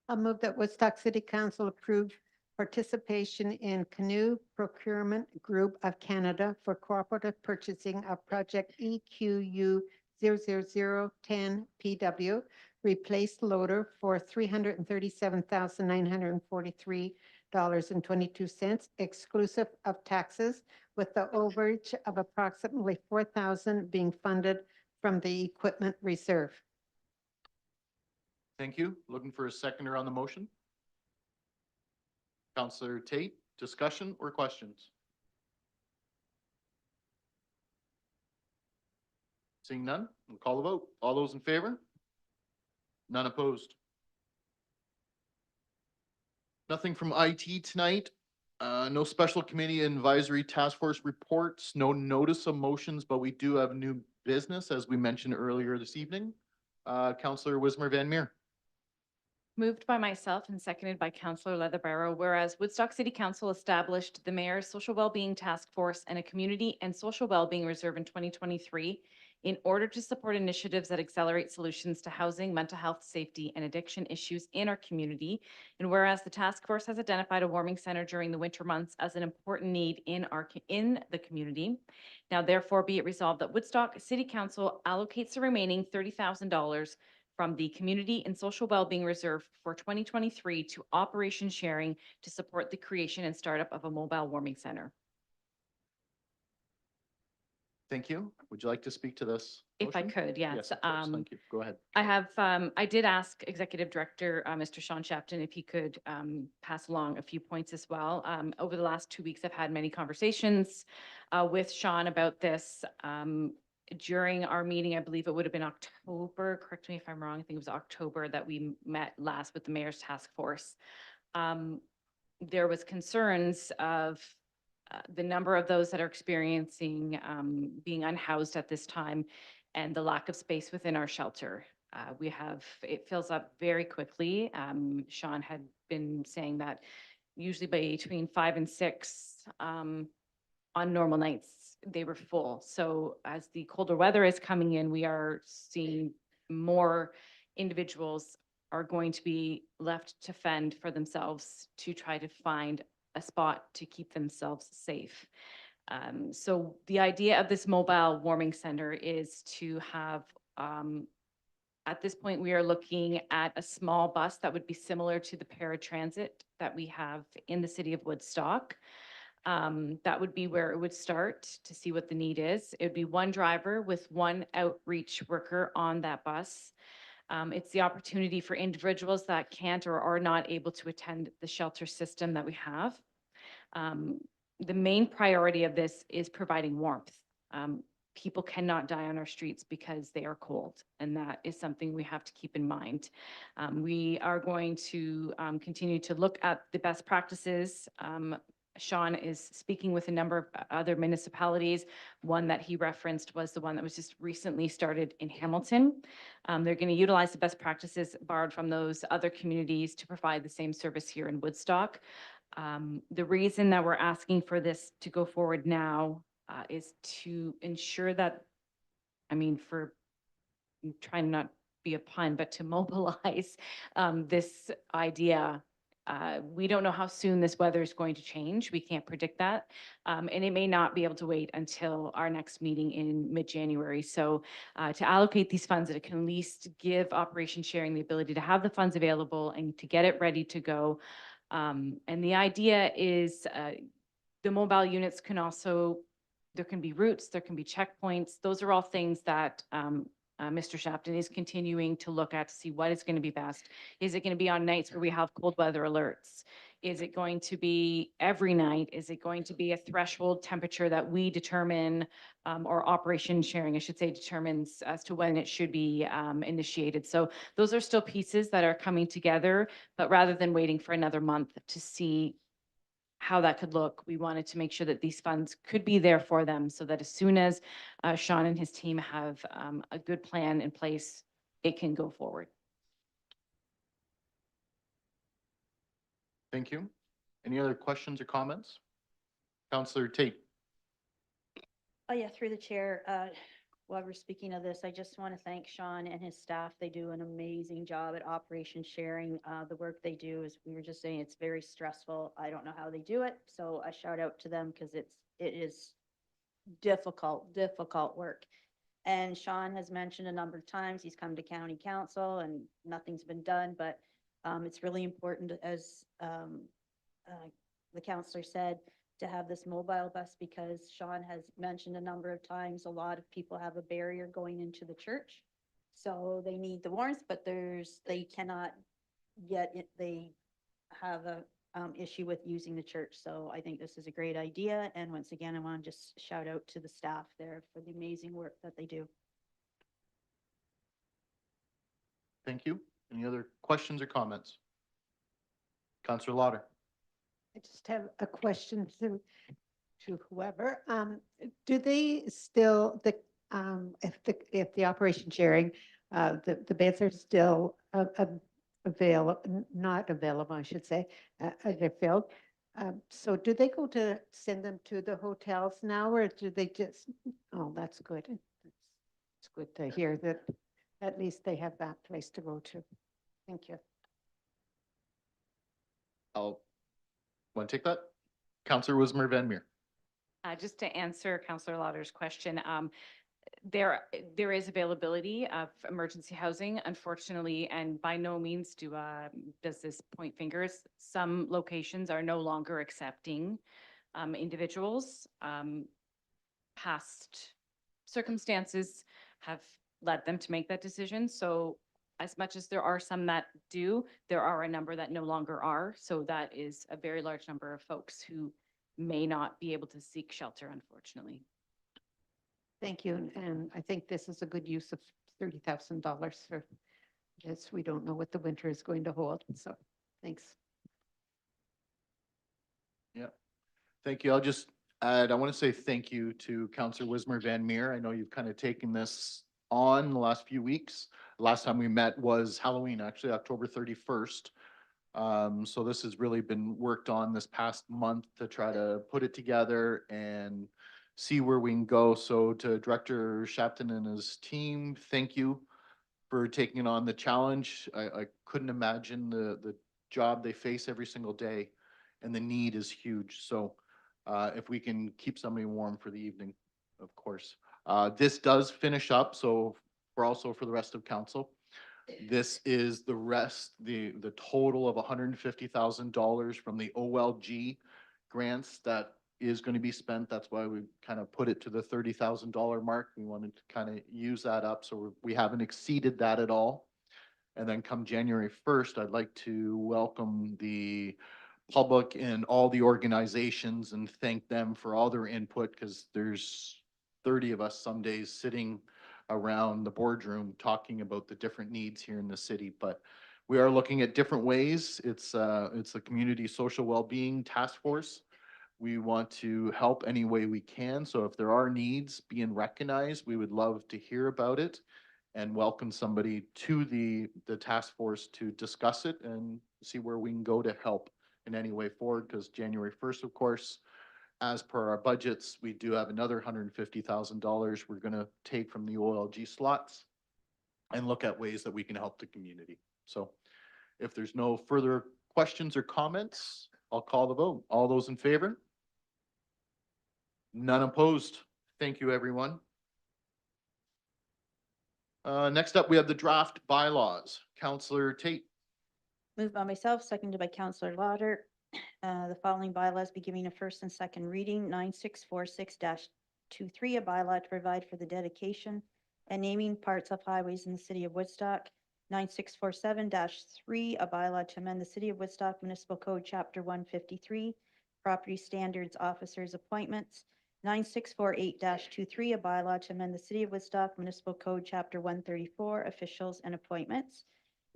I'll move that Woodstock City Council approve participation in Canoe Procurement Group of Canada for cooperative purchasing of project EQU 00010 PW, replace loader for $337,943.22 exclusive of taxes, with the overage of approximately $4,000 being funded from the equipment reserve. Thank you. Looking for a seconder on the motion? Counselor Tate, discussion or questions? Seeing none, we'll call the vote. All those in favor? None opposed. Nothing from IT tonight. No special committee advisory task force reports, no notice of motions, but we do have new business, as we mentioned earlier this evening. Counselor Wismer Van Meer. Moved by myself and seconded by Counselor Leatherborough, whereas Woodstock City Council established the Mayor's Social Wellbeing Task Force and a Community and Social Wellbeing Reserve in 2023 in order to support initiatives that accelerate solutions to housing, mental health, safety, and addiction issues in our community. And whereas the task force has identified a warming center during the winter months as an important need in the community. Now therefore be it resolved that Woodstock City Council allocates the remaining $30,000 from the Community and Social Wellbeing Reserve for 2023 to operation sharing to support the creation and startup of a mobile warming center. Thank you. Would you like to speak to this? If I motion? could, yes. Of course. Thank you. Go ahead. I have, I did ask Executive Director, Mr. Sean Shapton, if he could pass along a few points as well. Over the last 2 weeks, I've had many conversations with Sean about this. During our meeting, I believe it would have been October, correct me if I'm wrong, I think it was October that we met last with the Mayor's Task Force. There was concerns of the number of those that are experiencing being unhoused at this time and the lack of space within our shelter. It fills up very quickly. Sean had been saying that usually between 5 and 6 on normal nights, they were full. So as the colder weather is coming in, we are seeing more individuals are going to be left to fend for themselves to try to find a spot to keep themselves safe. So the idea of this mobile warming center is to have, at this point, we are looking at a small bus that would be similar to the paratransit that we have in the city of Woodstock. That would be where it would start to see what the need is. It would be one driver with one outreach worker on that bus. It's the opportunity for individuals that can't or are not able to attend the shelter system that we have. The main priority of this is providing warmth. People cannot die on our streets because they are cold, and that is something we have to keep in mind. We are going to continue to look at the best practices. Sean is speaking with a number of other municipalities. One that he referenced was the one that was just recently started in Hamilton. They're going to utilize the best practices borrowed from those other communities to provide the same service here in Woodstock. The reason that we're asking for this to go forward now is to ensure that, I'm trying not to be a pun, but to mobilize this idea. We don't know how soon this weather is going to change. We can't predict that. And it may not be able to wait until our next meeting in mid-January. So to allocate these funds, that it can at least give Operation Sharing the ability to have the funds available and to get it ready to go. And the idea is the mobile units can also, there can be routes, there can be checkpoints. Those are all things that Mr. Shapton is continuing to look at to see what is going to be best. Is it going to be on nights where we have cold weather alerts? Is it going to be every night? Is it going to be a threshold temperature that we determine, or Operation Sharing, I should say, determines as to when it should be initiated? So those are still pieces that are coming together, but rather than waiting for another month to see how that could look, we wanted to make sure that these funds could be there for them so that as soon as Sean and his team have a good plan in place, it can go forward. Thank you. Any other questions or comments? Councillor Tate. Oh, yeah, through the chair. While we're speaking of this, I just want to thank Sean and his staff. They do an amazing job at Operation Sharing. The work they do is, we were just saying, it's very stressful. I don't know how they do it. So I shout out to them because it is difficult work. And Sean has mentioned a number of times, he's come to county council and nothing's been done, but it's really important, as the counselor said, to have this mobile bus, because Sean has mentioned a number of times, a lot of people have a barrier going into the church. So they need the warmth, but they cannot yet, they have a issue with using the church. So I think this is a great idea. And once again, I want to just shout out to the staff there for the amazing work that they do. Thank you. Any other questions or comments? Councillor Lauder. I just have a question to whoever. Do they still, if the Operation Sharing, the beds are still not available, I should say, they're filled. So do they go to send them to the hotels now, or do they just, oh, that's good. It's good to hear that at least they have that place to go to. Thank you. I'll, want to take that? Counselor Wismer Van Meer. Just to answer Councillor Lauder's question, there is availability of emergency housing, unfortunately, and by no means does this point fingers. Some locations are no longer accepting individuals. Past circumstances have led them to make that decision. So as much as there are some that do, there are a number that no longer are. So that is a very large number of folks who may not be able to seek shelter, unfortunately. Thank you. And I think this is a good use of $30,000 for this. We don't know what the winter is going to hold. So thanks. Yeah, thank you. I'll just add, I want to say thank you to Councillor Wismer Van Meer. I know you've kind of taken this on the last few weeks. Last time we met was Halloween, actually, October 31st. So this has really been worked on this past month to try to put it together and see where we can go. So to Director Shapton and his team, thank you for taking on the challenge. I couldn't imagine the job they face every single day, and the need is huge. So if we can keep somebody warm for the evening, of course. This does finish up, so for also for the rest of council. This is the rest, the total of $150,000 from the OLG grants that is going to be spent. That's why we kind of put it to the $30,000 mark. We wanted to kind of use that up, so we haven't exceeded that at all. And then come January 1st, I'd like to welcome the public and all the organizations and thank them for all their input, because there's 30 of us some days sitting around the boardroom talking about the different needs here in the city. But we are looking at different ways. It's a community social well-being task force. We want to help any way we can. So if there are needs being recognized, we would love to hear about it and welcome somebody to the task force to discuss it and see where we can go to help in any way forward. Because January 1st, of course, as per our budgets, we do have another $150,000 we're going to take from the OLG slots and look at ways that we can help the community. So if there's no further questions or comments, I'll call the vote. All those in favor? None opposed. Thank you, everyone. Next up, we have the draft bylaws. Councillor Tate. Moved by myself, seconded by Councillor Lauder. The following bylaws be given a first and second reading. 9646-23, a bylaw to provide for the dedication and naming parts of highways in the city of Woodstock. 9647-3, a bylaw to amend the City of Woodstock Municipal Code, Chapter 153, Property Standards Officers Appointments. 9648-23, a bylaw to amend the City of Woodstock Municipal Code, Chapter 134, Officials and Appointments.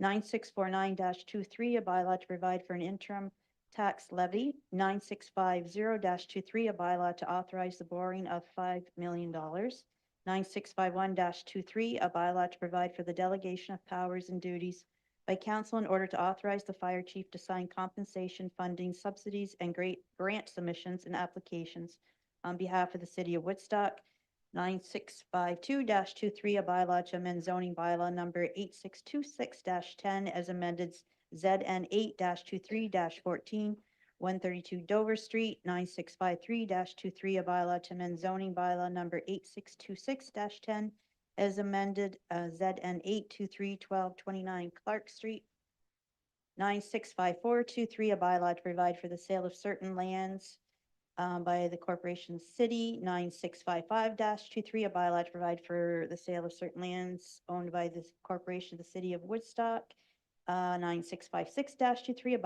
9649-23, a bylaw to provide for an interim tax levy. 9650-23, a bylaw to authorize the borrowing of $5 million. 9651-23, a bylaw to provide for the delegation of powers and duties by council in order to authorize the fire chief to sign compensation, funding, subsidies, and grant submissions and applications on behalf of the city of Woodstock. 9652-23, a bylaw to amend zoning bylaw number 8626-10 as amended ZN 8-23-14, 132 Dover Street. 9653-23, a bylaw to amend zoning bylaw number 8626-10 as amended ZN 8-23-1229 Clark Street. 9654-23, a bylaw to provide for the sale of certain lands by the corporation city. 9655-23, a bylaw to provide for the sale of certain lands owned by the corporation of the city of Woodstock. 9656-23, a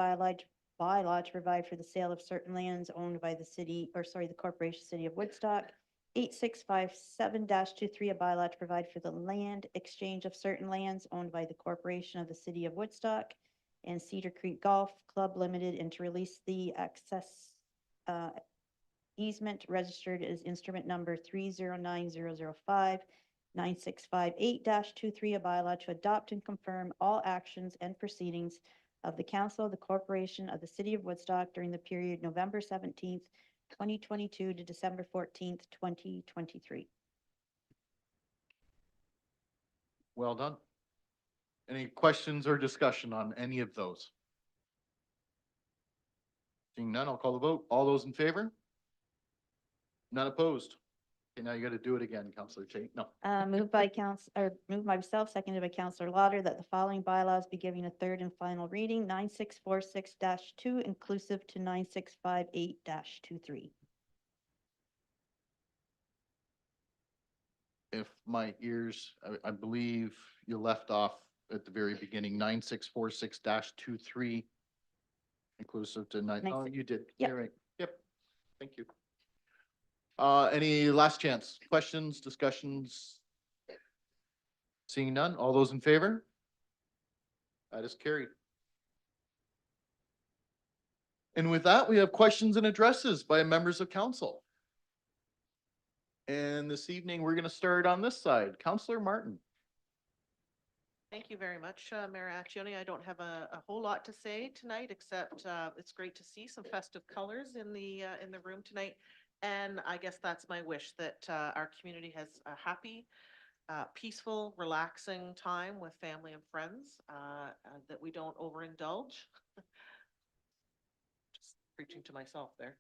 bylaw to provide for the sale of certain lands owned by the city, the corporation city of Woodstock. 8657-23, a bylaw to provide for the land exchange of certain lands owned by the corporation of the city of Woodstock and Cedar Creek Golf Club Limited, and to release the access easement registered as instrument number 309005. 9658-23, a bylaw to adopt and confirm all actions and proceedings of the council of the corporation of the city of Woodstock during the period November 17th, 2022 to December 14th, 2023. Well done. Any questions or discussion on any of those? Seeing none, I'll call the vote. All those in favor? None opposed? Okay, now you got to do it again, Counselor Tate. No. Moved by myself, seconded by Counselor Lauder, that the following bylaws be given a third and final reading, 9646-2 inclusive to 9658-23. If my ears, I believe you left off at the very beginning, 9646-23 inclusive to nine. Oh, you did. Yep. You're right. Yep. Thank you. Any last chance? Questions, discussions? Seeing none, all those in favor? That is carried. And with that, we have questions and addresses by members of council. And this evening, we're going to start on this side. Counselor Martin. Thank you very much, Mayor Accioni. I don't have a whole lot to say tonight, except it's great to see some festive colors in the room tonight. And I guess that's my wish, that our community has a happy, peaceful, relaxing time with family and friends, that we don't overindulge. Just preaching to myself there.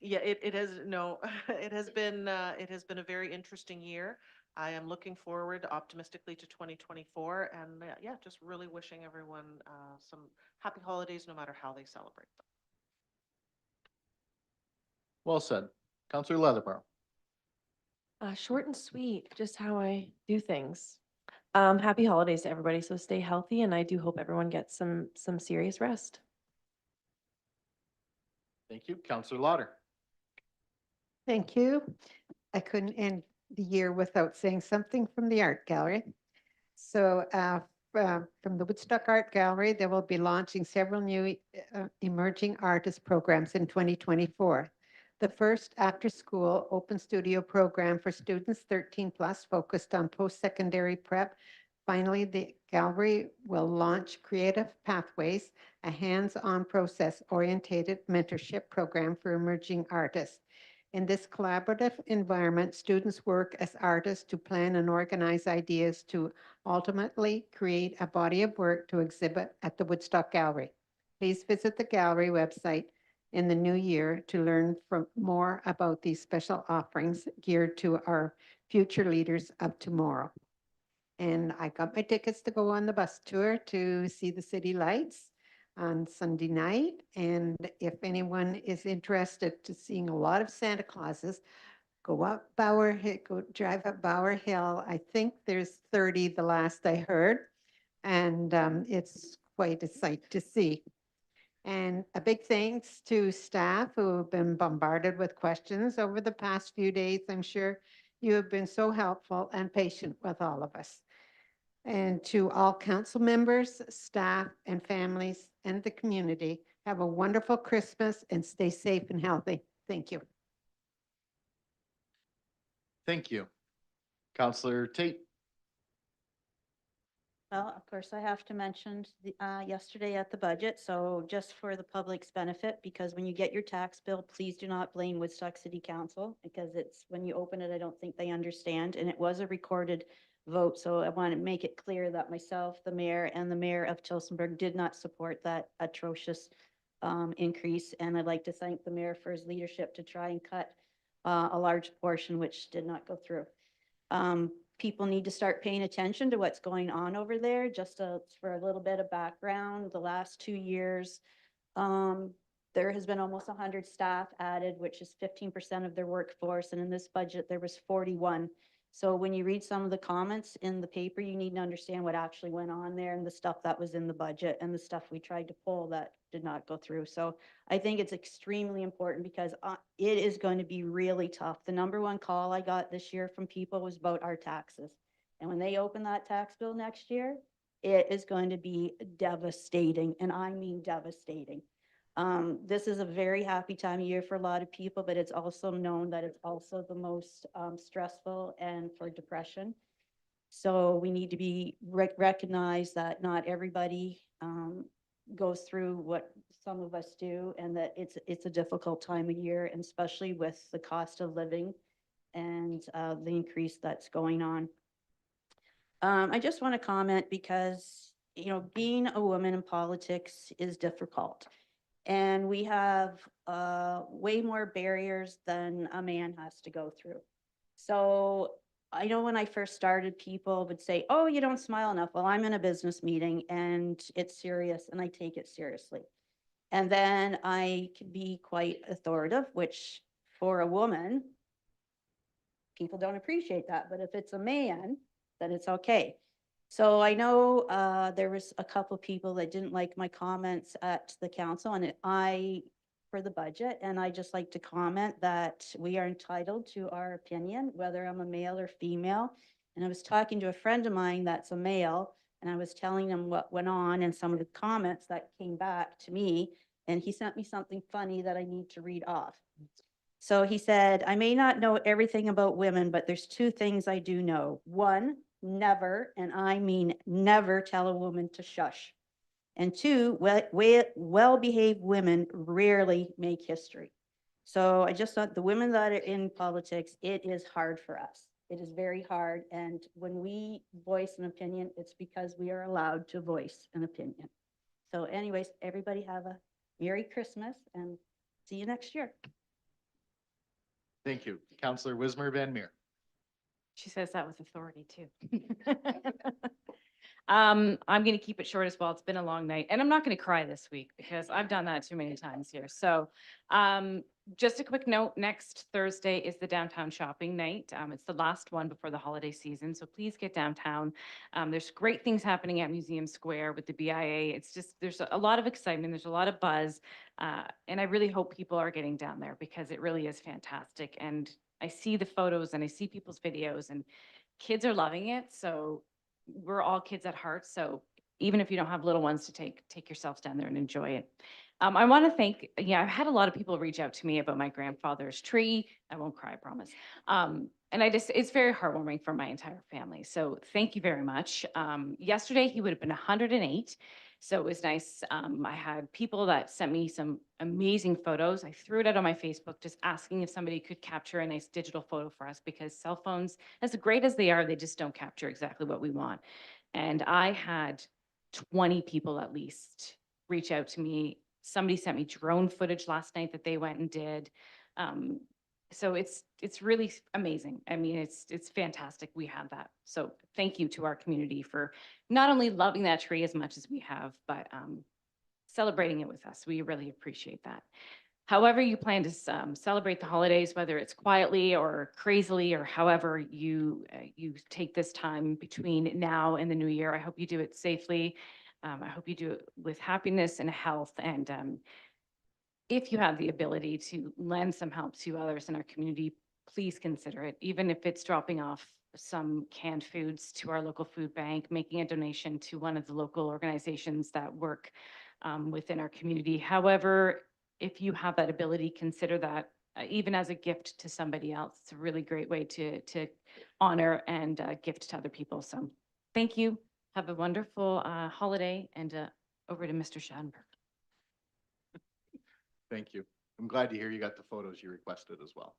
Yeah, it has it has been a very interesting year. I am looking forward optimistically to 2024, and yeah, just really wishing everyone some happy holidays, no matter how they celebrate them. Well said. Counselor Leatherborough. Short and sweet, just how I do things. Happy holidays to everybody. So stay healthy, and I do hope everyone gets some serious rest. Thank you. Counselor Lauder. Thank you. I couldn't end the year without saying something from the art gallery. So from the Woodstock Art Gallery, they will be launching several new emerging artist programs in 2024. The first after-school open studio program for students 13 plus focused on post-secondary prep. Finally, the gallery will launch Creative Pathways, a hands-on process-oriented mentorship program for emerging artists. In this collaborative environment, students work as artists to plan and organize ideas to ultimately create a body of work to exhibit at the Woodstock Gallery. Please visit the gallery website in the new year to learn more about these special offerings geared to our future leaders of tomorrow. And I got my tickets to go on the bus tour to see the city lights on Sunday night. And if anyone is interested to seeing a lot of Santa Clauses, go up Bower Hill, go drive up Bower Hill. I think there's 30 the last I heard. And it's quite a sight to see. And a big thanks to staff who have been bombarded with questions over the past few days. I'm sure you have been so helpful and patient with all of us. And to all council members, staff, and families, and the community, have a wonderful Christmas and stay safe and healthy. Thank you. Thank you. Counselor Tate. Well, of course, I have to mention yesterday at the budget, so just for the public's benefit, because when you get your tax bill, please do not blame Woodstock City Council, because it's, when you open it, I don't think they understand, and it was a recorded vote, so I want to make it clear that myself, the mayor, and the mayor of Tillsonburg did not support that atrocious increase, and I'd like to thank the mayor for his leadership to try and cut a large portion, which did not go through. People need to start paying attention to what's going on over there. Just for a little bit of background, the last 2 years, there has been almost 100 staff added, which is 15% of their workforce. And in this budget, there was 41. So when you read some of the comments in the paper, you need to understand what actually went on there and the stuff that was in the budget and the stuff we tried to pull that did not go through. So I think it's extremely important because it is going to be really tough. The number one call I got this year from people was about our taxes. And when they open that tax bill next year, it is going to be devastating. And I mean devastating. This is a very happy time of year for a lot of people, but it's also known that it's also the most stressful and for depression. So we need to be recognize that not everybody goes through what some of us do, and that it's a difficult time of year, and especially with the cost of living and the increase that's going on. I just want to comment because, you know, being a woman in politics is difficult. And we have way more barriers than a man has to go through. So I know when I first started, people would say, oh, you don't smile enough. Well, I'm in a business meeting and it's serious and I take it seriously. And then I can be quite authoritative, which for a woman, people don't appreciate that. But if it's a man, then it's okay. So I know there was a couple people that didn't like my comments at the council and for the budget. And I just like to comment that we are entitled to our opinion, whether I'm a male or female. And I was talking to a friend of mine that's a male, and I was telling him what went on and some of the comments that came back to me. And he sent me something funny that I need to read off. So he said, I may not know everything about women, but there's two things I do know. One, never, and I mean never, tell a woman to shush. And two, well-behaved women rarely make history. So I just thought the women that are in politics, it is hard for us. It is very hard. And when we voice an opinion, it's because we are allowed to voice an opinion. So anyways, everybody have a Merry Christmas and see you next year. Thank you. Councillor Wismer Van Meer. She says that with authority too. I'm going to keep it short as well. It's been a long night and I'm not going to cry this week because I've done that too many times here. So just a quick note, next Thursday is the downtown shopping night. It's the last one before the holiday season. So please get downtown. There's great things happening at Museum Square with the BIA. It's just, there's a lot of excitement. There's a lot of buzz. And I really hope people are getting down there because it really is fantastic. And I see the photos and I see people's videos and kids are loving it. So we're all kids at heart. So even if you don't have little ones to take yourselves down there and enjoy it. I want to thank, I've had a lot of people reach out to me about my grandfather's tree. I won't cry, I promise. And it's very heartwarming for my entire family. So thank you very much. Yesterday, he would have been 108. So it was nice. I had people that sent me some amazing photos. I threw it out on my Facebook, just asking if somebody could capture a nice digital photo for us because cell phones, as great as they are, they just don't capture exactly what we want. And I had 20 people at least reach out to me. Somebody sent me drone footage last night that they went and did. So it's really amazing. I mean, it's fantastic we have that. So thank you to our community for not only loving that tree as much as we have, but celebrating it with us. We really appreciate that. However you plan to celebrate the holidays, whether it's quietly or crazily or however you take this time between now and the new year, I hope you do it safely. I hope you do it with happiness and health. And if you have the ability to lend some help to others in our community, please consider it, even if it's dropping off some canned foods to our local food bank, making a donation to one of the local organizations that work within our community. However, if you have that ability, consider that even as a gift to somebody else. It's a really great way to honor and gift to other people. So thank you. Have a wonderful holiday, and over to Mr. Schadenberg. Thank you. I'm glad to hear you got the photos you requested as well.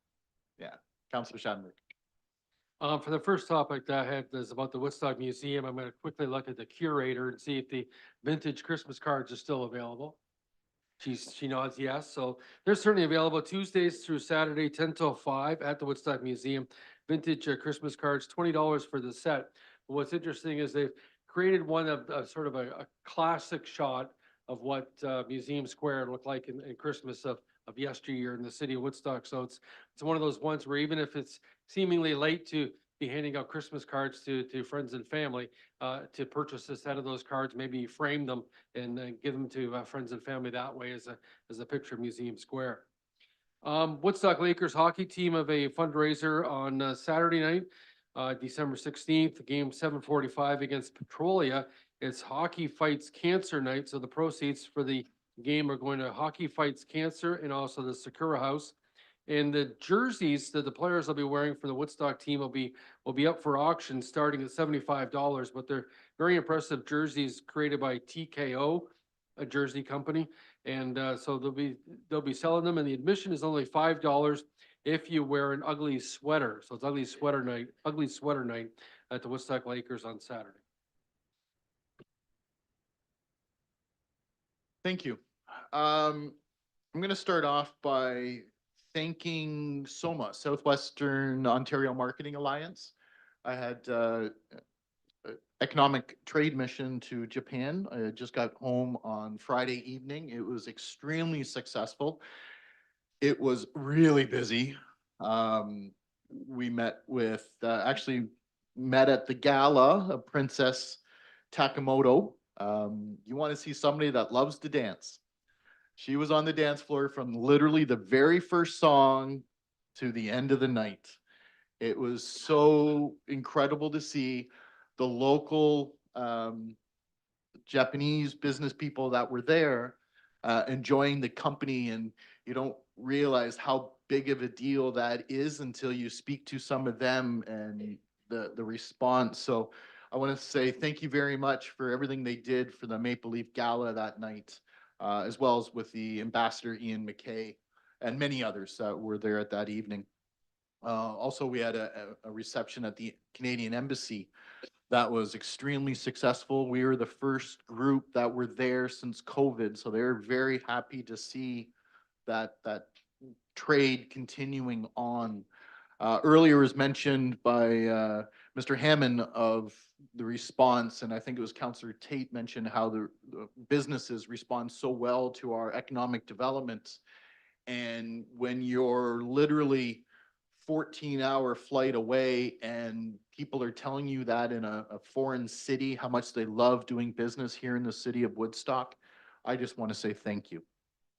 Yeah. Councillor Schadenberg. For the first topic that I have is about the Woodstock Museum. I'm going to quickly look at the curator and see if the vintage Christmas cards are still available. She nods yes. So they're certainly available Tuesdays through Saturday, 10 till 5 at the Woodstock Museum. Vintage Christmas cards, $20 for the set. But what's interesting is they've created one of sort of a classic shot of what Museum Square looked like in Christmas of yesteryear in the city of Woodstock. So it's one of those ones where even if it's seemingly late to be handing out Christmas cards to friends and family, to purchase a set of those cards, maybe you frame them and give them to friends and family that way as a picture of Museum Square. Woodstock Lakers hockey team have a fundraiser on Saturday night, December 16th, game 7:45 against Petrolia. It's Hockey Fights Cancer Night, so the proceeds for the game are going to Hockey Fights Cancer and also the Sakura House. And the jerseys that the players will be wearing for the Woodstock team will be up for auction starting at $75, but they're very impressive jerseys created by TKO, a jersey company. And so they'll be selling them, and the admission is only $5. if you wear an ugly sweater. So it's ugly sweater night at the Woodstock Lakers on Saturday. Thank you. I'm going to start off by thanking SOMA, Southwestern Ontario Marketing Alliance. I had economic trade mission to Japan. I just got home on Friday evening. It was extremely successful. It was really busy. We met with, actually met at the gala of Princess Takamoto. You want to see somebody that loves to dance. She was on the dance floor from literally the very first song to the end of the night. It was so incredible to see the local Japanese business people that were there enjoying the company, and you don't realize how big of a deal that is until you speak to some of them and the response. So I want to say thank you very much for everything they did for the Maple Leaf Gala that night, as well as with the Ambassador Ian McKay and many others that were there at that evening. Also, we had a reception at the Canadian Embassy that was extremely successful. We were the first group that were there since COVID, so they're very happy to see that trade continuing on. Earlier was mentioned by Mr. Hammond of the response, and I think it was Councillor Tate mentioned how the businesses respond so well to our economic development. And when you're literally 14-hour flight away and people are telling you that in a foreign city, how much they love doing business here in the city of Woodstock, I just want to say thank you.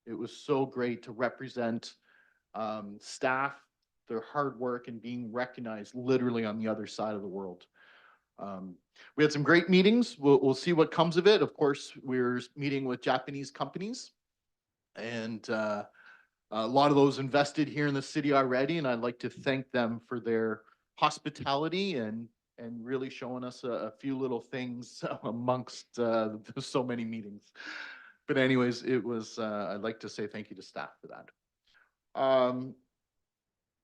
It was so great to represent staff, their hard work, and being recognized literally on the other side of the world. We had some great meetings. We'll see what comes of it. Of course, we're meeting with Japanese companies, and a lot of those invested here in the city already, and I'd like to thank them for their hospitality and really showing us a few little things amongst so many meetings. But anyways, it was, I'd like to say thank you to staff for that. I'd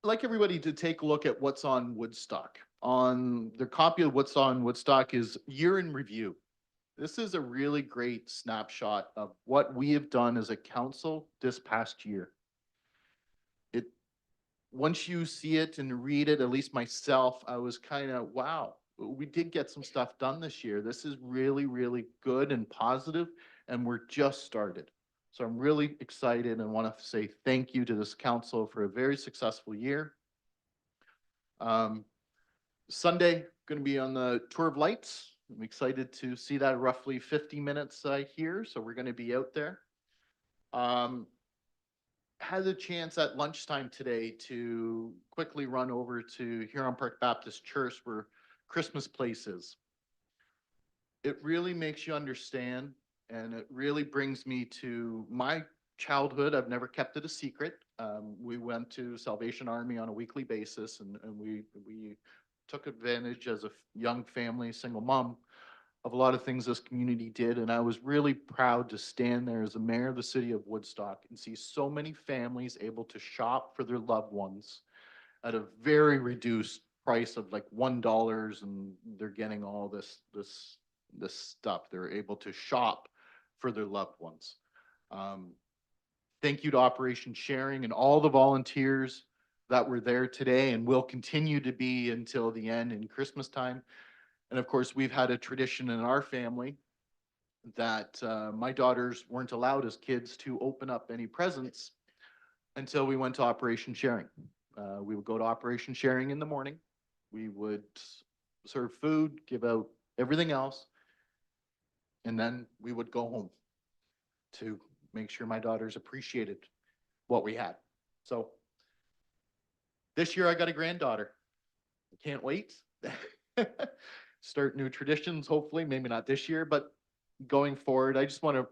like everybody to take a look at what's on Woodstock. On the copy of what's on Woodstock is year in review. This is a really great snapshot of what we have done as a council this past year. Once you see it and read it, at least myself, I was kind of, wow, we did get some stuff done this year. This is really, really good and positive, and we're just started. So I'm really excited and want to say thank you to this council for a very successful year. Sunday, going to be on the Tour of Lights. I'm excited to see that roughly 50 minutes here, so we're going to be out there. Had a chance at lunchtime today to quickly run over to Huron Park Baptist Church where Christmas Place is. It really makes you understand, and it really brings me to my childhood. I've never kept it a secret. We went to Salvation Army on a weekly basis, and we took advantage as a young family, single mom, of a lot of things this community did. And I was really proud to stand there as a mayor of the city of Woodstock and see so many families able to shop for their loved ones at a very reduced price of like $1, and they're getting all this stuff. They're able to shop for their loved ones. Thank you to Operation Sharing and all the volunteers that were there today and will continue to be until the end in Christmas time. And of course, we've had a tradition in our family that my daughters weren't allowed as kids to open up any presents until we went to Operation Sharing. We would go to Operation Sharing in the morning. We would serve food, give out everything else, and then we would go home to make sure my daughters appreciated what we had. So this year I got a granddaughter. I can't wait. Start new traditions, hopefully, maybe not this year, but going forward. I just want to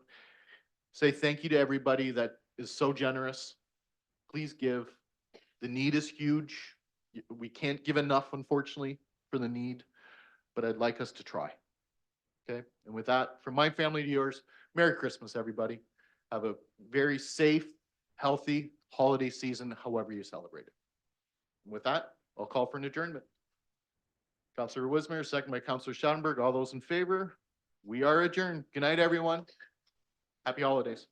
say thank you to everybody that is so generous. Please give. The need is huge. We can't give enough, unfortunately, for the need, but I'd like us to try. Okay. And with that, from my family to yours, Merry Christmas, everybody. Have a very safe, healthy holiday season, however you celebrate it. With that, I'll call for an adjournment. Counselor Wismer, second by Counselor Schadenberg. All those in favor? We are adjourned. Good night, everyone. Happy holidays.